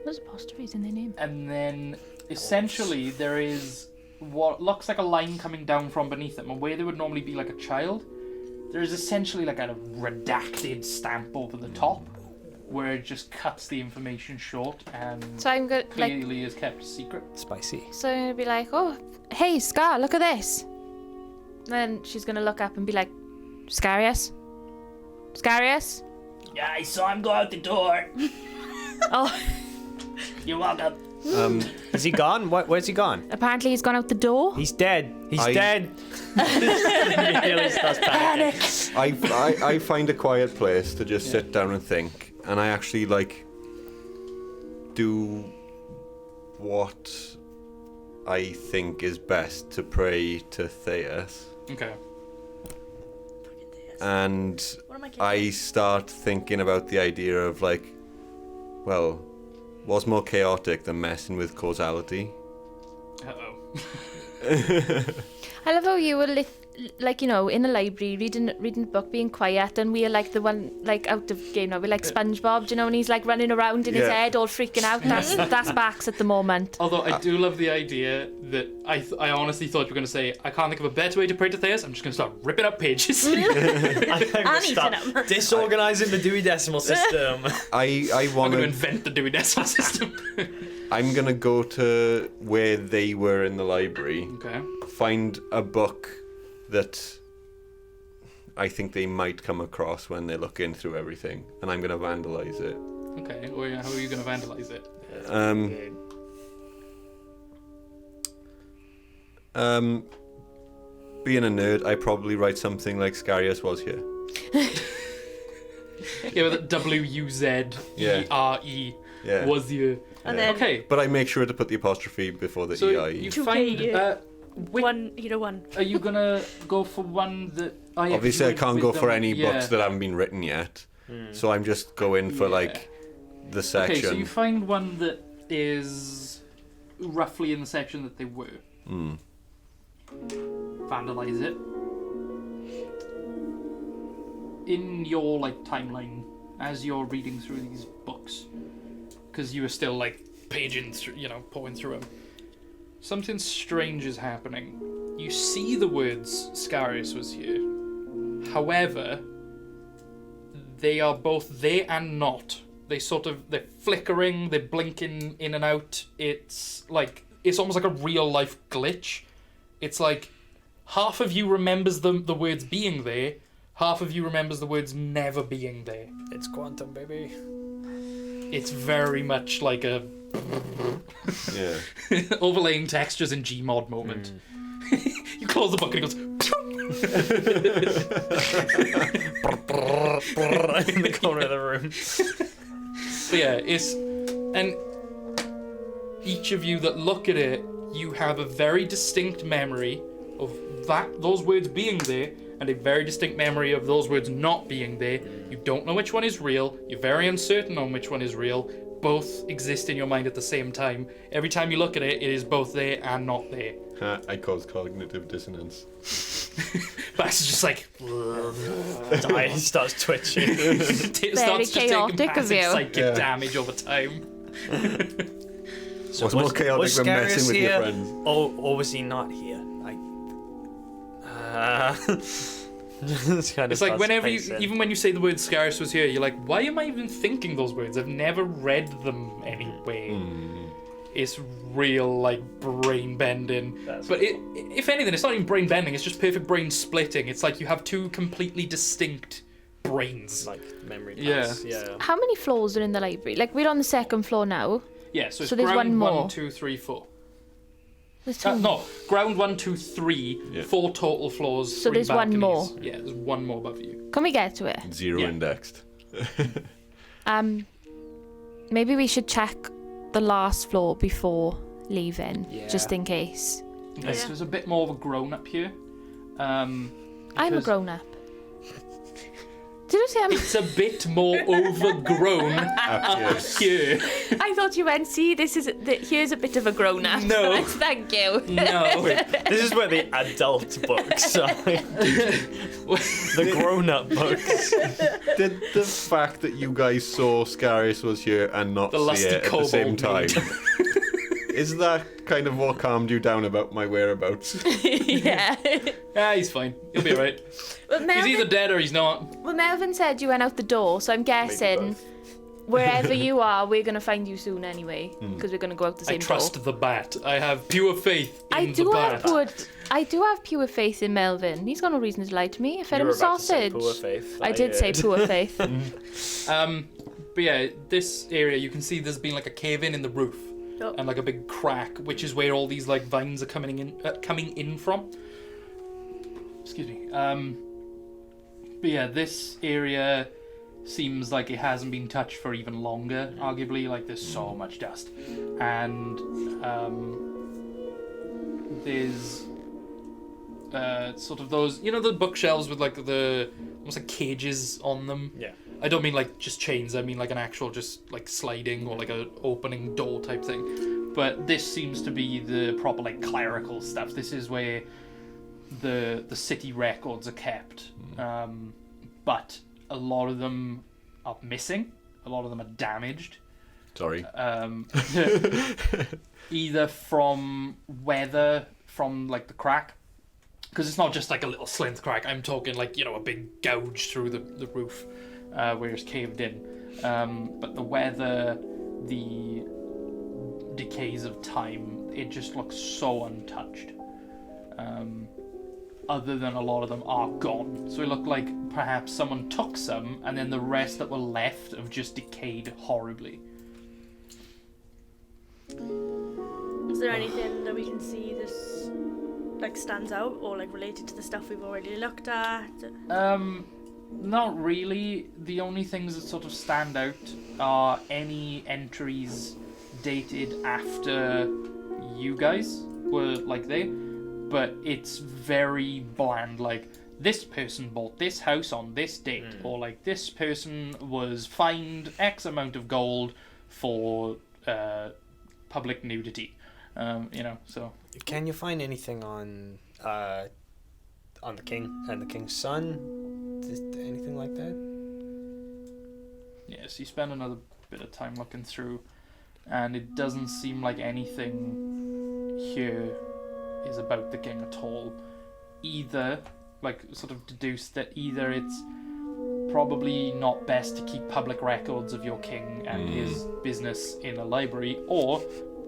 There's apostrophes in their name. And then essentially there is what looks like a line coming down from beneath them, and where there would normally be like a child, there is essentially like a redacted stamp over the top where it just cuts the information short and So I'm good, like, clearly is kept a secret. Spicy. so I'm gonna be like, oh, hey, Scar, look at this. Then she's gonna look up and be like, Scarius? Scarius? Yeah, I saw him go out the door. Oh, You're welcome. Is he gone? Where's he gone? apparently he's gone out the door. He's dead. He's I- dead. Immediately starts panicking. I find a quiet place to just sit down and think, and I actually like do what I think is best to pray to Theus, Okay. and What am I kidding? I start thinking about the idea of like, well, what's more chaotic than messing with causality? Uh-oh. I love how you were like, you know, in a library, reading a book, being quiet, and we're like the one, like, out of game now. We're like SpongeBob, do you know, and he's like running around in his head, all freaking out. That's Bax at the moment. Although I do love the idea that I honestly thought you were going to say, I can't think of a better way to pray to Theus. I'm just going to start ripping up pages. I'm gonna start disorganizing the Dewey Decimal System. I I'm want going to to. invent the Dewey Decimal System. I'm gonna go to where they were in the library. Okay. Find a book that I think they might come across when they're looking through everything, and I'm gonna vandalize it. Okay. Well, how are you going to vandalize it? Being a nerd, I probably write something like Scarius was here. Yeah, with WUZERE Yeah. was you. And then Okay. But I make sure to put the apostrophe before the So EIE. you 2K, find yeah. which, one, hero one. are you gonna go for one that? Oh, yeah, 'cause Obviously, you I went can't with go them- for any yeah. books that haven't been written yet. So I'm just going for like the section. Okay, so you find one that is roughly in the section that they were. Vandalize it. In your like timeline, as you're reading through these books, because you were still like paging through, you know, pouring through them. Something strange is happening. You see the words "Scarius was here." However, they are both there and not. They're flickering, they're blinking in and out. It's almost like a real life glitch. It's like half of you remembers the words being there, half of you remembers the words never being there. It's quantum, baby. It's very much like a Yeah. overlaying textures in Gmod moment. You close the book and it goes in the corner of the room. But yeah, and each of you that look at it, you have a very distinct memory of those words being there, and a very distinct memory of those words not being there. You don't know which one is real. You're very uncertain on which one is real. Both exist in your mind at the same time. Every time you look at it, it is both there and not there. I cause cognitive dissonance. Bax is just like His eye starts twitching. starts just taking chaotic of passive you. psychic damage over time. So What's more chaotic than messing with your here? friends? Or was he not here? It's kind of It's like whenever you, pacing. even when you say the word Scarius was here, you're like, why am I even thinking those words? I've never read them anyway. It's real, like, brain bending. But if anything, it's not even brain bending, it's just perfect brain splitting. It's like you have two completely distinct brains. like memory Yeah. pass. Yeah. How many floors are in the library? Like, we're on the second floor now. Yeah, so it's So there's ground one more. 1, 2, 3, 4. There's two. No, ground 1, 2, 3, Yeah. 4 total floors. So 3 there's one balconies. more. Yeah, there's one more above you. Can we get to it? Zero Yeah. indexed. Maybe we should check the last floor before leaving, just in case. Okay, so there's a bit more of a grown up here. I'm a because grown up. Did you say I'm? It's a bit more overgrown up here. I thought you went. See, here's a bit of a grown up. No. Thank you. No. This is where the adult books are. The grown-up books. Did the fact that you guys saw Scarius was here and not The see lusty it at the same kobold time, is that kind of what calmed you down about my whereabouts? Yeah. He's fine. He'll be alright. Well, He's either dead or he's not. Well, Melvin said you went out the door, so I'm guessing wherever you are, we're gonna find you soon anyway, because we're gonna go out the I same trust door. the bat. I have pure faith in I the do bat. have pure faith in Melvin. He's got no reason to lie to me. I fed him You a were about to say sausage. poor faith. I did say heard. poor faith. But yeah, this area you can see there's been like a cave in the roof Oh. and like a big crack, which is where all these like vines are coming in from. Excuse me. But yeah, this area seems like it hasn't been touched for even longer. Arguably, like there's so much dust, and there's sort of those, you know, the bookshelves with like the almost like cages on them. Yeah. I don't mean like just chains. I mean like an actual just like sliding or like a opening door type thing. But this seems to be the proper like clerical stuff. This is where the city records are kept, but a lot of them are missing. A lot of them are damaged. Sorry. Either from weather, from like the crack, because it's not just like a little slint crack. I'm talking like, you know, a big gouge through the roof where it's caved in. But the weather, the decays of time, it just looks so untouched. Other than a lot of them are gone. So it looked like perhaps someone took some and then the rest that were left have just decayed horribly. Is there anything that we can see this like stands out or like related to the stuff we've already looked at? Not really. The only things that sort of stand out are any entries dated after you guys were like there, but it's very bland, like this person bought this house on this date, or like this person was fined X amount of gold for public nudity, you know. So Can you find anything on the king and the king's son? Anything like that? yes, you spend another bit of time looking through, and it doesn't seem like anything here is about the king at all. Either, like, sort of deduce that either it's probably not best to keep public records of your king and his business in a library, or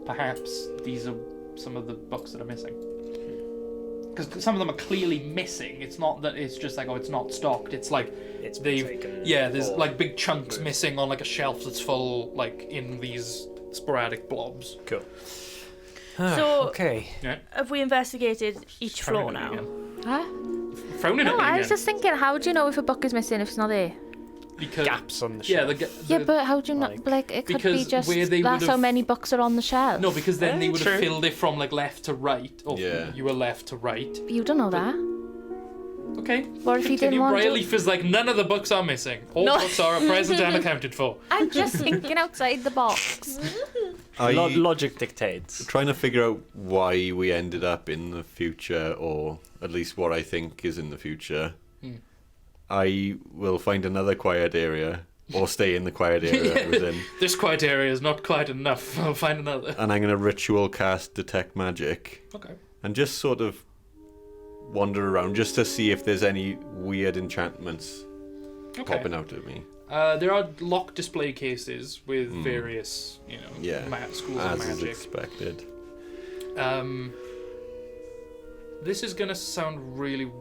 perhaps these are some of the books that are missing. Because some of them are clearly missing. It's not that it's just like, oh, it's not stocked. It's like It's they've, taken there's or like big chunks moved. missing on like a shelf that's full, like in these sporadic blobs. Cool. So- okay. Have we investigated each floor Frowning at now? me again. Huh? Frowning No, at me I was again. just thinking, how do you know if a book is missing if it's not there? Because Gaps on the yeah, shelf. Yeah, but how do you know? like- Like, it could be because just where they that's would've- how many books are on the shelf. no, because then they would have True. filled it from like left to right, or Yeah. you were left to right. You don't know that. Okay. What if he didn't Continue. want to? Bryleaf is like, none of the books are missing. All No. books are present and accounted for. I'm just thinking outside the box. Logic dictates. Trying to figure out why we ended up in the future, or at least what I think is in the future. I will find another quiet area, or stay in the quiet area I was in, This quiet area is not quiet enough. I'll find another. and I'm going to ritual cast Detect Magic, Okay. and just sort of wander around just to see if there's any weird enchantments popping out at me. There are locked display cases with various, you know, Yeah, schools of as is magic. expected. This is gonna sound really,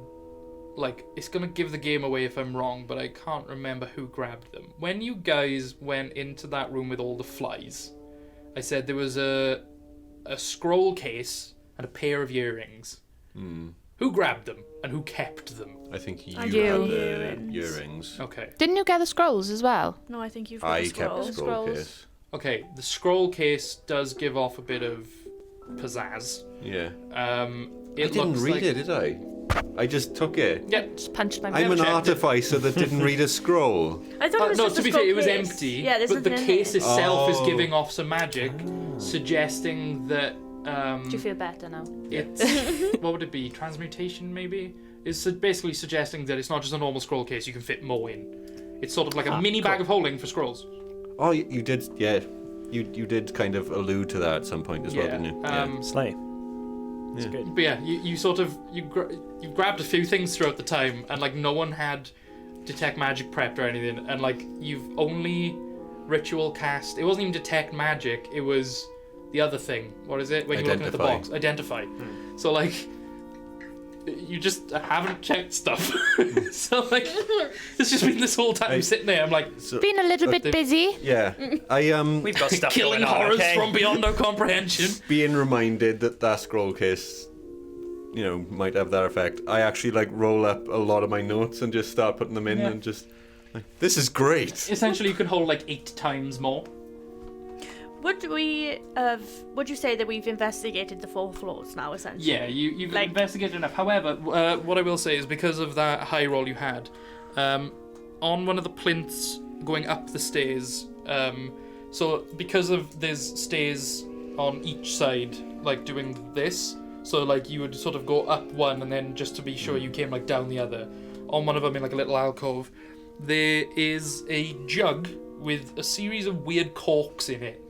like, it's gonna give the game away if I'm wrong, but I can't remember who grabbed them. When you guys went into that room with all the flies, I said there was a scroll case and a pair of earrings. Who grabbed them and who kept them? I think you I had do. the Earrings. earrings. Okay. Didn't you get the scrolls as well? No, I think you've got I the kept the scroll. scroll Scrolls. case. Okay, the scroll case does give off a bit of pizzazz. Yeah. It I didn't looks read like, it, did I? I just took it. Yeah. Just punched my I'm an checked it. artificer that didn't read a scroll. I thought it was No, just to a be scroll fair, it was case. empty. Yeah, there's but the nothing in case there. itself is Oh. giving off some magic, suggesting that Do you feel better now? it's what would it be? Transmutation, maybe? Is basically suggesting that it's not just a normal scroll case. You can fit more in. It's sort of like a mini bag of holding for scrolls. Oh, you did, yeah. You did kind of allude to that at some point as well, didn't you? Slay. It's good. But yeah, you sort of you grabbed a few things throughout the time, and like no one had detect magic prepped or anything, and like you've only ritual cast. It wasn't even detect magic. It was the other thing. What is it? When you're looking at the Identify. box, identify. So like you just haven't checked stuff. So like it's just been this whole time Hey. sitting there. I'm like So, Been a little bit busy. yeah, I We've got stuff killing going on, horrors okay? from beyond our comprehension. being reminded that scroll case, you know, might have that effect. I actually like roll up a lot of my notes and just start putting them in, Yeah. and just like, this is great. Essentially, you can hold like 8 times more. Would you say that we've investigated the 4 floors now, essentially? Yeah, you've Like- investigated enough. However, what I will say is because of that high roll you had, on one of the plinths going up the stairs, so because of there's stairs on each side, like doing this, So like you would sort of go up one, and then just to be sure you came like down the other. On one of them in like a little alcove, there is a jug with a series of weird corks in it.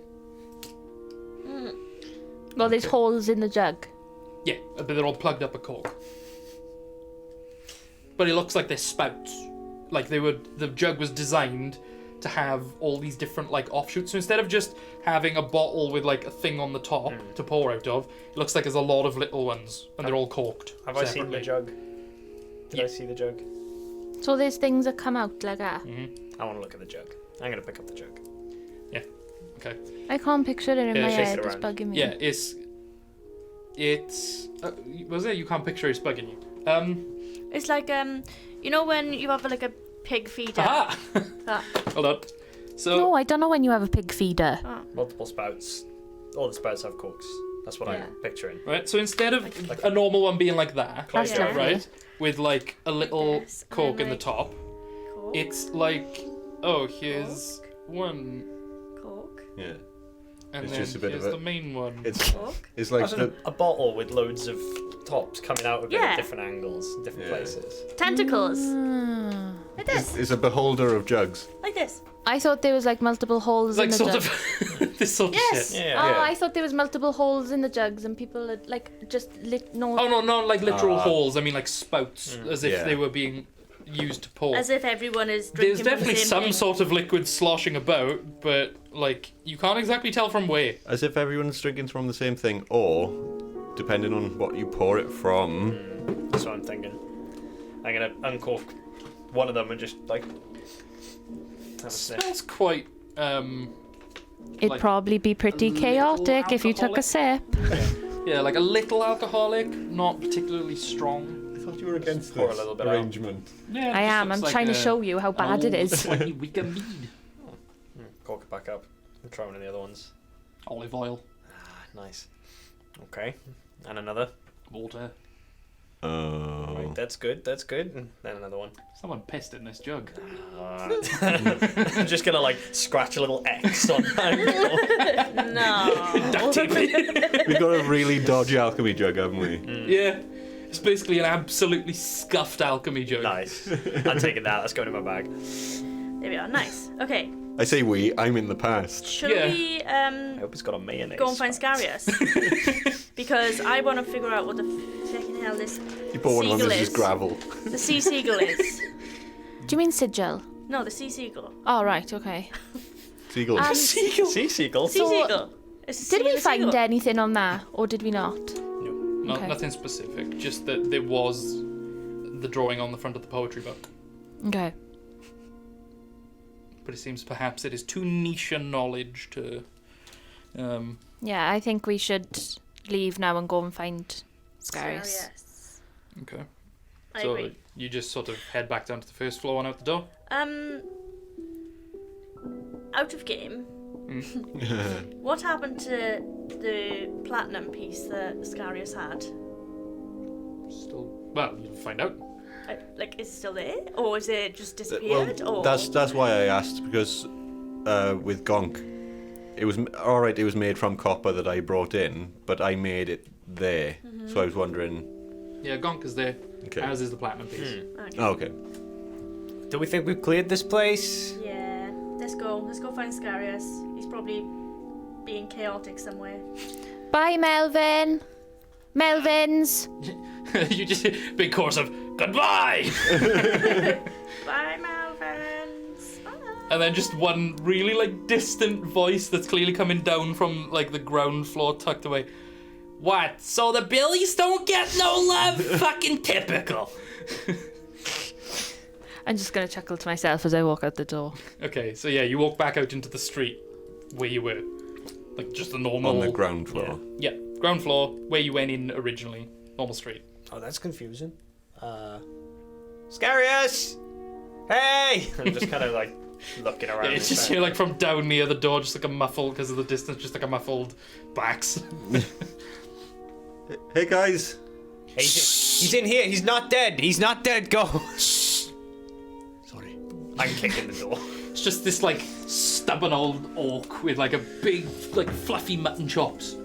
Well, there's Okay. holes in the jug. Yeah, but they're all plugged up with cork. But it looks like they're spouts. Like the jug was designed to have all these different like offshoots. So instead of just having a bottle with like a thing on the top to pour out of, it looks like there's a lot of little ones, and they're all corked. Have I seen the separately. jug? Did Yeah. I see the jug? So there's things that come out like that. I want to look at the jug. I'm gonna pick up the jug. Okay. I can't picture it in Yeah, my shake it head. It's around. bugging me. Yeah, it's was it? You can't picture it's bugging you. It's like you know when you have like a pig feeder. Aha! Ah. Hold on. So No, I don't know when you have a pig feeder. Multiple spouts. All the spouts have corks. That's what Yeah. I'm picturing. right, so instead of Like- a normal one being like that, That's Yeah. lovely. right, with like a little Yes, and cork then, in the like, top, Cork, it's like, oh, here's one, cork, Yeah. and It's then just a bit of here's a- the main one. It's cork. like Imagine a bottle with loads of tops coming out of it Yeah. at different angles, different Yeah. places. Tentacles. Hmm. Like this. it's a beholder of jugs. Like this. I thought there was like multiple holes It's in like the sort jug. of this sort Yes. of shit. Yeah. Oh, Yeah. I thought there was multiple holes in the jugs and people had like just lit no. Oh no, not like literal Ah. holes. I mean like spouts, as if Yeah. they were being used to pour. As if everyone is drinking There's from the definitely same some thing. sort of liquid sloshing about, but like you can't exactly tell from where. As if everyone's drinking from the same thing, or depending on what you pour it from. That's what I'm thinking. I'm gonna uncork one of them and just like have a sniff. Smells quite It'd like probably be pretty little chaotic if you took a sip. yeah, like a little alcoholic, not particularly strong. I thought you were against pour a this little bit out. arrangement. Yeah, I am. I'm trying to show you how bad it is. Slightly weaker mead. Cork it back up and try one of the other ones. Olive oil, Ah, nice. Okay. And another. water. Oh. Right, that's good, that's good. And then another one. Someone pissed in this jug. I'm just gonna like scratch a little X on that. No. Duct tape it. We've got a really dodgy alchemy jug, haven't we? Yeah, it's basically an absolutely scuffed alchemy jug. Nice. I'm taking that, that's going in my bag. There we are. Nice. Okay. I say we, I'm in the past. Should Yeah. we I hope it's got a mayonnaise. go and find Scarius? Because I want to figure out what the fucking hell this You pour one of them, Seagull it's just is. gravel. the sea seagull is. Do you mean sigil? No, the sea seagull. Oh right, okay. Seagulls. Sea seagull. Sea So, seagull. It's a Did we sea- find seagull. anything on that, or did we not? Not, Okay. Nothing specific, just that there was the drawing on the front of the poetry book. Okay. But it seems perhaps it is too niche a knowledge to. Yeah, I think we should leave now and go and find Scarius. Scarius. Okay. I So agree. you just sort of head back down to the first floor and out the door. Out of game. What happened to the platinum piece that Scarius had? Still, well, you'll find out. Like, is it still there, or is it just Well, disappeared? or that's why I asked, because with Gonk, it was alright. It was made from copper that I brought in, but I made it there. So I was wondering. Yeah, Gonk is there, Okay. as is the platinum piece. Okay. Oh, okay. Do we think we've cleared this place? Yeah, let's go. Let's go find Scarius. He's probably being chaotic somewhere. Bye, Melvin. Melvins. You just big chorus of goodbye, Bye, Melvins. Bye. and then just one really like distant voice that's clearly coming down from like the ground floor, tucked away. What? So the Billies don't get no love? Fucking typical. I'm just gonna chuckle to myself as I walk out the door. Okay, so yeah, you walk back out into the street where you were, like just the normal. On the ground floor. Yeah, ground floor where you went in originally, normal street. Oh, that's confusing. Scarius! Hey! I'm just kind of like looking around. Yeah, it's just you're like from down near the door, just like a muffled because of the distance, just like a muffled backs. Hey guys. Hey, he's in here. He's not dead. He's not dead. Go. Sorry. I'm kicking the door. It's just this like stubborn old orc with like a big like fluffy mutton chops.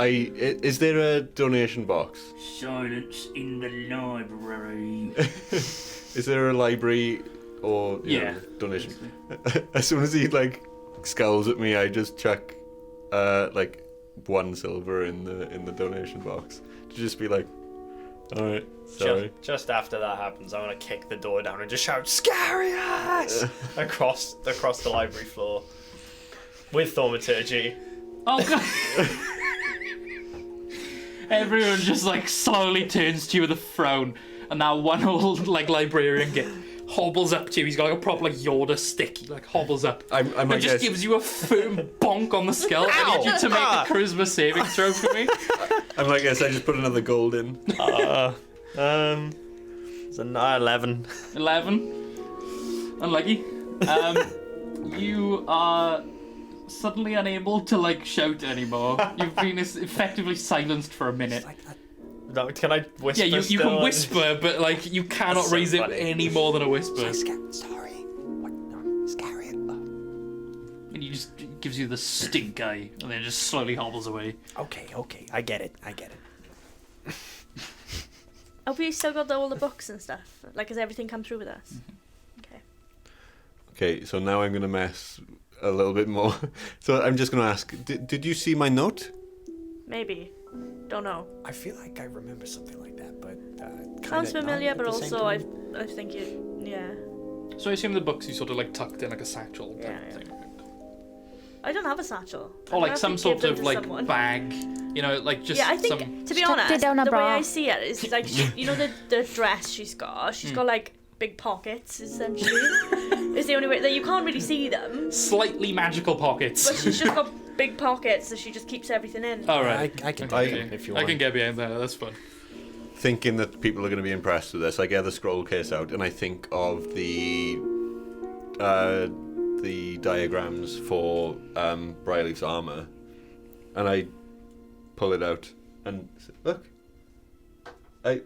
Is there a donation box? Silence in the library. Is there a library or donation? As soon as he like scowls at me, I just chuck like 1 silver in the donation box to just be like, all right, sorry. Just after that happens, I'm gonna kick the door down and just shout "Scarius!" across the library floor with thaumaturgy. Oh god! Everyone just like slowly turns to you with a frown, and now one old like librarian hobbles up to you. He's got like a proper like Yoda stick. He like hobbles up I'm and like, just gives you a firm bonk on the skull. I need you to make a charisma saving throw for me. I'm like, yes, I just put another gold in. It's an 11. 11. Unlucky. You are suddenly unable to like shout anymore. You've been effectively silenced for a minute. No, can I whisper? Yeah, you still? can whisper, but like you cannot That's so raise it funny. any more than a whisper. Sorry. What? No, scary. And he just gives you the stink eye, and then just slowly hobbles away. Okay. I get it. Have we still got all the books and stuff? Like, has everything come through with us? Okay. Okay, so now I'm gonna mess a little bit more. So I'm just gonna ask, did you see my note? Maybe. Don't know. I feel like I remember something like that, but Sounds familiar, but also I think it. Yeah. So I assume the books you sort of like tucked in like a satchel type Yeah. thing. I don't have a satchel. Or like I'm some gonna have sort to give of them to like someone. bag, you know, like just Yeah, I think some. to be Tucked it honest, down her the way bra. I see it is like you know the dress she's got. She's got like big pockets essentially. Is the only way that you can't really see them, Slightly magical pockets. but she's just got big pockets, so she just keeps everything in. All right. I can Okay. if you I want. can get behind that. That's fun. Thinking that people are going to be impressed with this, I get the scroll case out and I think of the diagrams for Briley's armor, and I pull it out and say, look, I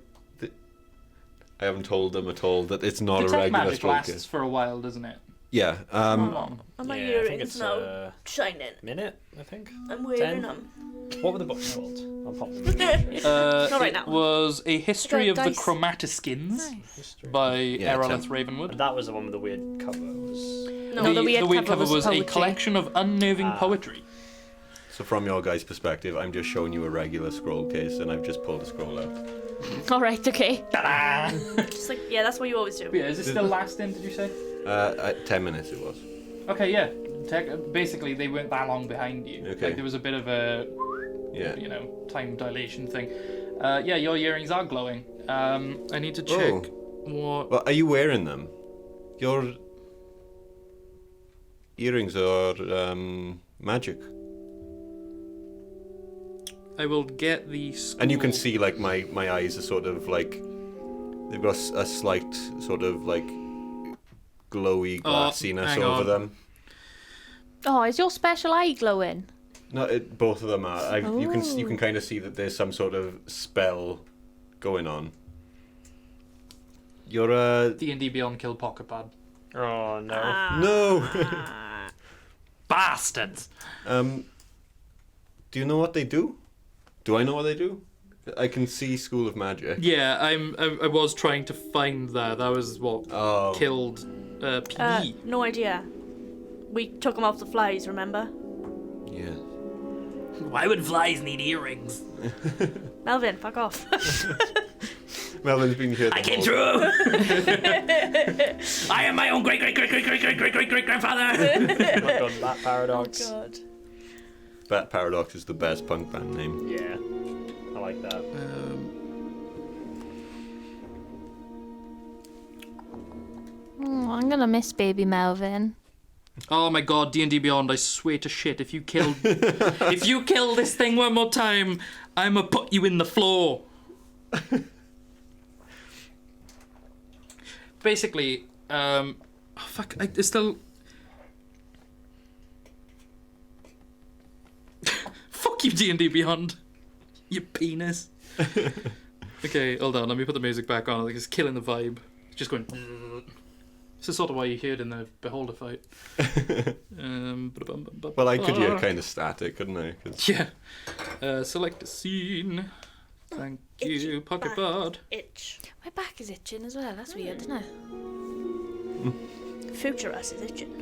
haven't told them at all that it's not a Detect regular magic scroll lasts case. for a while, doesn't it? Yeah. Oh. And my Yeah, I think earrings it's now a shining. minute. I think. I'm wearing 10. them. What were the books called? I'll pop them. in. Not right now. It was A History of the Dice. Chromatoskins History. by Yeah, Erelith And Ravenwood. that was the one with the weird cover. Was No, the weird cover was a poetry. collection of unnerving poetry. So from your guys' perspective, I'm just showing you a regular scroll case, and I've just pulled a scroll out. All right, okay. Just like yeah, that's what you always do. Yeah, is it still lasting, did you say? At 10 minutes it was. Okay, yeah. Basically, they weren't that long behind you. Okay. Like, there was a bit of a, Yeah. you know, time dilation thing. Yeah, your earrings are glowing. I need to check what... Well, are you wearing them? Your earrings are magic. I will get the school... And you can see, like, my eyes are sort of, like... They've got a slight sort of, like, glowy glassiness hang over on. them. Oh, is your special eye glowing? No, both of them are. You Oh. can kind of see that there's some sort of spell going on. You're a... D&D Beyond Kill Pocket Pad. oh no. No! Bastards! Do you know what they do? Do I know what they do? I can see School of Magic. Yeah, I was trying to find that. That was what Oh. killed PE. No idea. We took them off the flies, remember? Yeah. Why would flies need earrings? Melvin, fuck off. Melvin's been here. I the came whole- through. I am my own great grandfather. Oh my god, that paradox. God. Bat Paradox is the best punk band name. Yeah, I like that. I'm gonna miss baby Melvin. Oh my god, D&D Beyond, I swear to shit, if you kill this thing one more time, I'ma put you in the floor. Basically, oh fuck, it's still... Fuck you, D&D Beyond. You penis. Okay, hold on, let me put the music back on, like it's killing the vibe. It's just going... This is sort of why you heard in the Beholder fight. Well, I could hear kind of static, couldn't I? 'Cause- Yeah. Select a scene. Thank you, Itchy Pocket back. Bard. Itch. My back is itching as well. That's weird, isn't it? Future us is itching.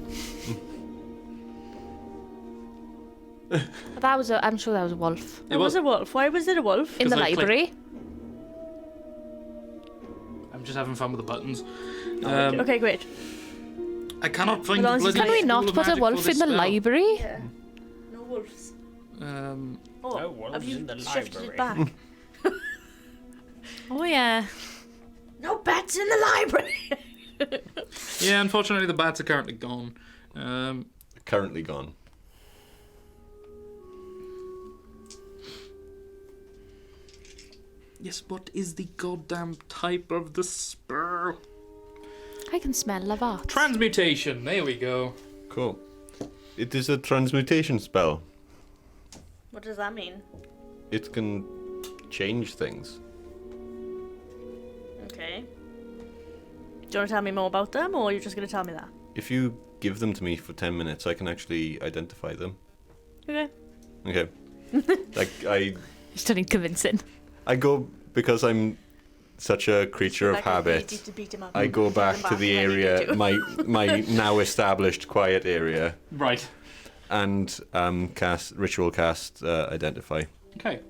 That was I'm sure that was a wolf. It was a wolf. Why was it a wolf? In the 'Cause I clicked- library. I'm just having fun with the buttons. Okay, great. I cannot find As long the as bloody it's- Can we School not of put a Magic wolf for in this the spell. library? Yeah. No wolves. Oh, No wolves have you in the shifted it library. back? Oh yeah. No bats in the library. Yeah, unfortunately the bats are currently gone. Currently gone. Yes, what is the goddamn type of the spell? I can smell love art. Transmutation, there we go. Cool. It is a transmutation spell. What does that mean? It can change things. Okay. Do you want to tell me more about them, or are you just going to tell me that? If you give them to me for 10 minutes, I can actually identify them. Okay. Okay. Like, You still need convincing. I go, because I'm such a creature of Like, I habit, need to beat him up. I go Beat back him to the like you area, need to. my now established quiet area, Right. and ritual cast identify. Okay.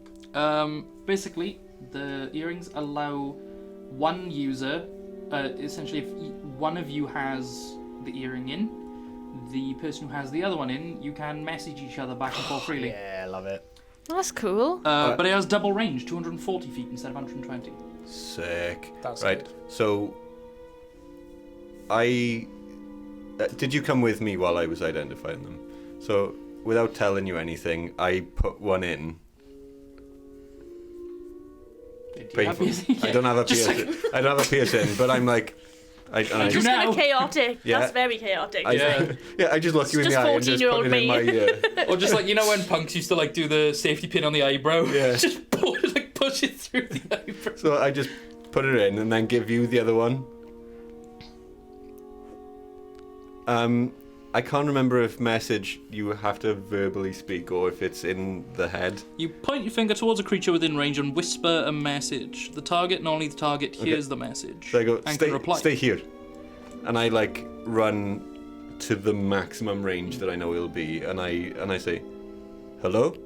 Basically, the earrings allow one user, essentially if one of you has the earring in, the person who has the other one in, you can message each other back and forth freely. Yeah, love it. Oh, that's cool. But it has double range, 240 feet instead of 120. Sick. That's right. good. So, did you come with me while I was identifying them? So, without telling you anything, I put one in. Do you have Painful. piercing? I don't have a Just piercing. I don't have a piercing, but I'm like, I do Just now. kind of chaotic. Yeah. That's very chaotic. Yeah. yeah, I just look you in Just the eye and just 14-year-old put it in my me. ear. Or just like, you know when punks used to like do the safety pin on the eyebrow? Yeah. Just push it through the eyebrow. So I just put it in and then give you the other one. I can't remember if message you have to verbally speak or if it's in the head. You point your finger towards a creature within range and whisper a message. The target and only the target hears the message. So I go, and can reply. stay here. And I like run to the maximum range that I know it'll be, and I say, hello?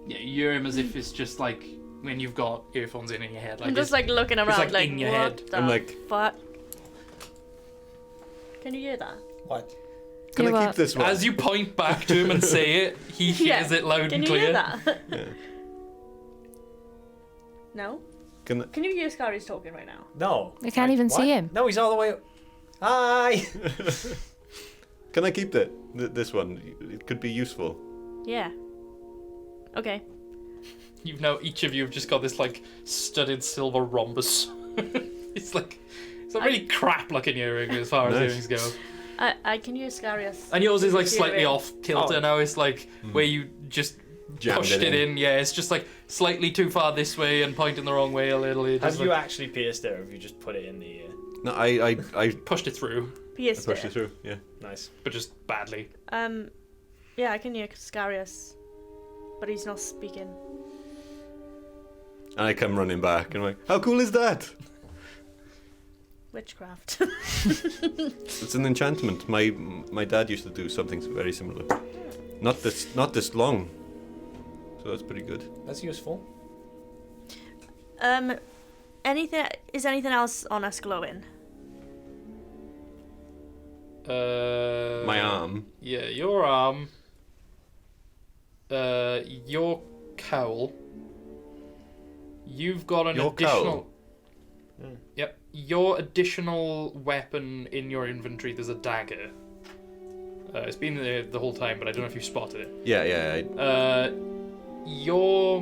Yeah, you hear him as if it's just like when you've got earphones in your head. Like I'm just it's- like looking around, like in your what head. the I'm like- fuck? Can you hear that? What? Can Yeah, I well, keep this one? As you point back to him and say it, he hears it loud Can and you clear. hear that? Yeah. No? Can Can you hear Scary's talking right now? No. I can't even see him. No, he's all the way up. Hi! Can I keep this one? It could be useful. Yeah. Okay. You've now each of you have just got this like studded silver rhombus. It's like it's a really crap looking earring as far as Nice. earrings go. I can hear Scarius. And yours is like Hear slightly it. off kilter Oh. now. It's like where you just Jammed pushed it in. Yeah, it's just like slightly too far this way and pointing the wrong way a little. It Have just, you like, actually pierced it, or have you just put it in the ear? No, I pushed it through, Pierced pushed it. it through. Yeah. Nice. but just badly. Yeah, I can hear Scarius. But he's not speaking. And I come running back and I'm like, how cool is that? Witchcraft. It's an enchantment. My dad used to do something very similar. Not this long. So that's pretty good. That's useful. Anything else on us glowing? My arm. Yeah, your arm. Your cowl. You've got an Your additional. cowl? Yep. Your additional weapon in your inventory. There's a dagger. It's been there the whole time, but I don't know if you spotted it. Yeah. Your.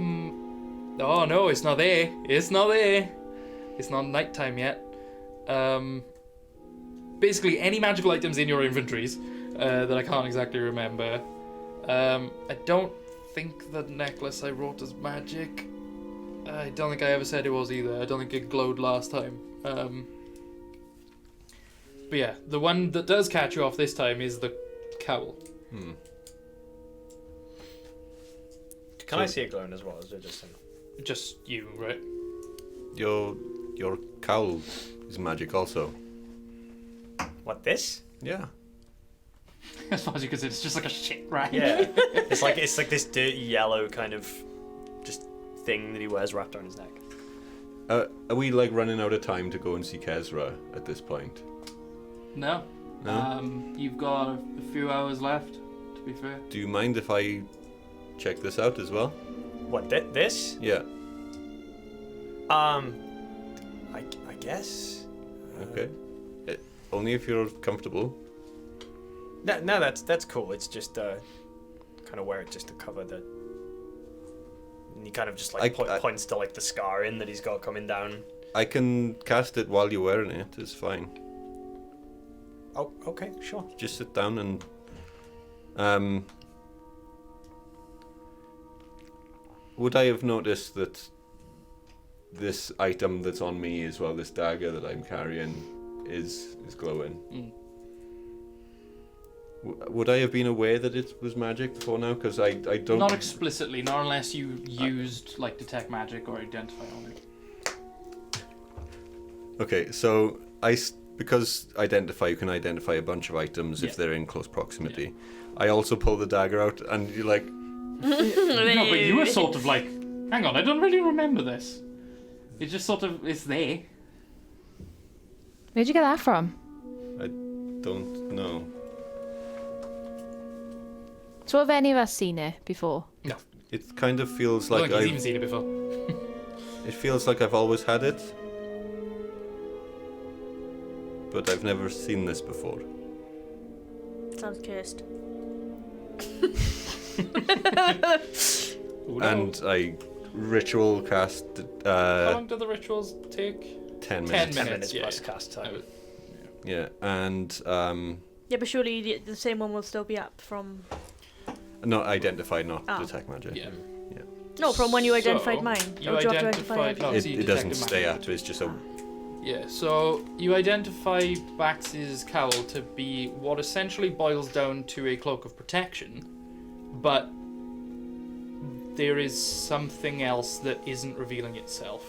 Oh no, it's not there. It's not there. It's not nighttime yet. Basically, any magical items in your inventories that I can't exactly remember. I don't think the necklace I wrote is magic. I don't think I ever said it was either. I don't think it glowed last time. But yeah, the one that does catch you off this time is the cowl. Can I see it glowing as well? Is it just him? Just you, right? Your cowl is magic also. What, this? Yeah. As far as you can see, it's just like a shit rag. Yeah. it's like this dirty yellow kind of just thing that he wears wrapped around his neck. Are we like running out of time to go and see Kezra at this point? No. No? You've got a few hours left, to be fair. Do you mind if I check this out as well? What, this? Yeah. I guess. Okay. Only if you're comfortable. No, that's cool. It's just kind of wear it just to cover the. And he kind of just like points to like the scarring that he's got coming down. I can cast it while you're wearing it. It's fine. Oh, okay, sure. Just sit down and. Would I have noticed that this item that's on me as well, this dagger that I'm carrying, is glowing? Mm. Would I have been aware that it was magic before now? Because I don't. Not explicitly, not unless you used like detect magic or identify on it. Okay, so because identify, you can identify a bunch of items if they're in close proximity. I also pull the dagger out, and you're like. No, but you were sort of like, hang on, I don't really remember this. It just sort of is there. Where'd you get that from? I don't know. So have any of us seen it before? No. It kind of feels I like don't think he's even seen it before. It feels like I've always had it, but I've never seen this before. Sounds cursed. Ooh, no. And I ritual cast. How long do the rituals take? 10 10 minutes. 10 minutes yeah, plus yeah. cast time. Yeah, and Yeah, but surely the same one will still be up from. not identify, not Oh. detect magic. Yeah. No, from when you identified So, mine. you Or do you have to identify identified- everything? no, so you It doesn't detected stay magic. at. It's just a. Yeah, so you identify Bax's cowl to be what essentially boils down to a cloak of protection, but there is something else that isn't revealing itself.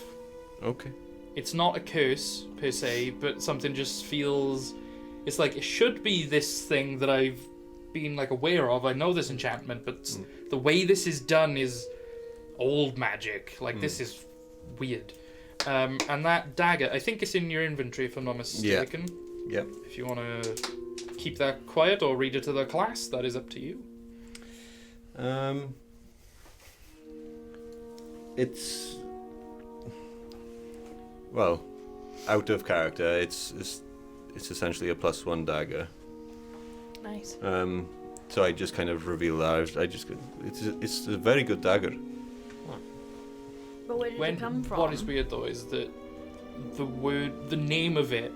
Okay. It's not a curse per se, but something just feels. It's like it should be this thing that I've been like aware of. I know this enchantment, but the way this is done is old magic. Like this is weird. And that dagger, I think it's in your inventory if I'm not mistaken. Yep. If you want to keep that quiet or read it to the class, that is up to you. It's well, out of character. It's essentially a +1 dagger. Nice. So I just kind of reveal that. It's a very good dagger. But where did it come from? What is weird though is that the name of it,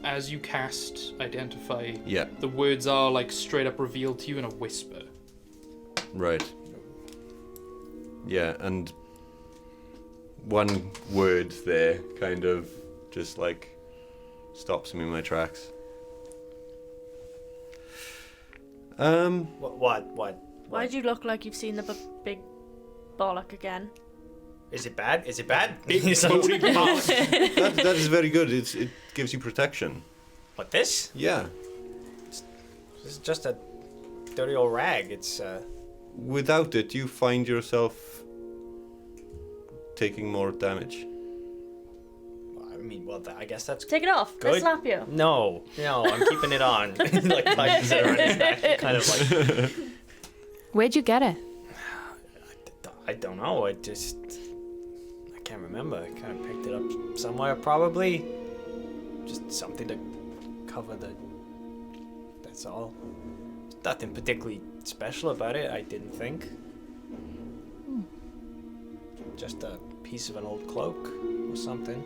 as you cast identify, Yeah. the words are like straight up revealed to you in a whisper. Right. Yeah, and one word there kind of just like stops me in my tracks. What? Why do you look like you've seen the big bollock again? Is it bad? Is it bad? That is very good. It gives you protection. What, this? Yeah. This is just a dirty old rag. It's Without it, you find yourself taking more damage. I mean, well, I guess that's Take it off. Good. Let's slap you. No, I'm keeping it on. Like tightens it around his neck, kind of like. Where'd you get it? I don't know. I can't remember. I kind of picked it up somewhere, probably. Just something to cover the. That's all. Nothing particularly special about it, I didn't think. Just a piece of an old cloak or something.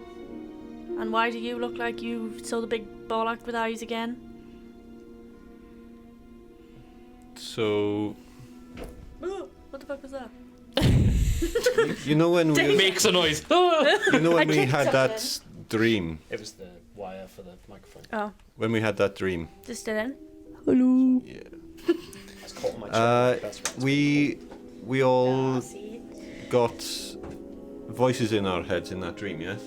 And why do you look like you saw the big bollock with eyes again? So What the fuck was that? you know when we Makes a noise. you know when we kicked had that something. dream. It was the wire for the microphone. Oh, When we had that dream. just still in? Yeah. I was caught on my chin. That's right. We all got voices in our heads in that dream, yes?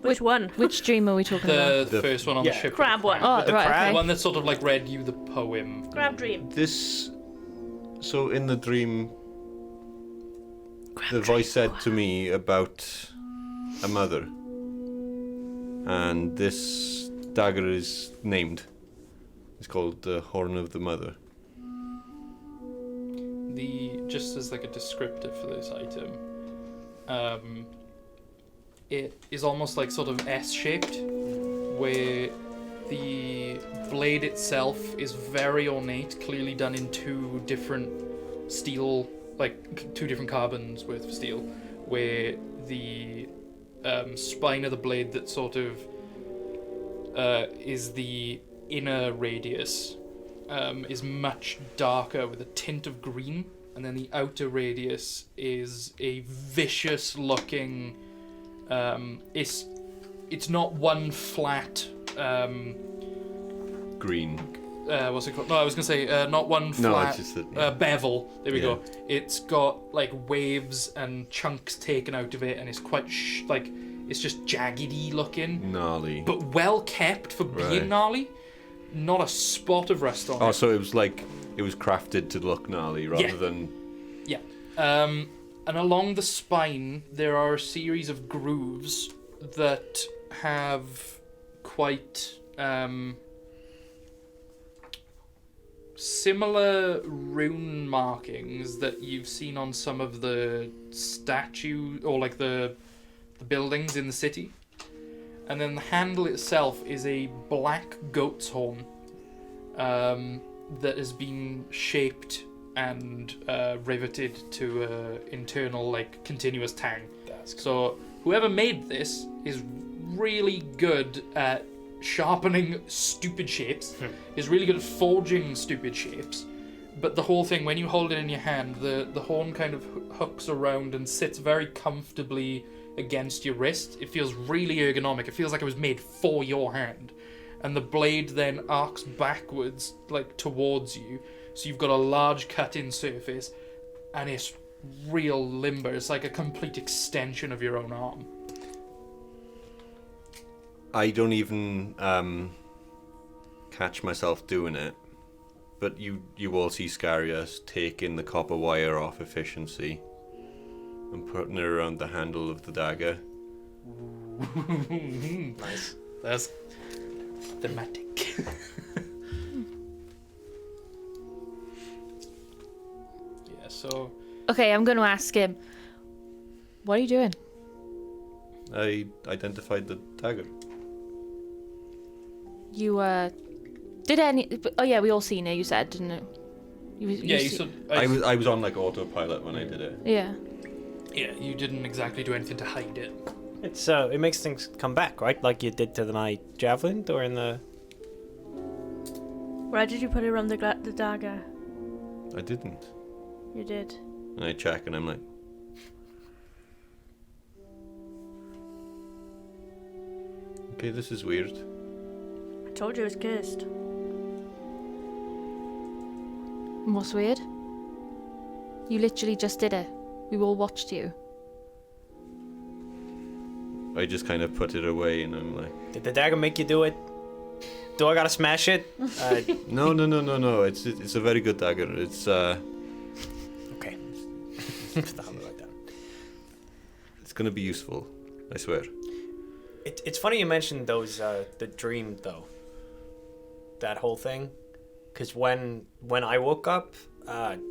Which one? Which dream are we talking about? The first one on the Yeah. ship. Crab one. Oh, the right, crab? The okay. one that sort of like read you the poem. Crab dream. So in the dream, the voice said to me about a mother. And this dagger is named. It's called the Horn of the Mother. Just as like a descriptor for this item, it is almost like sort of S-shaped, where the blade itself is very ornate, clearly done in two different steel, like two different carbons worth of steel, where the spine of the blade that sort of is the inner radius is much darker with a tint of green, and then the outer radius is a vicious looking it's not one flat Green. what's it called? No, I was gonna say not one No, flat it's just that. Yeah. bevel. There we Yeah. go. It's got like waves and chunks taken out of it, and it's quite like it's just jaggedy looking, Gnarly. but well kept for being Right. gnarly. Not a spot of rust on Oh, it. so it was crafted to look gnarly rather Yeah. than. And along the spine, there are a series of grooves that have quite similar rune markings that you've seen on some of the statue or like the buildings in the city. And then the handle itself is a black goat's horn that has been shaped and riveted to a internal like continuous tang. So whoever made this is really good at sharpening stupid shapes, is really good at forging stupid shapes, but the whole thing, when you hold it in your hand, the horn kind of hooks around and sits very comfortably against your wrist. It feels really ergonomic. It feels like it was made for your hand. And the blade then arcs backwards, like towards you, so you've got a large cut-in surface, and it's real limber. It's like a complete extension of your own arm. I don't even catch myself doing it, but you all see Scarius taking the copper wire off efficiency and putting it around the handle of the dagger. Nice. That's thematic. Yeah, so Okay, I'm going to ask him. What are you doing? I identified the dagger. You did any? Oh yeah, we all seen it. You said, didn't it? yeah, you see- sort I was on like autopilot when I did it. Yeah. yeah, you didn't exactly do anything to hide it. It's it makes things come back, right? Like you did to my javelin during the. Why did you put it around the dagger? I didn't. You did. And I check and I'm like, okay, this is weird. I told you it was cursed. And what's weird? You literally just did it. We all watched you. I just kind of put it away and I'm like, Did the dagger make you do it? Do I gotta smash it? no. It's a very good dagger. It's Okay. Stop it like that. it's gonna be useful. I swear. It's funny you mentioned those the dream though. That whole thing, because when I woke up,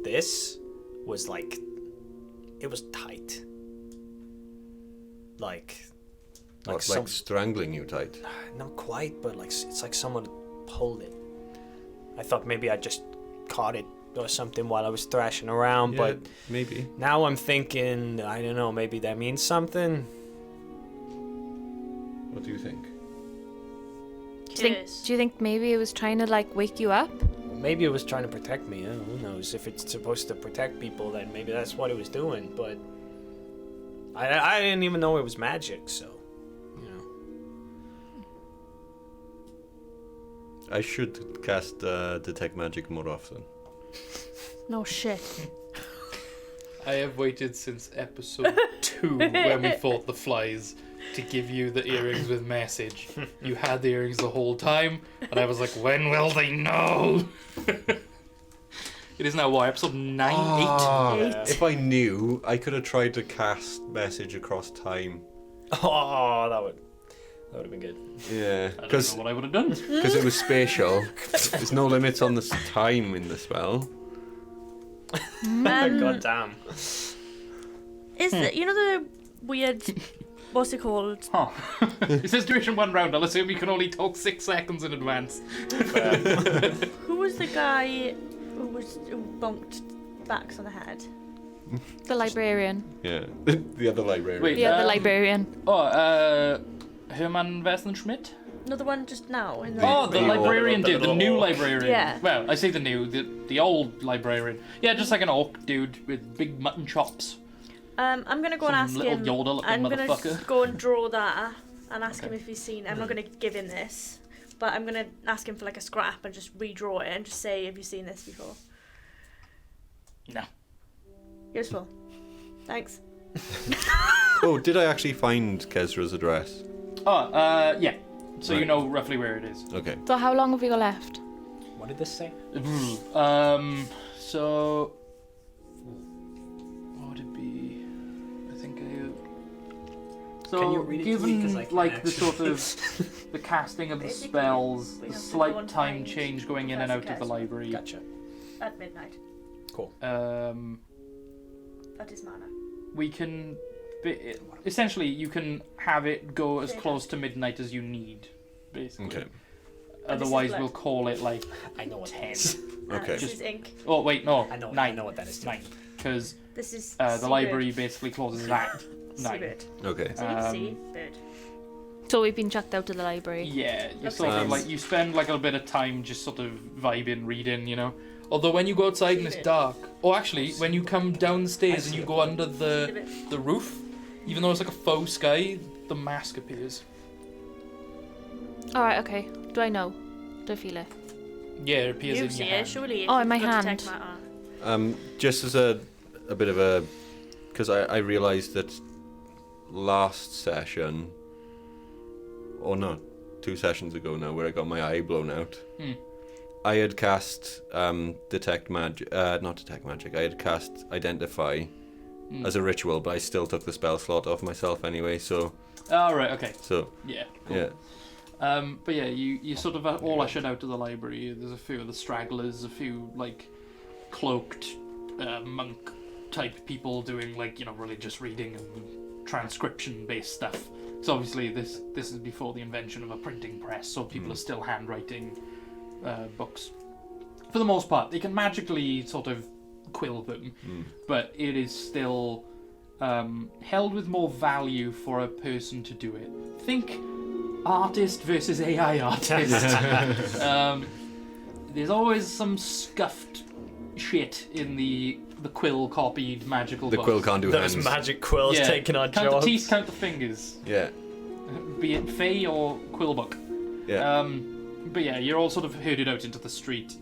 this was like, it was tight. Like Like some, strangling you tight. not quite, but like it's like someone pulled it. I thought maybe I just caught it or something while I was thrashing around, but maybe. now I'm thinking, I don't know, maybe that means something. What do you think? Cursed. Do you think maybe it was trying to like wake you up? Maybe it was trying to protect me. Who knows? If it's supposed to protect people, then maybe that's what it was doing. But I didn't even know it was magic, so you know. I should cast detect magic more often. No shit. I have waited since episode 2 when we fought the flies to give you the earrings with message. You had the earrings the whole time, and I was like, when will they know? It is now what, episode 9, 8? If I knew, I could have tried to cast message across time. Oh, that would have been good. Yeah, I don't because know what I would have done. it was spatial. There's no limits on the time in the spell. God damn. Is the the weird what's it called? Huh. It says duration 1 round. I'll assume you can only talk 6 seconds in advance. Who was the guy who bumped backs on the head? The librarian. Yeah, the other librarian. Wait. The other librarian. Herman Westenschmidt? No, the one just now in the The librarian dude, the new orc. librarian. Yeah. Well, I say the new, the old librarian. Yeah, just like an orc dude with big mutton chops. I'm gonna go and ask Some little him. Yoda-looking I'm gonna motherfucker. go and draw that and ask him if he's seen. I'm not gonna give him this, but I'm gonna ask him for like a scrap and just redraw it and just say, "Have you seen this before?" No. Useful. Thanks. Oh, did I actually find Kezra's address? Yeah. So you Right. know roughly where it is. Okay. So how long have we got left? What did this say? So what would it be? I think so Can you read it to me? given 'Cause I can't like the actually. sort of the casting of the Basically, spells, we the have to go slight and time find change going in and out of the Professor library. Gotcha. At midnight. Cool. That is mana. We can essentially you can have it go as Okay. close to midnight as you need, basically. Okay. And this is Otherwise, blood. we'll call it like I know what 10. that is. Okay. This is ink. Oh wait, no, I know 9. what that is. Too. 9, because This is the seabird. library basically closes at 9. Seabird. Okay. Seabird. So we've been chucked out of the library. Yeah, you Looks sort like of this. like you spend like a bit of time just sort of vibing, reading, you know. Although when you go outside and it's Seabird. dark, or actually when you come downstairs and you go under Seabird. the roof, even though it's like a faux sky, the mask appears. Alright, okay. Do I know? Do I feel it? Yeah, it appears You in see your it, hand. surely. Oh, in my You've got detect hand. matter. Just as a bit of a, because I realised that last session, or not, 2 sessions ago now, where I got my eye blown out. I had cast detect magic, not detect magic. I had cast identify as a ritual, but I still took the spell slot off myself anyway. So Oh right, okay. Yeah, cool. yeah, But yeah, you sort of all ushered out to the library. There's a few of the stragglers, a few like cloaked monk type people doing like religious reading and transcription based stuff. So obviously this is before the invention of a printing press, so people are still handwriting books. For the most part, they can magically sort of quill them, but it is still held with more value for a person to do it. Think artist versus AI artist. There's always some scuffed shit in the quill copied magical the books. quill can't do Those hands. magic quills Yeah. taking our Count jobs. the teeth, count the fingers. Yeah, Be it Fae or quill book. yeah. But yeah, you're all sort of herded out into the street.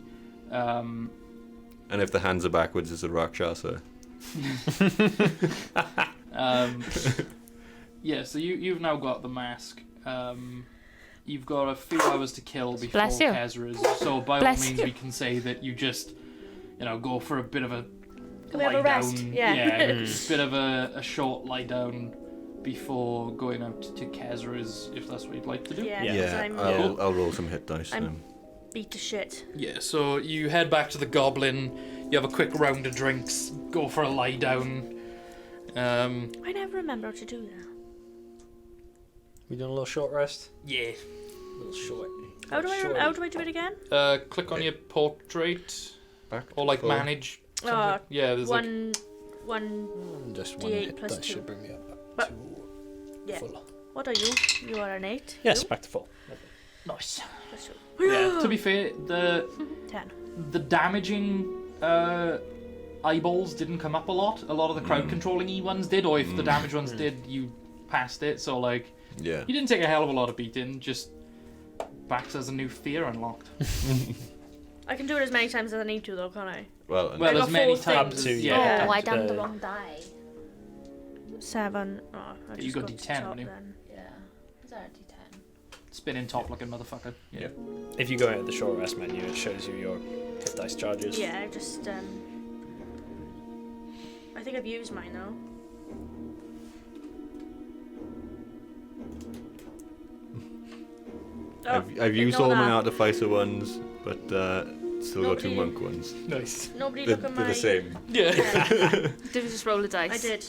And if the hands are backwards, it's a Rakshasa. Yeah, so you've now got the mask. You've got a few hours to kill before Bless you. Kezra's. So by Bless all means, you. we can say that you just, go for a bit of a Can we have a lie rest? down. Yeah. a bit of a short lie down before going out to Kezra's, if that's what you'd like to do. Yeah. Yeah, I'll roll some hit dice. I'm- then. Beat to shit. Yeah, so you head back to the Goblin, you have a quick round of drinks, go for a lie down. I never remember how to do that. We doing a little short rest? Yeah. A little short. How do I do it again? Click on your portrait, Back or like full. manage. something. Oh, Yeah, there's like one. Just one D8 hit plus dice 2. should bring me up But- to Yeah. full. What are you? You are an 8. Yes, You? back to full. nice. Plus 2. Yeah. To be fair, the 10. damaging eyeballs didn't come up a lot. A lot of the crowd controlling ones did, or if the damage ones did, you passed it. So like, Yeah. you didn't take a hell of a lot of beating. Just Bax has a new fear unlocked. I can do it as many times as I need to, though, can't I? Well, Well, got as many 4 times things. as Yeah. Oh, I to damned the- the wrong die. 7. Oh, I You just got to D10, top haven't you? then. Yeah. Is that a D10? Spinning top looking motherfucker. Yeah. If you go into the short rest menu, it shows you your hit dice charges. Yeah, I just I think I've used mine though. I've used ignore all my that. artificer ones, but still got 2 Nobody- monk ones. Nice. Nobody They're, look at they're my. the same. Yeah. Did we just roll a dice? I did.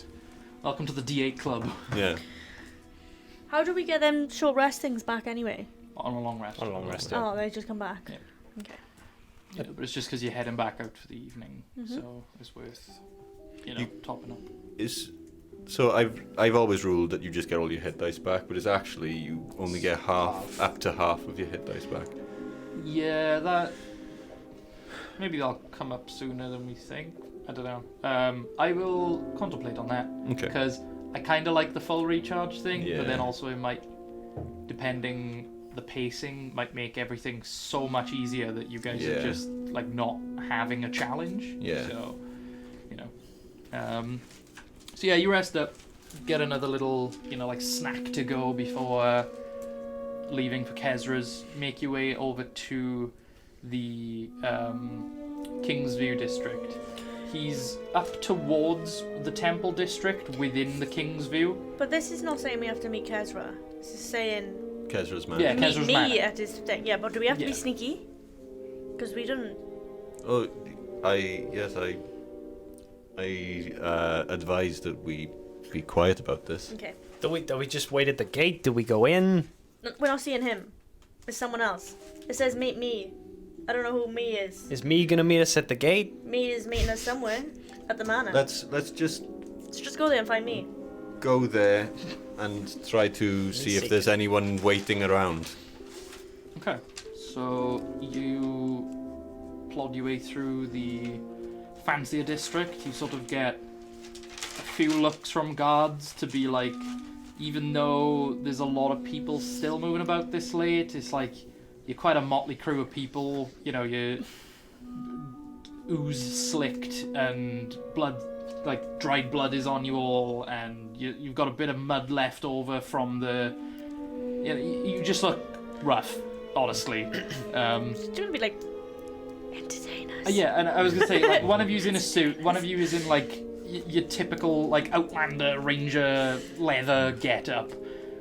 Welcome to the D8 club. Yeah. How do we get them short rest things back anyway? On a long rest. On a long rest, yeah. Oh, they just come back. Yeah. Okay. Yeah, but it's just because you're heading back out for the evening, Mhm. so it's worth, You- topping up. So I've always ruled that you just get all your hit dice back, but it's actually you only get up to half of your hit dice back. Yeah, that. Maybe that'll come up sooner than we think. I don't know. I will contemplate on that Okay. because I kind of like the full recharge thing, but then Yeah. also it might, depending the pacing, might make everything so much easier that you guys are Yeah. just like not having a challenge. Yeah. So, So yeah, you rest up, get another little, like snack to go before leaving for Kezra's. Make your way over to the Kingsview district. He's up towards the temple district within the Kingsview. But this is not saying we have to meet Kezra. This is saying Kezra's man. Yeah, meet Kezra's me man. at his thing. Yeah, but do we have to be Yeah. sneaky? Because we didn't. Oh, I advise that we be quiet about this. Okay. Do we just wait at the gate? Do we go in? No, we're not seeing him. It's someone else. It says meet me. I don't know who me is. Is me gonna meet us at the gate? Me is meeting us somewhere at the manor. Let's just So just go there and find me. go there and try to see if there's anyone waiting around. Okay. So you plod your way through the fancier district. You sort of get a few looks from guards to be like, even though there's a lot of people still moving about this late, it's like you're quite a motley crew of people. You're ooze slicked and blood, like dried blood is on you all, and you've got a bit of mud left over from the. You just look rough, honestly. It's gonna be like entertainers. Yeah, and I was gonna say, like, one of you's in a suit, one of you is in like your typical like Outlander Ranger leather get-up.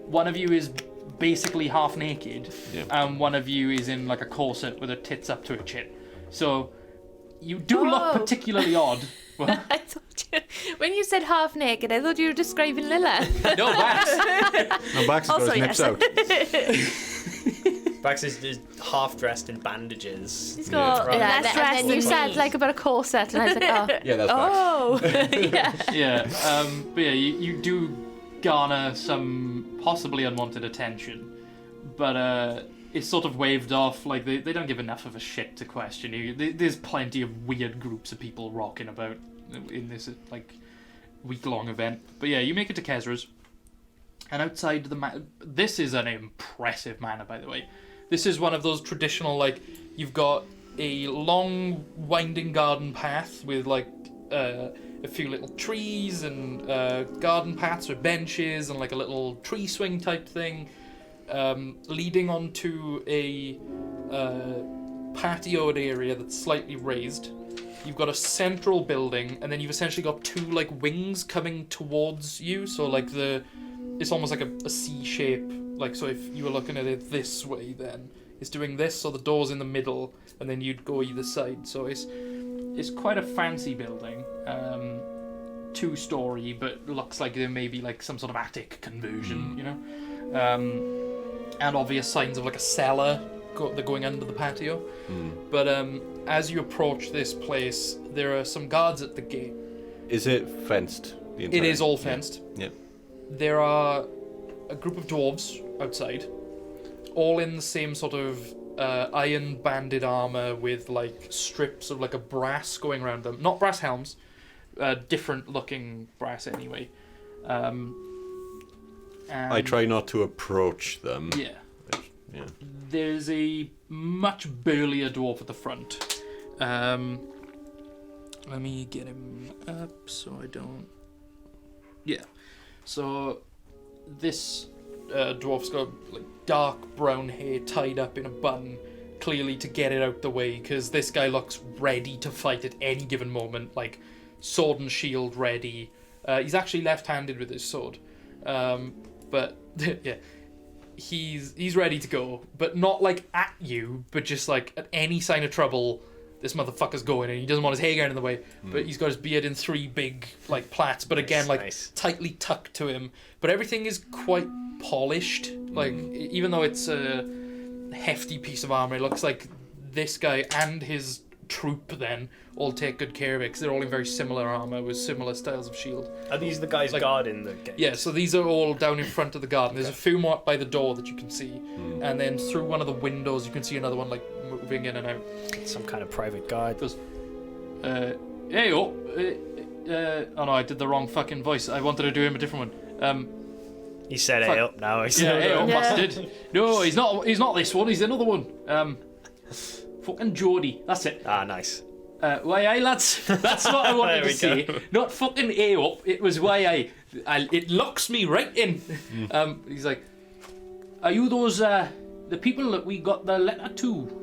One of you is basically half naked, Yeah. and one of you is in like a corset with her tits up to her chin. So you do look particularly odd. Well, I thought when you said half naked, I thought you were describing Lilla. no, Bax. No, Bax has got Also, his nips yes. out. Bax is half dressed in bandages. He's got Right. Yeah, less and dress then than you said me. like about a corset, and I was like, oh, Yeah, that's Bax. oh, yeah. Yeah, but yeah, you do garner some possibly unwanted attention, but it's sort of waved off. Like they don't give enough of a shit to question you. There's plenty of weird groups of people rocking about in this like week-long event. But yeah, you make it to Kezra's, and outside the this is an impressive manor, by the way. This is one of those traditional, like, you've got a long winding garden path with like a few little trees and garden paths with benches and like a little tree swing type thing, leading onto a patioed area that's slightly raised. You've got a central building, and then you've essentially got two like wings coming towards you. So like it's almost like a C shape. Like, so if you were looking at it this way, then it's doing this. So the door's in the middle, and then you'd go either side. So it's quite a fancy building, 2-story, but looks like there may be like some sort of attic conversion, and obvious signs of like a cellar going under the patio. But as you approach this place, there are some guards at the gate. Is it fenced? The entire? It is all fenced. Yeah. There are a group of dwarves outside, all in the same sort of iron banded armor with like strips of like a brass going around them. Not brass helms, different looking brass anyway. And I try not to approach them. Yeah. Yeah. There's a much burlier dwarf at the front. Let me get him up so I don't... Yeah. So this dwarf's got like dark brown hair tied up in a bun, clearly to get it out the way, because this guy looks ready to fight at any given moment, like sword and shield ready. He's actually left-handed with his sword, but yeah, he's ready to go, but not like at you, but just like at any sign of trouble, this motherfucker's going, and he doesn't want his hair getting in the way. But he's got his beard in 3 big like plaits, but again like tightly tucked to him. But everything is quite polished. Like even though it's a hefty piece of armor, it looks like this guy and his troop then all take good care of it, because they're all in very similar armor with similar styles of shield. Are these the guys Like- guarding the gate? Yeah, so these are all down in front of the garden. There's a few more up by the door that you can see, and then through one of the windows you can see another one like moving in and out. Some kind of private guard. Hey, oh no, I did the wrong fucking voice. I wanted to do him a different one. He said Fuck. hey up now. He Yeah, said hey, oh, Yeah. bastard. No, he's not this one. He's another one. Fucking Geordie. That's it. Ah, nice. Why aye, lads? That's what I wanted There to we say. go. Not fucking A up. It was why I. It locks me right in. He's like, are you those the people that we got the letter to?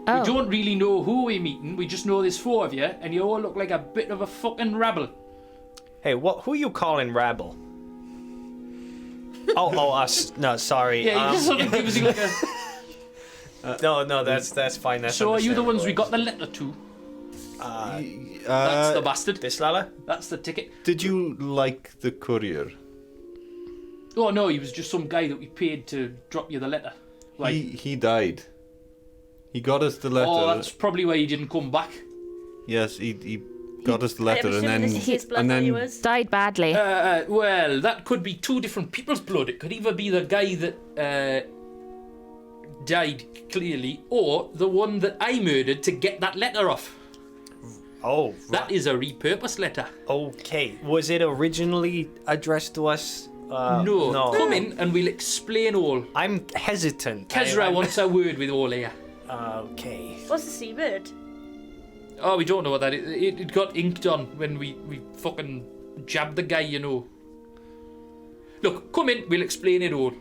Oh. We don't really know who we're meeting. We just know there's 4 of you, and you all look like a bit of a fucking rabble. Hey, who you calling rabble? oh, us. No, sorry. Yeah, he just sort of gives you like a. No, that's fine. That's So are you the ones we understandable. got the letter to? That's Uh, the bastard. This letter? That's the ticket. did you like the courier? Oh no, he was just some guy that we paid to drop you the letter. Like, He died. He got us the letter. oh, that's probably why he didn't come back. Yes, he got us the I'm letter, and assuming then this is his blood and that then he was. Died badly. Well, that could be 2 different people's blood. It could either be the guy that died clearly, or the one that I murdered to get that letter off. Oh, That is a repurposed letter. okay. Was it originally addressed to us? No, come in and we'll explain all. I'm hesitant. Kezra wants a word with all here. Okay. What's the seabird? Oh, we don't know what that is. It got inked on when we fucking jabbed the guy, you know. Look, come in, we'll explain it all.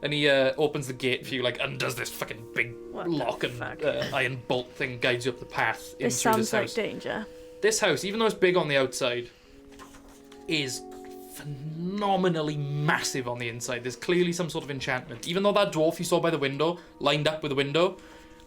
And he opens the gate for you, like undoes this fucking big What lock the and fuck? iron bolt thing, guides you up the path in This through sounds this like house. danger. This house, even though it's big on the outside, is phenomenally massive on the inside. There's clearly some sort of enchantment. Even though that dwarf you saw by the window, lined up with the window,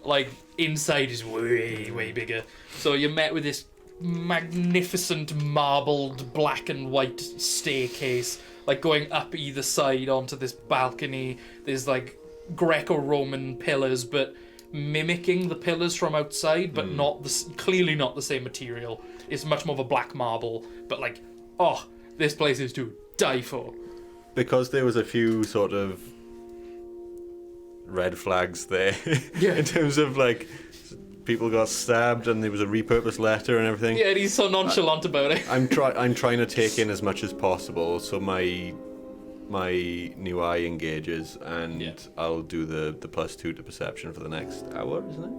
like, inside is way, way bigger. So you're met with this magnificent marbled black and white staircase, like going up either side onto this balcony. There's like Greco-Roman pillars, but mimicking the pillars from outside, but not clearly not the same material. It's much more of a black marble, but like, oh, this place is to die for. because there was a few sort of red flags there Yeah. in terms of like people got stabbed and there was a repurposed letter and everything. Yeah, and he's so nonchalant about it. I'm trying to take in as much as possible, so my new eye engages, and Yeah. I'll do the +2 to perception for the next hour, isn't it?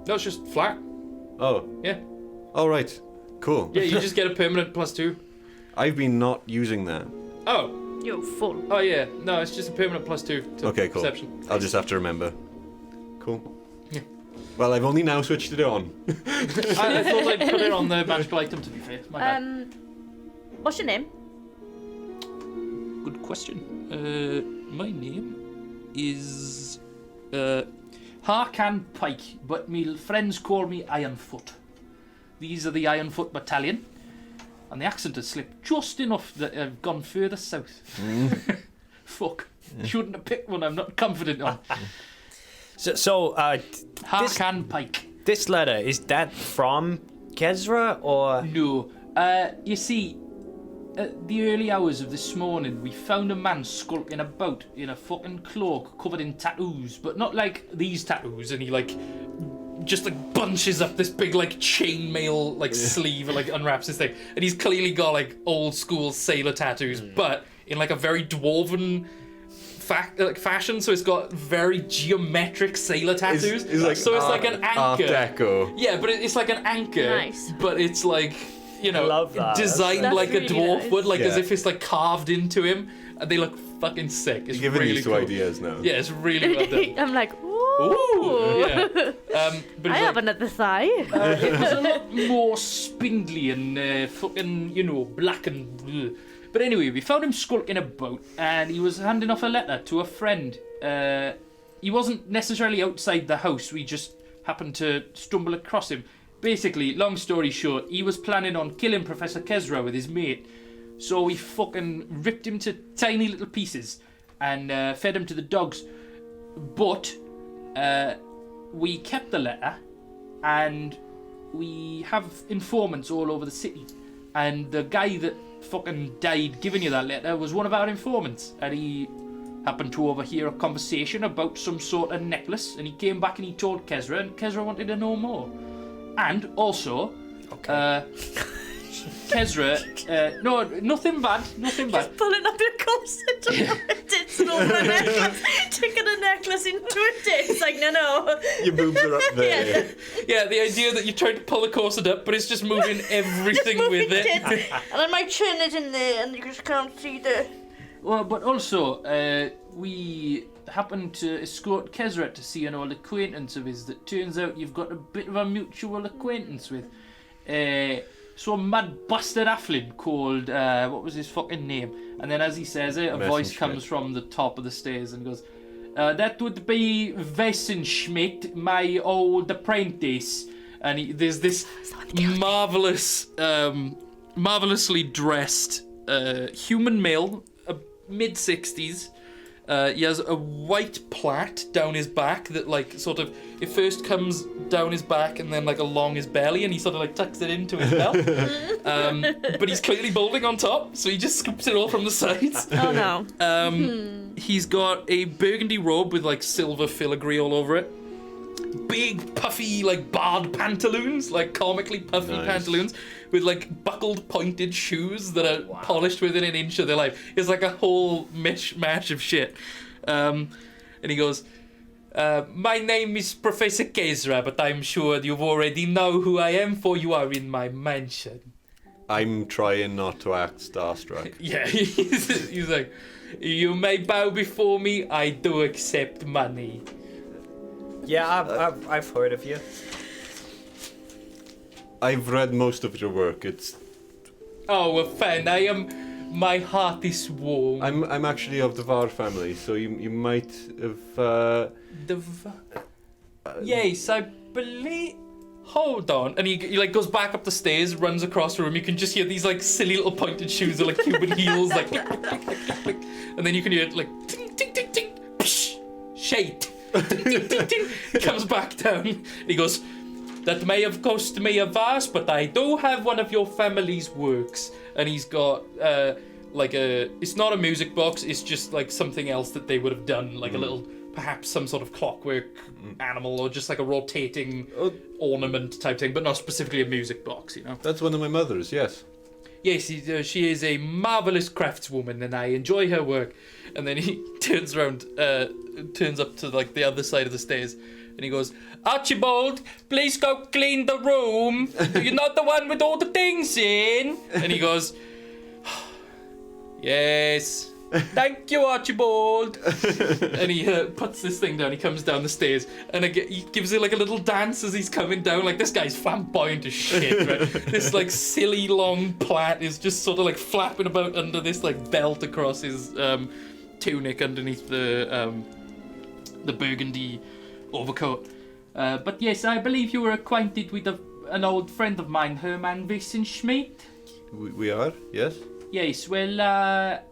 No, it's just flat. Oh, Yeah. all right, cool. Yeah, you just get a permanent +2. I've been not using that. Oh. You're full. Oh yeah. No, it's just a permanent +2 to Okay, cool. perception. I'll just have to remember. Cool. Yeah. Well, I've only now switched it on. I thought I'd put it on the magical item, to be fair. My bad. What's your name? Good question. My name is Harkan Pike, but me friends call me Ironfoot. These are the Ironfoot Battalion, and the accent has slipped just enough that I've gone further south. Fuck. Shouldn't have picked one I'm not confident on. So, Harkan Pike. this letter, is that from Kezra or? No. You see, at the early hours of this morning, we found a man skulking about in a fucking cloak covered in tattoos, but not like these tattoos, and he like just like bunches up this big like chainmail like sleeve and like unwraps his thing, and he's clearly got like old school sailor tattoos, but in like a very dwarven fashion, so it's got very geometric sailor tattoos. It's like so it's like an Art anchor. Deco. Yeah, but it's like an anchor. Nice. But it's like, you know, Love that. designed That's like really a dwarf nice. would, like as Yeah. if it's like carved into him, and they look fucking sick. It's You're giving really these two cool. ideas now. Yeah, it's really well done. I'm like, ooh. Ooh, yeah. But I it's have like, another thigh. it was a lot more spindly and fucking, you know, black and. But anyway, we found him skulking about, and he was handing off a letter to a friend. He wasn't necessarily outside the house. We just happened to stumble across him. Basically, long story short, he was planning on killing Professor Kezra with his mate. So we fucking ripped him to tiny little pieces and fed him to the dogs. But we kept the letter, and we have informants all over the city. And the guy that fucking died giving you that letter was one of our informants, and he happened to overhear a conversation about some sort of necklace, and he came back and he told Kezra, and Kezra wanted to know more. And also, Kezra, no, nothing bad. Pulling up your corset over a tits and over a necklace. Taking a necklace into a tits. Like, no. Your boobs are up there. Yeah, the idea that you tried to pull the corset up, but it's just moving everything with it. Tits. And I might turn it in there and you just can't see the... Well, but also, we happened to escort Kezra to see an old acquaintance of his that turns out you've got a bit of a mutual acquaintance with. Some mad bastard Afflin called, what was his fucking name? And then as he says it, a voice comes from the top of the stairs and goes, that would be Wessenschmidt, my old apprentice. And there's this marvelous, marvelously dressed human male, mid-60s. He has a white plait down his back that, like, sort of, it first comes down his back and then, like, along his belly, and he sort of, like, tucks it into his belt. But he's clearly balding on top, so he just scoops it all from the sides. Oh, no. He's got a burgundy robe with, like, silver filigree all over it. Big, puffy, like, barred pantaloons, like, comically puffy pantaloons, with, like, buckled, pointed shoes that are polished within an inch of their life. It's like a whole mishmash of shit. And he goes, my name is Professor Kezra, but I'm sure you already know who I am, for you are in my mansion. I'm trying not to act starstruck. Yeah, he's like, you may bow before me, I do accept money. Yeah, I've heard of you. I've read most of your work. It's Oh, a fan. My heart is warm. I'm actually of the Var family, so you might have Yes, I believe. Hold on, and he like goes back up the stairs, runs across the room. You can just hear these like silly little pointed shoes with like human heels, like click, click, click, click, click, click. And then you can hear it like ting ting ting ting, psh, shade. Ting, ting, ting, ting. He comes back down. He goes, that may have cost me a vast, but I do have one of your family's works. And he's got like it's not a music box, it's just like something else that they would have done, like a little, perhaps some sort of clockwork animal, or just like a rotating ornament type thing, but not specifically a music box, you know. That's one of my mother's, yes. Yes, she is a marvelous craftswoman, and I enjoy her work. And then he turns around, turns up to like the other side of the stairs, and he goes, Archibald, please go clean the room. You're not the one with all the things in. And he goes, yes. Thank you, Archibald. And he puts this thing down. He comes down the stairs, and again, he gives it like a little dance as he's coming down. Like, this guy's flamboyant as shit, right? This like silly long plait is just sort of like flapping about under this like belt across his tunic underneath the burgundy overcoat. But yes, I believe you were acquainted with an old friend of mine, Herman Wessenschmidt. We are, yes. Yes, well,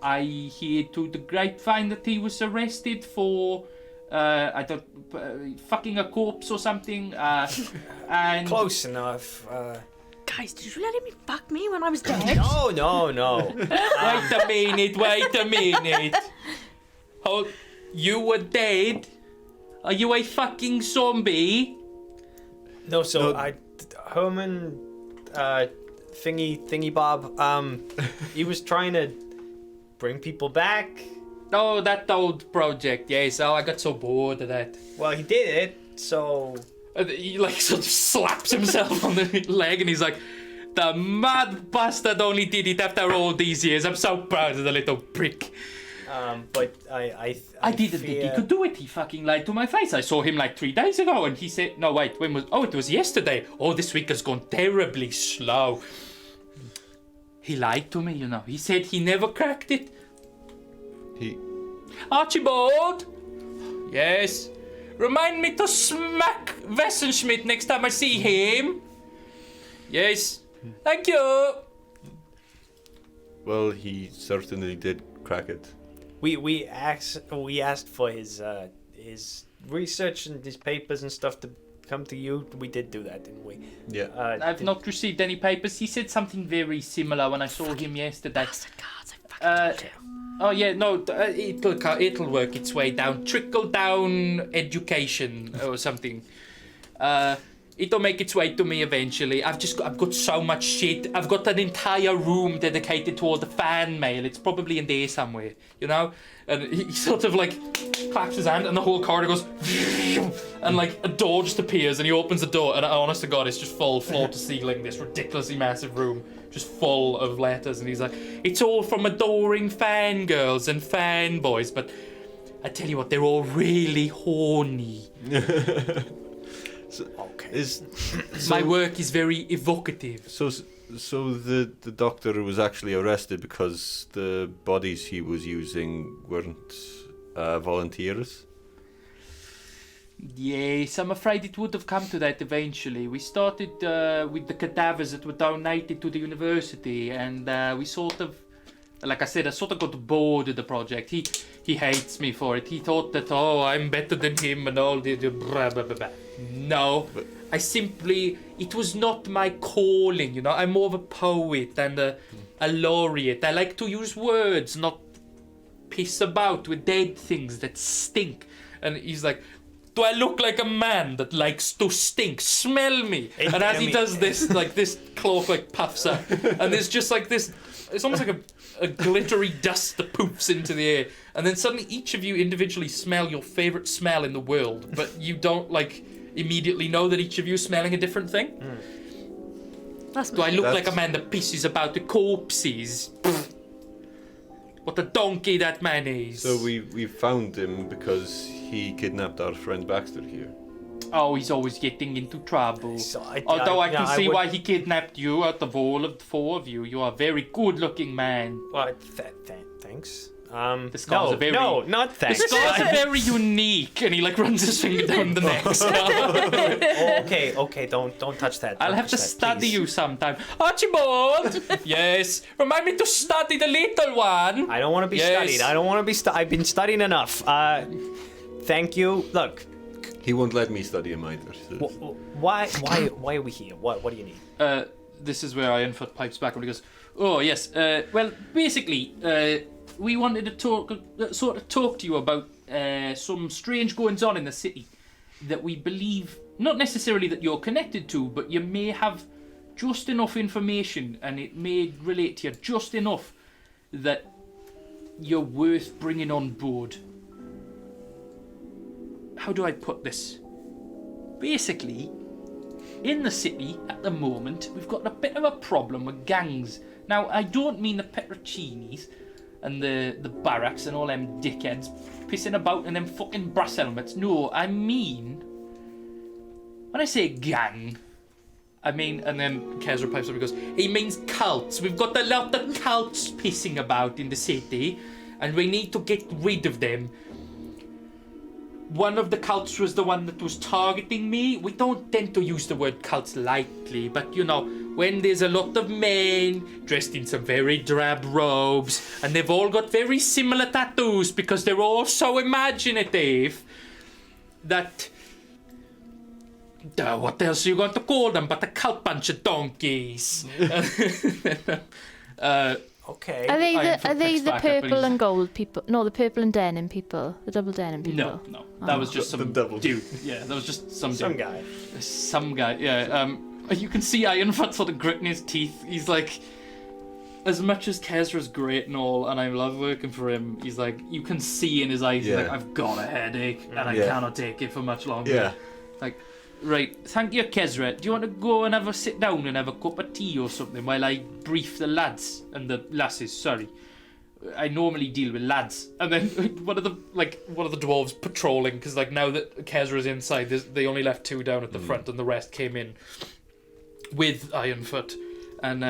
I hear to the grapevine that he was arrested for, fucking a corpse or something, and... Close enough. Guys, did you let me fuck me when I was dead? No. Wait a minute. Oh, you were dead? Are you a fucking zombie? No, so No. Herman, thingy Bob, he was trying to bring people back, Oh, that old project. Yes. Oh, I got so bored of that. Well, he did it, so... And he like sort of slaps himself on the leg, and he's like, "The mad bastard only did it after all these years. I'm so proud of the little prick." But I didn't think he could do it. He fucking lied to my face. I saw him like 3 days ago, and he said, "No, wait, when was? Oh, it was yesterday. Oh, this week has gone terribly slow." He lied to me, you know. He said he never cracked it. Archibald. Yes. Remind me to smack Wessenschmidt next time I see him. Yes. Thank you. Well, he certainly did crack it. We asked for his research and his papers and stuff to come to you. We did do that, didn't we? Yeah. I've not received any papers. He said something very similar when I saw him yesterday. Oh yeah, no, it'll work its way down. Trickle down education or something. It'll make its way to me eventually. I've got so much shit. I've got an entire room dedicated to all the fan mail. It's probably in there somewhere, you know? And he sort of like claps his hand and the whole corridor goes and like a door just appears and he opens the door and honest to God, it's just full floor to ceiling, this ridiculously massive room, just full of letters. And he's like, "It's all from adoring fangirls and fanboys, but I tell you what, they're all really horny." My work is very evocative. So the doctor was actually arrested because the bodies he was using weren't volunteers? Yes, I'm afraid it would have come to that eventually. We started with the cadavers that were donated to the university, and we sort of, like I said, I sort of got bored of the project. He hates me for it. He thought that, oh, I'm better than him and all the blah, blah, blah, blah. No, I simply, it was not my calling, you know. I'm more of a poet and a laureate. I like to use words, not piss about with dead things that stink. And he's like, "Do I look like a man that likes to stink? Smell me." And as he does this, like this cloak like puffs up, and there's just like this, it's almost like a glittery dust that poofs into the air, and then suddenly each of you individually smell your favorite smell in the world, but you don't like immediately know that each of you is smelling a different thing. Do I look like a man that pisses about the corpses? What a donkey that man is. So we found him because he kidnapped our friend Baxter here. Oh, he's always getting into trouble. So Although I can see would- why he kidnapped you out of all of the four of you. You are a very good-looking man. Well, thanks. The scars are very... No, not The thanks. scars are very unique, and he like runs his finger down the neck. Okay, don't touch that. I'll Don't have touch to that, study please. you sometime. Archibald! Yes? Remind me to study the little one. I don't want to be Yes. studied. I don't want to be I've been studying enough. Thank you. Look, He won't let me study him either. So. why are we here? What do you need? This is where Ironfoot pipes back and he goes, "Oh, yes. Well, basically, we wanted to talk to you about some strange goings-on in the city that we believe, not necessarily that you're connected to, but you may have just enough information and it may relate to you just enough that you're worth bringing on board." How do I put this? Basically, in the city at the moment, we've got a bit of a problem with gangs. Now, I don't mean the Petrocinis and the barracks and all them dickheads pissing about in them fucking brass helmets. No, I mean, when I say gang, I mean, and then Kezra pipes up and goes, he means cults. We've got a lot of cults pissing about in the city, and we need to get rid of them. One of the cults was the one that was targeting me. We don't tend to use the word cults lightly, but you know, when there's a lot of men dressed in some very drab robes, and they've all got very similar tattoos because they're all so imaginative, that... what else are you going to call them but a cult bunch of donkeys? Okay. Are they Ironfoot the picks back up and purple he's- and gold people? No, the purple and denim people. The double denim people. No, that was just The some devil. dude. Yeah, that was just some dude. guy. Some guy, yeah. You can see Ironfoot sort of gritting his teeth. He's like, as much as Kezra's great and all, and I love working for him, he's like, you can see in his eyes, he's like, I've got a headache, and I cannot take it for much longer. Yeah. Like, right, thank you, Kezra. Do you want to go and have a sit down and have a cup of tea or something while I brief the lads and the lasses? Sorry, I normally deal with lads. And then one of the dwarves patrolling, because like now that Kezra's inside, they only left 2 down at the front, and the rest came in with Ironfoot. And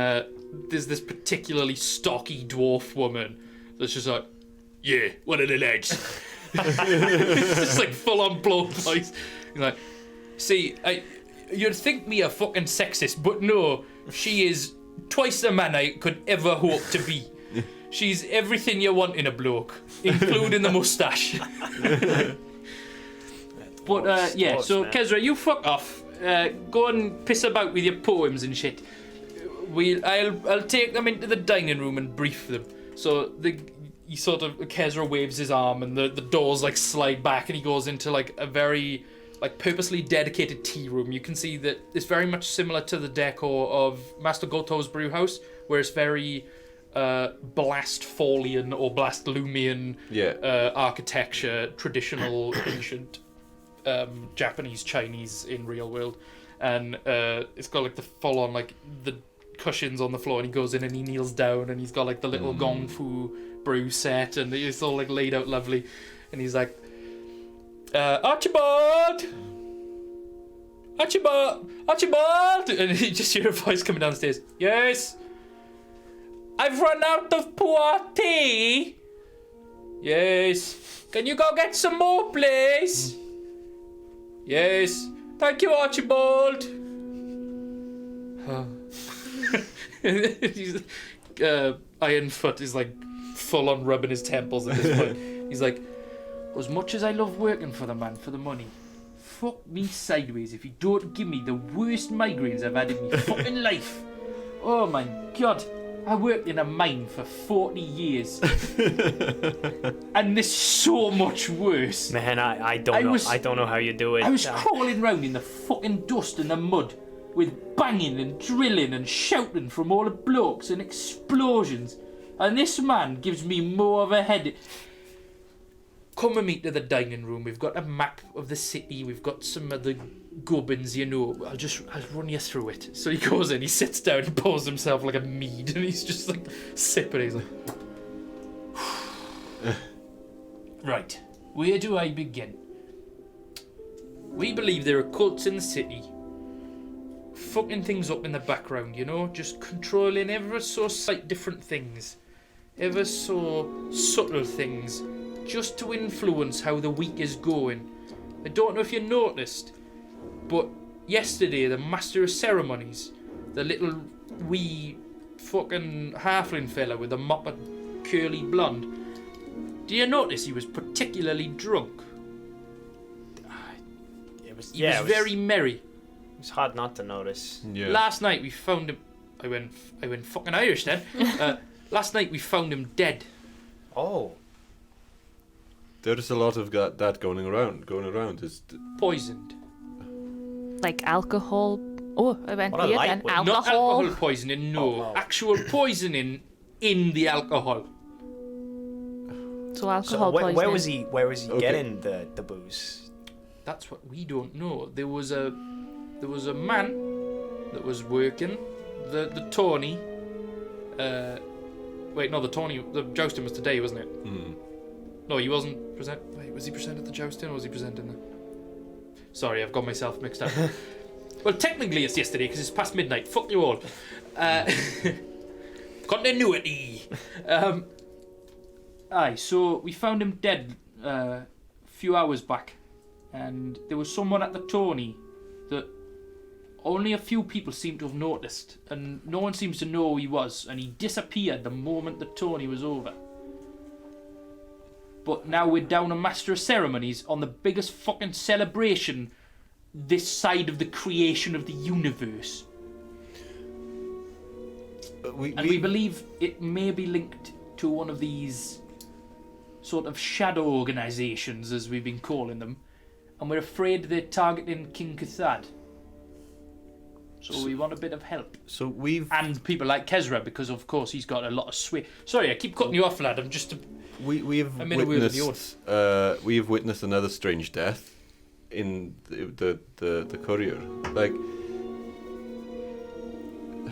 there's this particularly stocky dwarf woman that's just like, yeah, one of the lads. It's just like full on blow voice. He's like, see, you'd think me a fucking sexist, but no, she is twice the man I could ever hope to be. She's everything you want in a bloke, including the moustache. But yeah, so Kezra, you fuck off. Go and piss about with your poems and shit. I'll take them into the dining room and brief them. So Kezra waves his arm, and the doors like slide back, and he goes into like a very like purposely dedicated tea room. You can see that it's very much similar to the decor of Master Goto's brew house, where it's very Blastfolian or Blastlumian architecture, traditional ancient Japanese, Chinese in real world, and it's got like the full on like the cushions on the floor, and he goes in and he kneels down, and he's got like the little gong fu brew set, and it's all like laid out lovely, and he's like, Archibald, and you just hear a voice coming down the stairs. Yes, I've run out of poor tea. Yes, can you go get some more, please? Yes, thank you, Archibald. Ironfoot is like full on rubbing his temples at this point. He's like, as much as I love working for the man for the money, fuck me sideways if you don't give me the worst migraines I've had in my fucking life. Oh my god, I worked in a mine for 40 years, and this is so much worse. Man, I don't know how you do it. I was crawling around in the fucking dust and the mud, with banging and drilling and shouting from all the blokes and explosions, and this man gives me more of a headache. Come with me to the dining room. We've got a map of the city. We've got some of the gubbins, you know. I'll run you through it. So he goes in, he sits down, he pours himself like a mead, and he's just like sipping. He's like, right, where do I begin? We believe there are cults in the city, fucking things up in the background, you know, just controlling ever so slight different things, ever so subtle things, just to influence how the week is going. I don't know if you noticed, but yesterday the Master of Ceremonies, the little wee fucking halfling fella with the mop of curly blonde, do you notice he was particularly drunk? He was very merry. It's hard not to notice. Yeah. Last night we found him. I went fucking Irish then. Last night we found him dead. Oh. There's a lot of that going around. Poisoned. Like alcohol. Oh, I went What a weird light then. one. Alcohol. Not alcohol poisoning, no. Oh, no. Actual poisoning in the alcohol. So alcohol poisoning. Where was he Okay. getting the booze? That's what we don't know. There was a man that was working the tourney. Wait, no, the jousting was today, wasn't it? No, he wasn't present. Wait, was he present at the jousting or was he present in the? Sorry, I've got myself mixed up. Well, technically it's yesterday because it's past midnight. Fuck you all. Continuity. So we found him dead a few hours back, and there was someone at the tourney that only a few people seem to have noticed, and no one seems to know who he was, and he disappeared the moment the tourney was over. But now we're down a Master of Ceremonies on the biggest fucking celebration this side of the creation of the universe. We believe it may be linked to one of these sort of shadow organisations, as we've been calling them, and we're afraid they're targeting King Cathad. So we want a bit of help. So we've And people like Kezra, because of course he's got a lot of sway. Sorry, I keep cutting you off, lad. I'm just... we have I'm in a wheel of the witnessed we have witnessed another strange death in the courier. Like,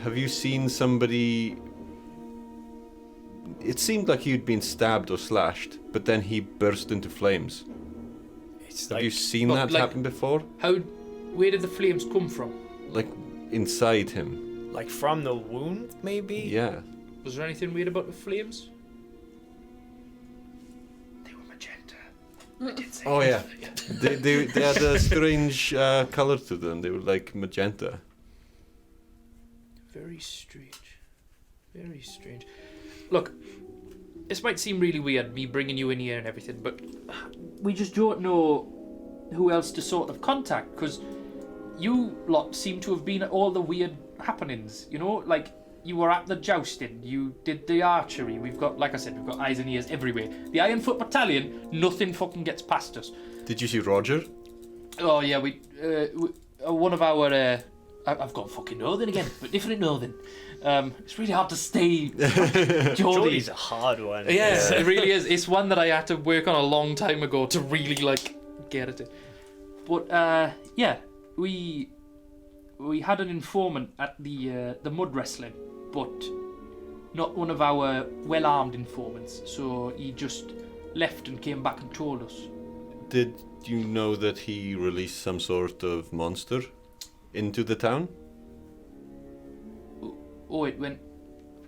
have you seen somebody? It seemed like he'd been stabbed or slashed, but then he burst into flames. It's Have like you seen But, that like- happen before? Where did the flames come from? Like inside him? like from the wound, maybe. Yeah. Was there anything weird about the flames? They were magenta. I did say Oh that. yeah. They had a strange color to them. They were like magenta. Very strange. Very strange. Look, this might seem really weird, me bringing you in here and everything, but we just don't know who else to sort of contact, because you lot seem to have been at all the weird happenings, you know? Like, you were at the jousting, you did the archery, we've got, like I said, we've got eyes and ears everywhere. The Ironfoot Battalion, nothing fucking gets past us. Did you see Roger? Oh yeah, one of our, I've got fucking Northern again, but different Northern. It's really hard to stay Geordie's Geordie's. a hard one. Yes, it really is. It's one that I had to work on a long time ago to really like get it. But yeah, we had an informant at the mud wrestling, but not one of our well-armed informants. So he just left and came back and told us. Did you know that he released some sort of monster into the town? Oh, it went.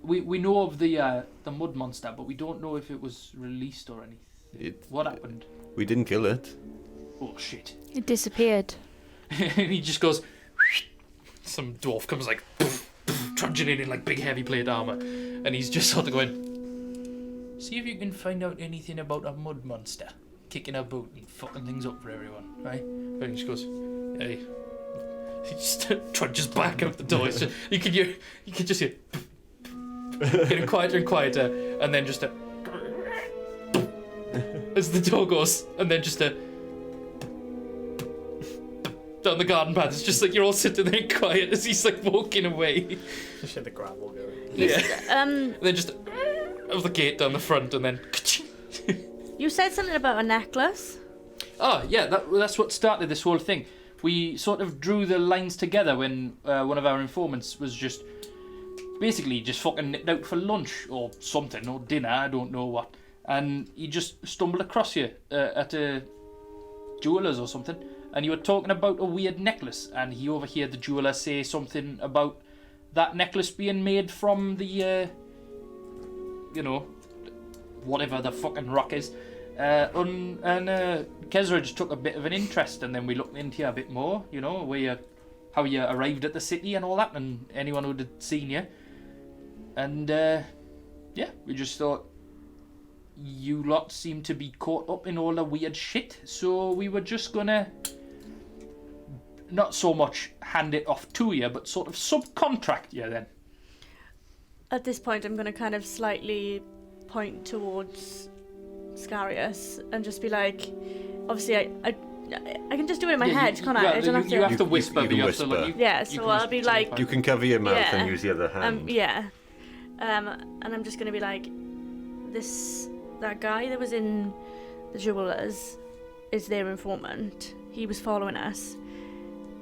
We know of the mud monster, but we don't know if it was released or anything. What happened? We didn't kill it. Oh shit! It disappeared. And he just goes. Some dwarf comes like trudging in like big heavy plate armor, and he's just sort of going. See if you can find out anything about a mud monster kicking a boot and fucking things up for everyone, right? And he just goes, hey. He just trudges back out the door. It's just, you could just hear getting quieter and quieter, and then just a as the door goes, and then just a down the garden path. It's just like you're all sitting there quiet as he's like walking away. Just had the gravel going. Yeah. And then just of the gate down the front, and then. You said something about a necklace. Oh yeah, that's what started this whole thing. We sort of drew the lines together when one of our informants was just basically just fucking nipped out for lunch or something, or dinner, I don't know what. And he just stumbled across you at a jeweller's or something, and you were talking about a weird necklace, and he overheard the jeweller say something about that necklace being made from the, whatever the fucking rock is. And Kezra just took a bit of an interest, and then we looked into you a bit more, you know, how you arrived at the city and all that, and anyone who had seen you. And yeah, we just thought you lot seemed to be caught up in all the weird shit, so we were just gonna not so much hand it off to you, but sort of subcontract you then. At this point, I'm going to kind of slightly point towards Scarius and just be like, obviously, I can just do it in my head, can't I? I don't have to. You have to whisper, you but you have can to. Like, whisper. Yeah, you so can I'll whisper be to like, the You can cover your mouth Yeah. and use the other hand. yeah. And I'm just going to be like, that guy that was in the jewelers is their informant. He was following us.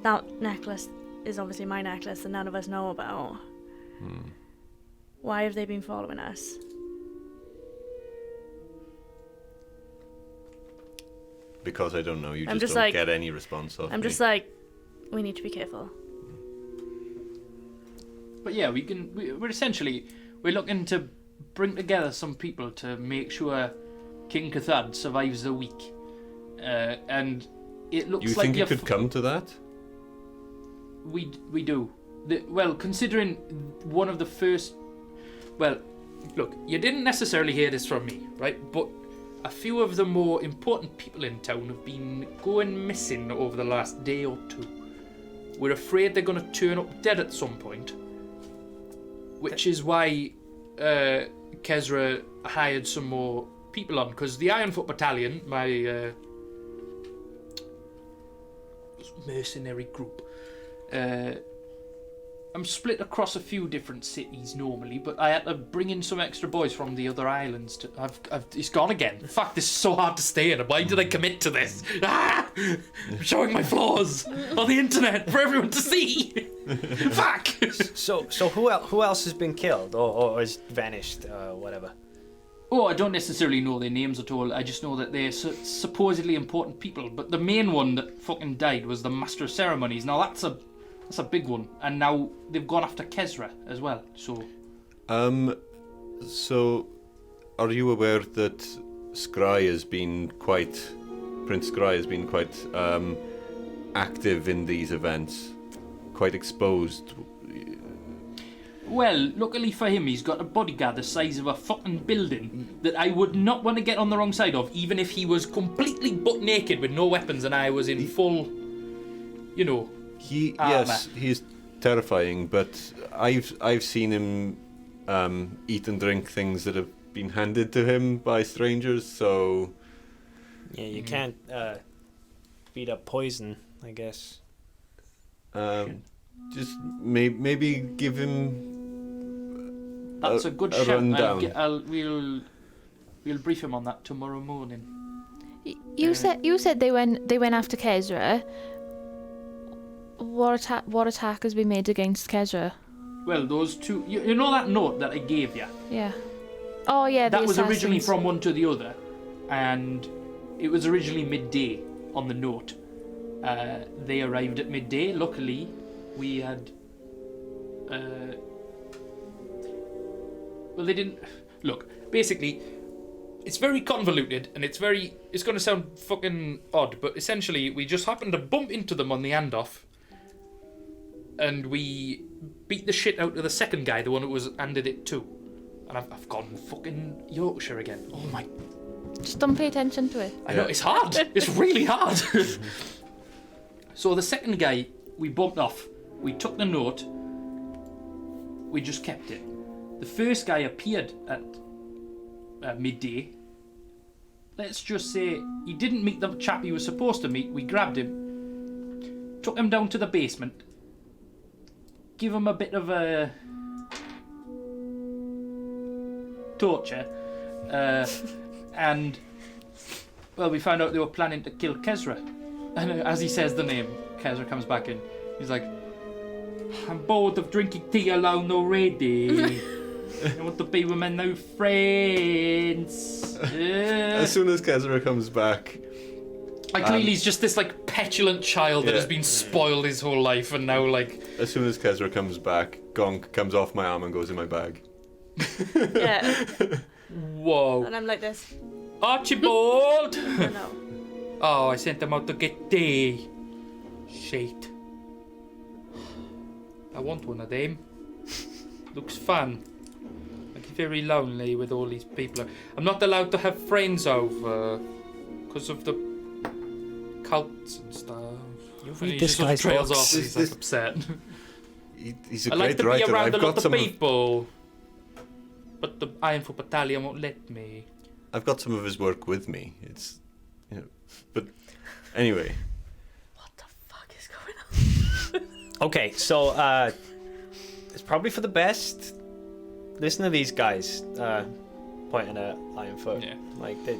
That necklace is obviously my necklace that none of us know about. Why have they been following us? Because I don't know, you I'm just just don't like- get any response off I'm me. just like, we need to be careful. But yeah, we're essentially looking to bring together some people to make sure King Cathad survives the week, and it looks You like think it could come to that? We do. Well, considering one of the first. Well, look, you didn't necessarily hear this from me, right? But a few of the more important people in town have been going missing over the last day or two. We're afraid they're going to turn up dead at some point, which is why Kezra hired some more people on, because the Ironfoot Battalion, my mercenary group, I'm split across a few different cities normally, but I had to bring in some extra boys from the other islands. It's gone again. Fuck, this is so hard to stay in. Why did I commit to this? Ah! I'm showing my flaws on the internet for everyone to see. Fuck. So who else has been killed or is vanished? Whatever. Oh, I don't necessarily know their names at all. I just know that they're supposedly important people. But the main one that fucking died was the Master of Ceremonies. Now that's a big one, and now they've gone after Kezra as well. So, so are you aware that Scry has been quite, Prince Scry has been quite active in these events, quite exposed? well, luckily for him, he's got a bodyguard the size of a fucking building that I would not want to get on the wrong side of, even if he was completely butt naked with no weapons and I was in full, you know. Yes, he's terrifying, but I've seen him eat and drink things that have been handed to him by strangers. So yeah, you can't beat up poison, I guess. Just maybe give him. That's a good shout. Rundown. We'll brief him on that tomorrow morning. You said they went after Kezra. What attack has been made against Kezra? Well, those two. You know that note that I gave you? Yeah. Oh yeah. That the was originally assassins. from one to the other, and it was originally midday on the note. They arrived at midday. Luckily, we had. Well, they didn't. Look, basically, it's very convoluted, and it's going to sound fucking odd, but essentially, we just happened to bump into them on the handoff, and we beat the shit out of the second guy, the one who was handed it to. And I've gone fucking Yorkshire again. Oh my. Just don't pay attention to it. I know, it's hard. It's really hard. So the second guy, we bumped off. We took the note. We just kept it. The first guy appeared at midday. Let's just say he didn't meet the chap he was supposed to meet. We grabbed him, took him down to the basement, give him a bit of a torture, and well, we found out they were planning to kill Kezra. And as he says the name, Kezra comes back in. He's like, "I'm bored of drinking tea alone already. I want to be with my new friends." As soon as Kezra comes back, Like clearly he's just this like petulant child that has been spoiled his whole life, and now like. As soon as Kezra comes back, Gonk comes off my arm and goes in my bag. Yeah. Whoa. And I'm like this. Archibald! I know. Oh, I sent him out to get tea. Shit. I want one of them. Looks fun. I get very lonely with all these people. I'm not allowed to have friends over because of the cults and stuff. You And read he this just sort of guy's trails books. off and he's like upset. He's a I like great to be writer. around I've a lot got of some of, people, but the Ironfoot Battalion won't let me. I've got some of his work with me. It's, you know, but anyway. What the fuck is going on? Okay, so it's probably for the best. Listen to these guys pointing at Ironfoot. Yeah. Like they,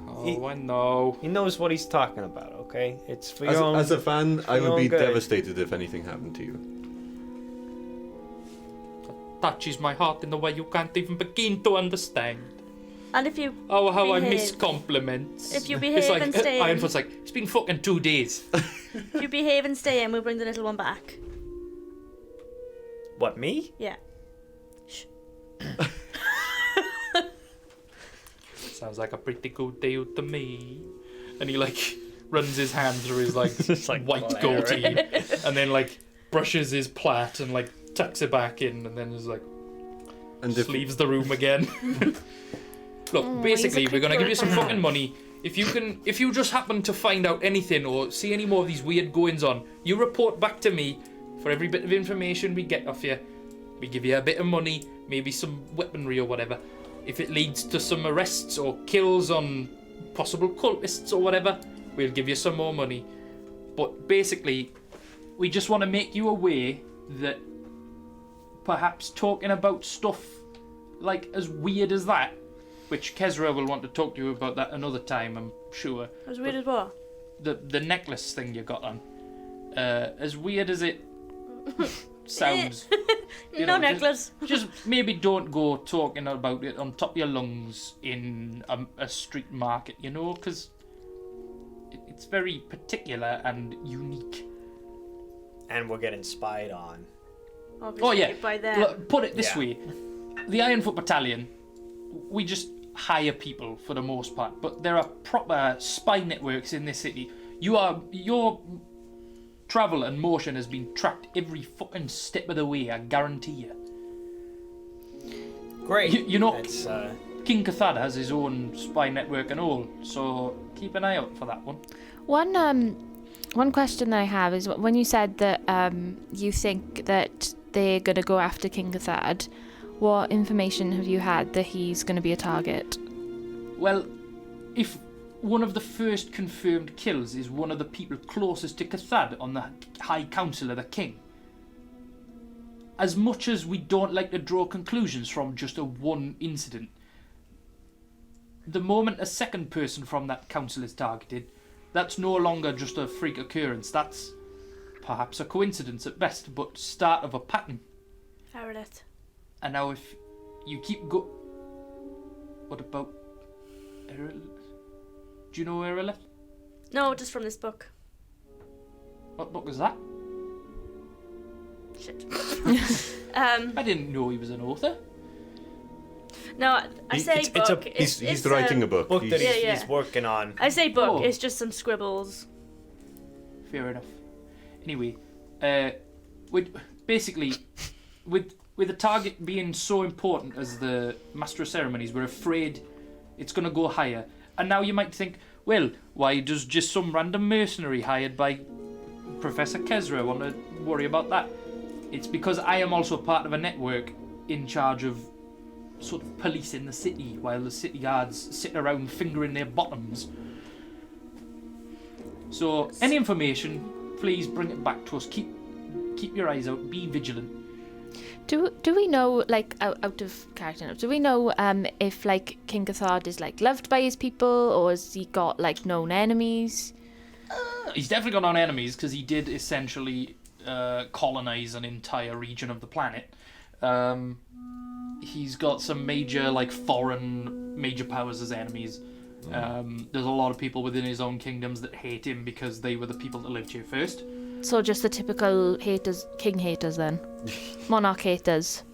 Oh, I know. he knows what he's talking about. Okay, it's for your own. As a fan, I your would own be good. devastated if anything happened to you. Touches my heart in a way you can't even begin to understand. And if you Oh, how I behave- miss compliments. If you behave it's like, and stay in- Ironfoot's like, it's been fucking 2 days. if you behave and stay in, we'll bring the little one back. What, me? Yeah. Sounds like a pretty good deal to me. And he like runs his hand through his like, It's like white flair. goatee, and then like brushes his plait and like tucks it back in, and then is like And just if, leaves the room again. Look, Oh, basically, he's a we're gonna give you some creeper. fucking money. If you just happen to find out anything or see any more of these weird goings on, you report back to me. For every bit of information we get off you, we give you a bit of money, maybe some weaponry or whatever. If it leads to some arrests or kills on possible cultists or whatever, we'll give you some more money. But basically, we just want to make you aware that perhaps talking about stuff like as weird as that, which Kezra will want to talk to you about that another time, I'm sure. As weird as what? The necklace thing you got on. As weird as it sounds. You No know, necklace. Just maybe don't go talking about it on top of your lungs in a street market, you know, because it's very particular and unique. And we're getting spied on. Obviously, Oh yeah, by them. Look, put it this Yeah. way. The Ironfoot Battalion, we just hire people for the most part, but there are proper spy networks in this city. Your travel and motion has been tracked every fucking step of the way, I guarantee you. Great. You know, That's, King Cathad has his own spy network and all, so keep an eye out for that one. One question that I have is when you said that you think that they're going to go after King Cathad, what information have you had that he's going to be a target? Well, if one of the first confirmed kills is one of the people closest to Cathad on the High Council of the King, as much as we don't like to draw conclusions from just a one incident, the moment a second person from that council is targeted, that's no longer just a freak occurrence. That's perhaps a coincidence at best, but start of a pattern. Herald. And now if you keep What about Herald? Do you know Herald? No, just from this book. What book is that? Shit. I didn't know he was an author. No, I say it's book. a- He's writing a book. book that He's- Yeah. he's working on. I say book. Oh. It's just some scribbles. Fair enough. Anyway, with the target being so important as the Master of Ceremonies, we're afraid it's going to go higher. And now you might think, well, why does just some random mercenary hired by Professor Kezra want to worry about that? It's because I am also part of a network in charge of sort of policing the city while the city guards sit around fingering their bottoms. So any information, please bring it back to us. Keep your eyes out. Be vigilant. Do we know, like, out of character now, do we know if, like, King Cathad is, like, loved by his people, or has he got, like, known enemies? He's definitely got on enemies because he did essentially colonize an entire region of the planet. He's got some major, like, foreign major powers as enemies. There's a lot of people within his own kingdoms that hate him because they were the people that lived here first. So just the typical haters, king haters then? Monarch haters?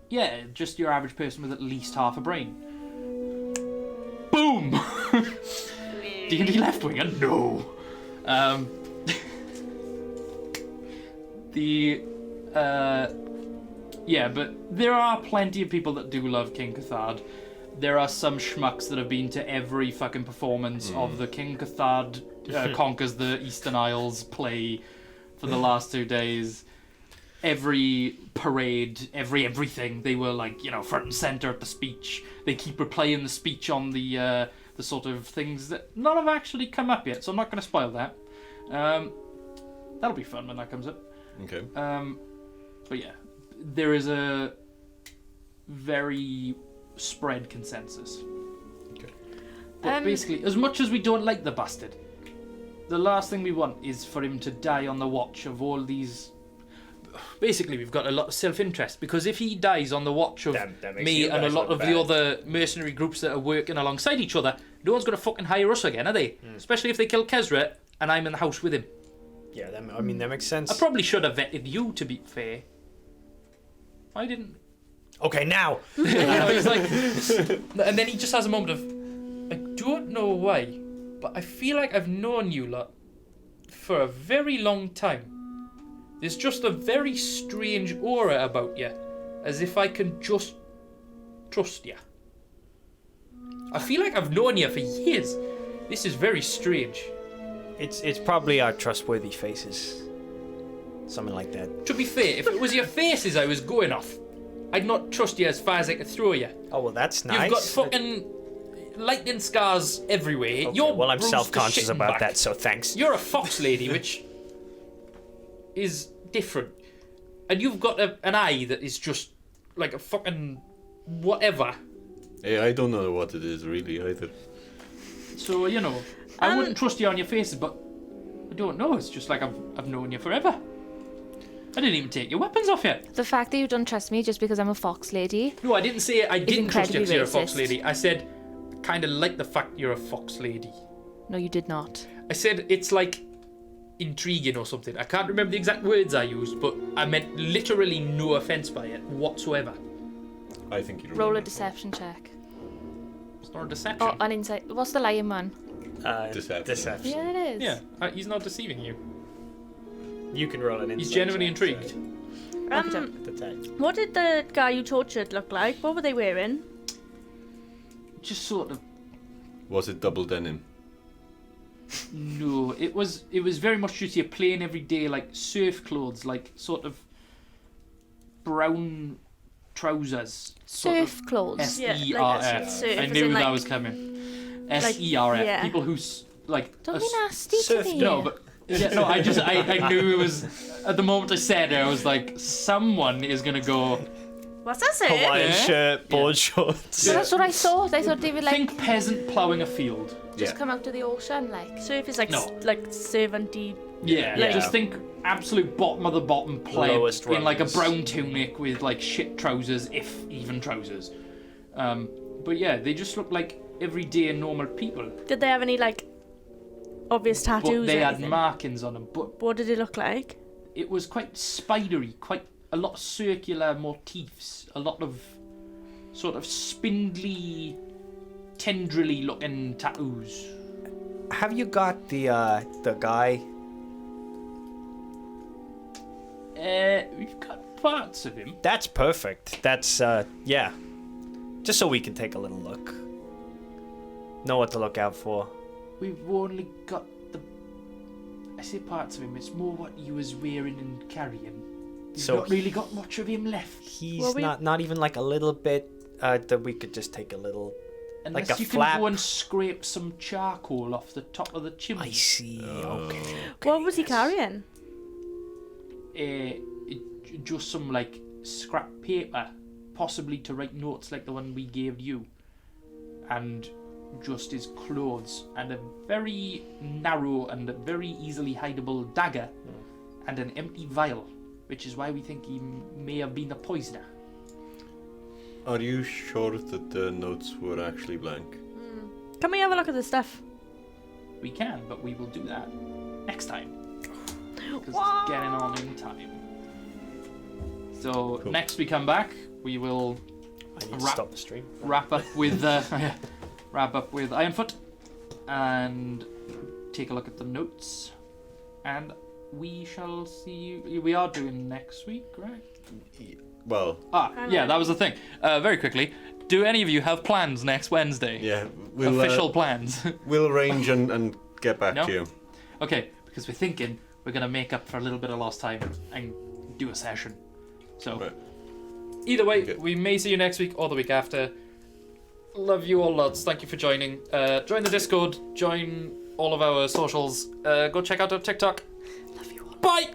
Yeah, just your average person with at least half a brain. Boom! D&D left winger? No. Yeah, but there are plenty of people that do love King Cathad. There are some schmucks that have been to every fucking performance of the King Cathad Conquers the Eastern Isles play for the last 2 days. Every parade, everything, they were like, you know, front and center at the speech. They keep replaying the speech on the sort of things that none have actually come up yet, so I'm not going to spoil that. That'll be fun when that comes up. Okay. But yeah, there is a very spread consensus. Okay. But basically, as much as we don't like the bastard, the last thing we want is for him to die on the watch of all these. Basically, we've got a lot of self-interest because if he dies on the watch of That makes me you and a guys lot look of bad. the other mercenary groups that are working alongside each other, no one's going to fucking hire us again, are they? Especially if they kill Kezra and I'm in the house with him. Yeah, that makes sense. I probably should have vetted you, to be fair. I didn't. Okay, now. He's like, and then he just has a moment of, I don't know why, but I feel like I've known you lot for a very long time. There's just a very strange aura about you, as if I can just trust you. I feel like I've known you for years. This is very strange. It's probably our trustworthy faces. Something like that. To be fair, if it was your faces I was going off, I'd not trust you as far as I could throw you. Oh, well, that's nice. You've got fucking lightning scars everywhere. Okay, You're well, I'm bruised to self-conscious shitting about back. that, so thanks. You're a fox lady, which is different. and you've got an eye that is just like a fucking whatever. Hey, I don't know what it is really either. So I wouldn't trust you on your faces, but I don't know. It's just like I've known you forever. I didn't even take your weapons off yet. The fact that you don't trust me just because I'm a fox lady. No, I didn't say I didn't trust you because you're a fox racist. lady. I said I kind of like the fact you're a fox lady. No, you did not. I said it's like intriguing or something. I can't remember the exact words I used, but I meant literally no offense by it whatsoever. I think you Roll a deception check. It's not a deception. Oh, an insight. What's the lion one? Deception. Yeah, it is. Yeah, he's not deceiving you. You can roll an insight. He's genuinely check, intrigued. What did the guy you tortured look like? What were they wearing? Just sort of. Was it double denim? No, it was very much just your plain everyday like surf clothes, like sort of brown trousers. Surf clothes. S-E-R-F. surf, I as knew in, that like- was coming. S-E-R-F. yeah. People who like. Don't be nasty to surf- me. No, but yeah, no. I knew it was. At the moment I said it, I was like, someone is gonna go. What's that say? Hawaiian Yeah. shirt, board shorts. Well, that's what I thought. I thought they would like Think peasant ploughing a field. just come out to the ocean, like. Surf is like No. like servanty. Yeah, Yeah. just think absolute bottom of the bottom pleb Lowest in like a rungs. brown tunic with like shit trousers, if even trousers. But yeah, they just look like everyday normal people. Did they have any like obvious tattoos? But they or had anything? markings on them. But What did it look like? it was quite spidery, quite a lot of circular motifs, a lot of sort of spindly, tendrily looking tattoos. Have you got the guy? We've got parts of him. That's perfect. That's yeah. Just so we can take a little look. Know what to look out for. We've only got the. I say parts of him. It's more what you was wearing and carrying. We've So not really got much of him left. He's Well, we- not even like a little bit that we could just take a little. Unless Like a you flap. can go and scrape some charcoal off the top of the chimney. I see. Okay. What was he carrying? Just some like scrap paper, possibly to write notes like the one we gave you, and just his clothes, and a very narrow and very easily hideable dagger, and an empty vial, which is why we think he may have been the poisoner. Are you sure that the notes were actually blank? Can we have a look at the stuff? We can, but we will do that next time. Because it's getting on in time. So Cool. next we come back, we will I need to Wrap- stop the stream. wrap up with Ironfoot and take a look at the notes, and we shall see you. We are doing next week, right? Well, Yeah, that was the thing. Very quickly, do any of you have plans next Wednesday? yeah, we'll Official plans. we'll arrange and get back No? to you. Okay, because we're thinking we're gonna make up for a little bit of lost time and do a session. So Right. either way, Okay. we may see you next week or the week after. Love you all lots. Thank you for joining. Join the Discord. Join all of our socials. Go check out our TikTok. Love you all. Bye.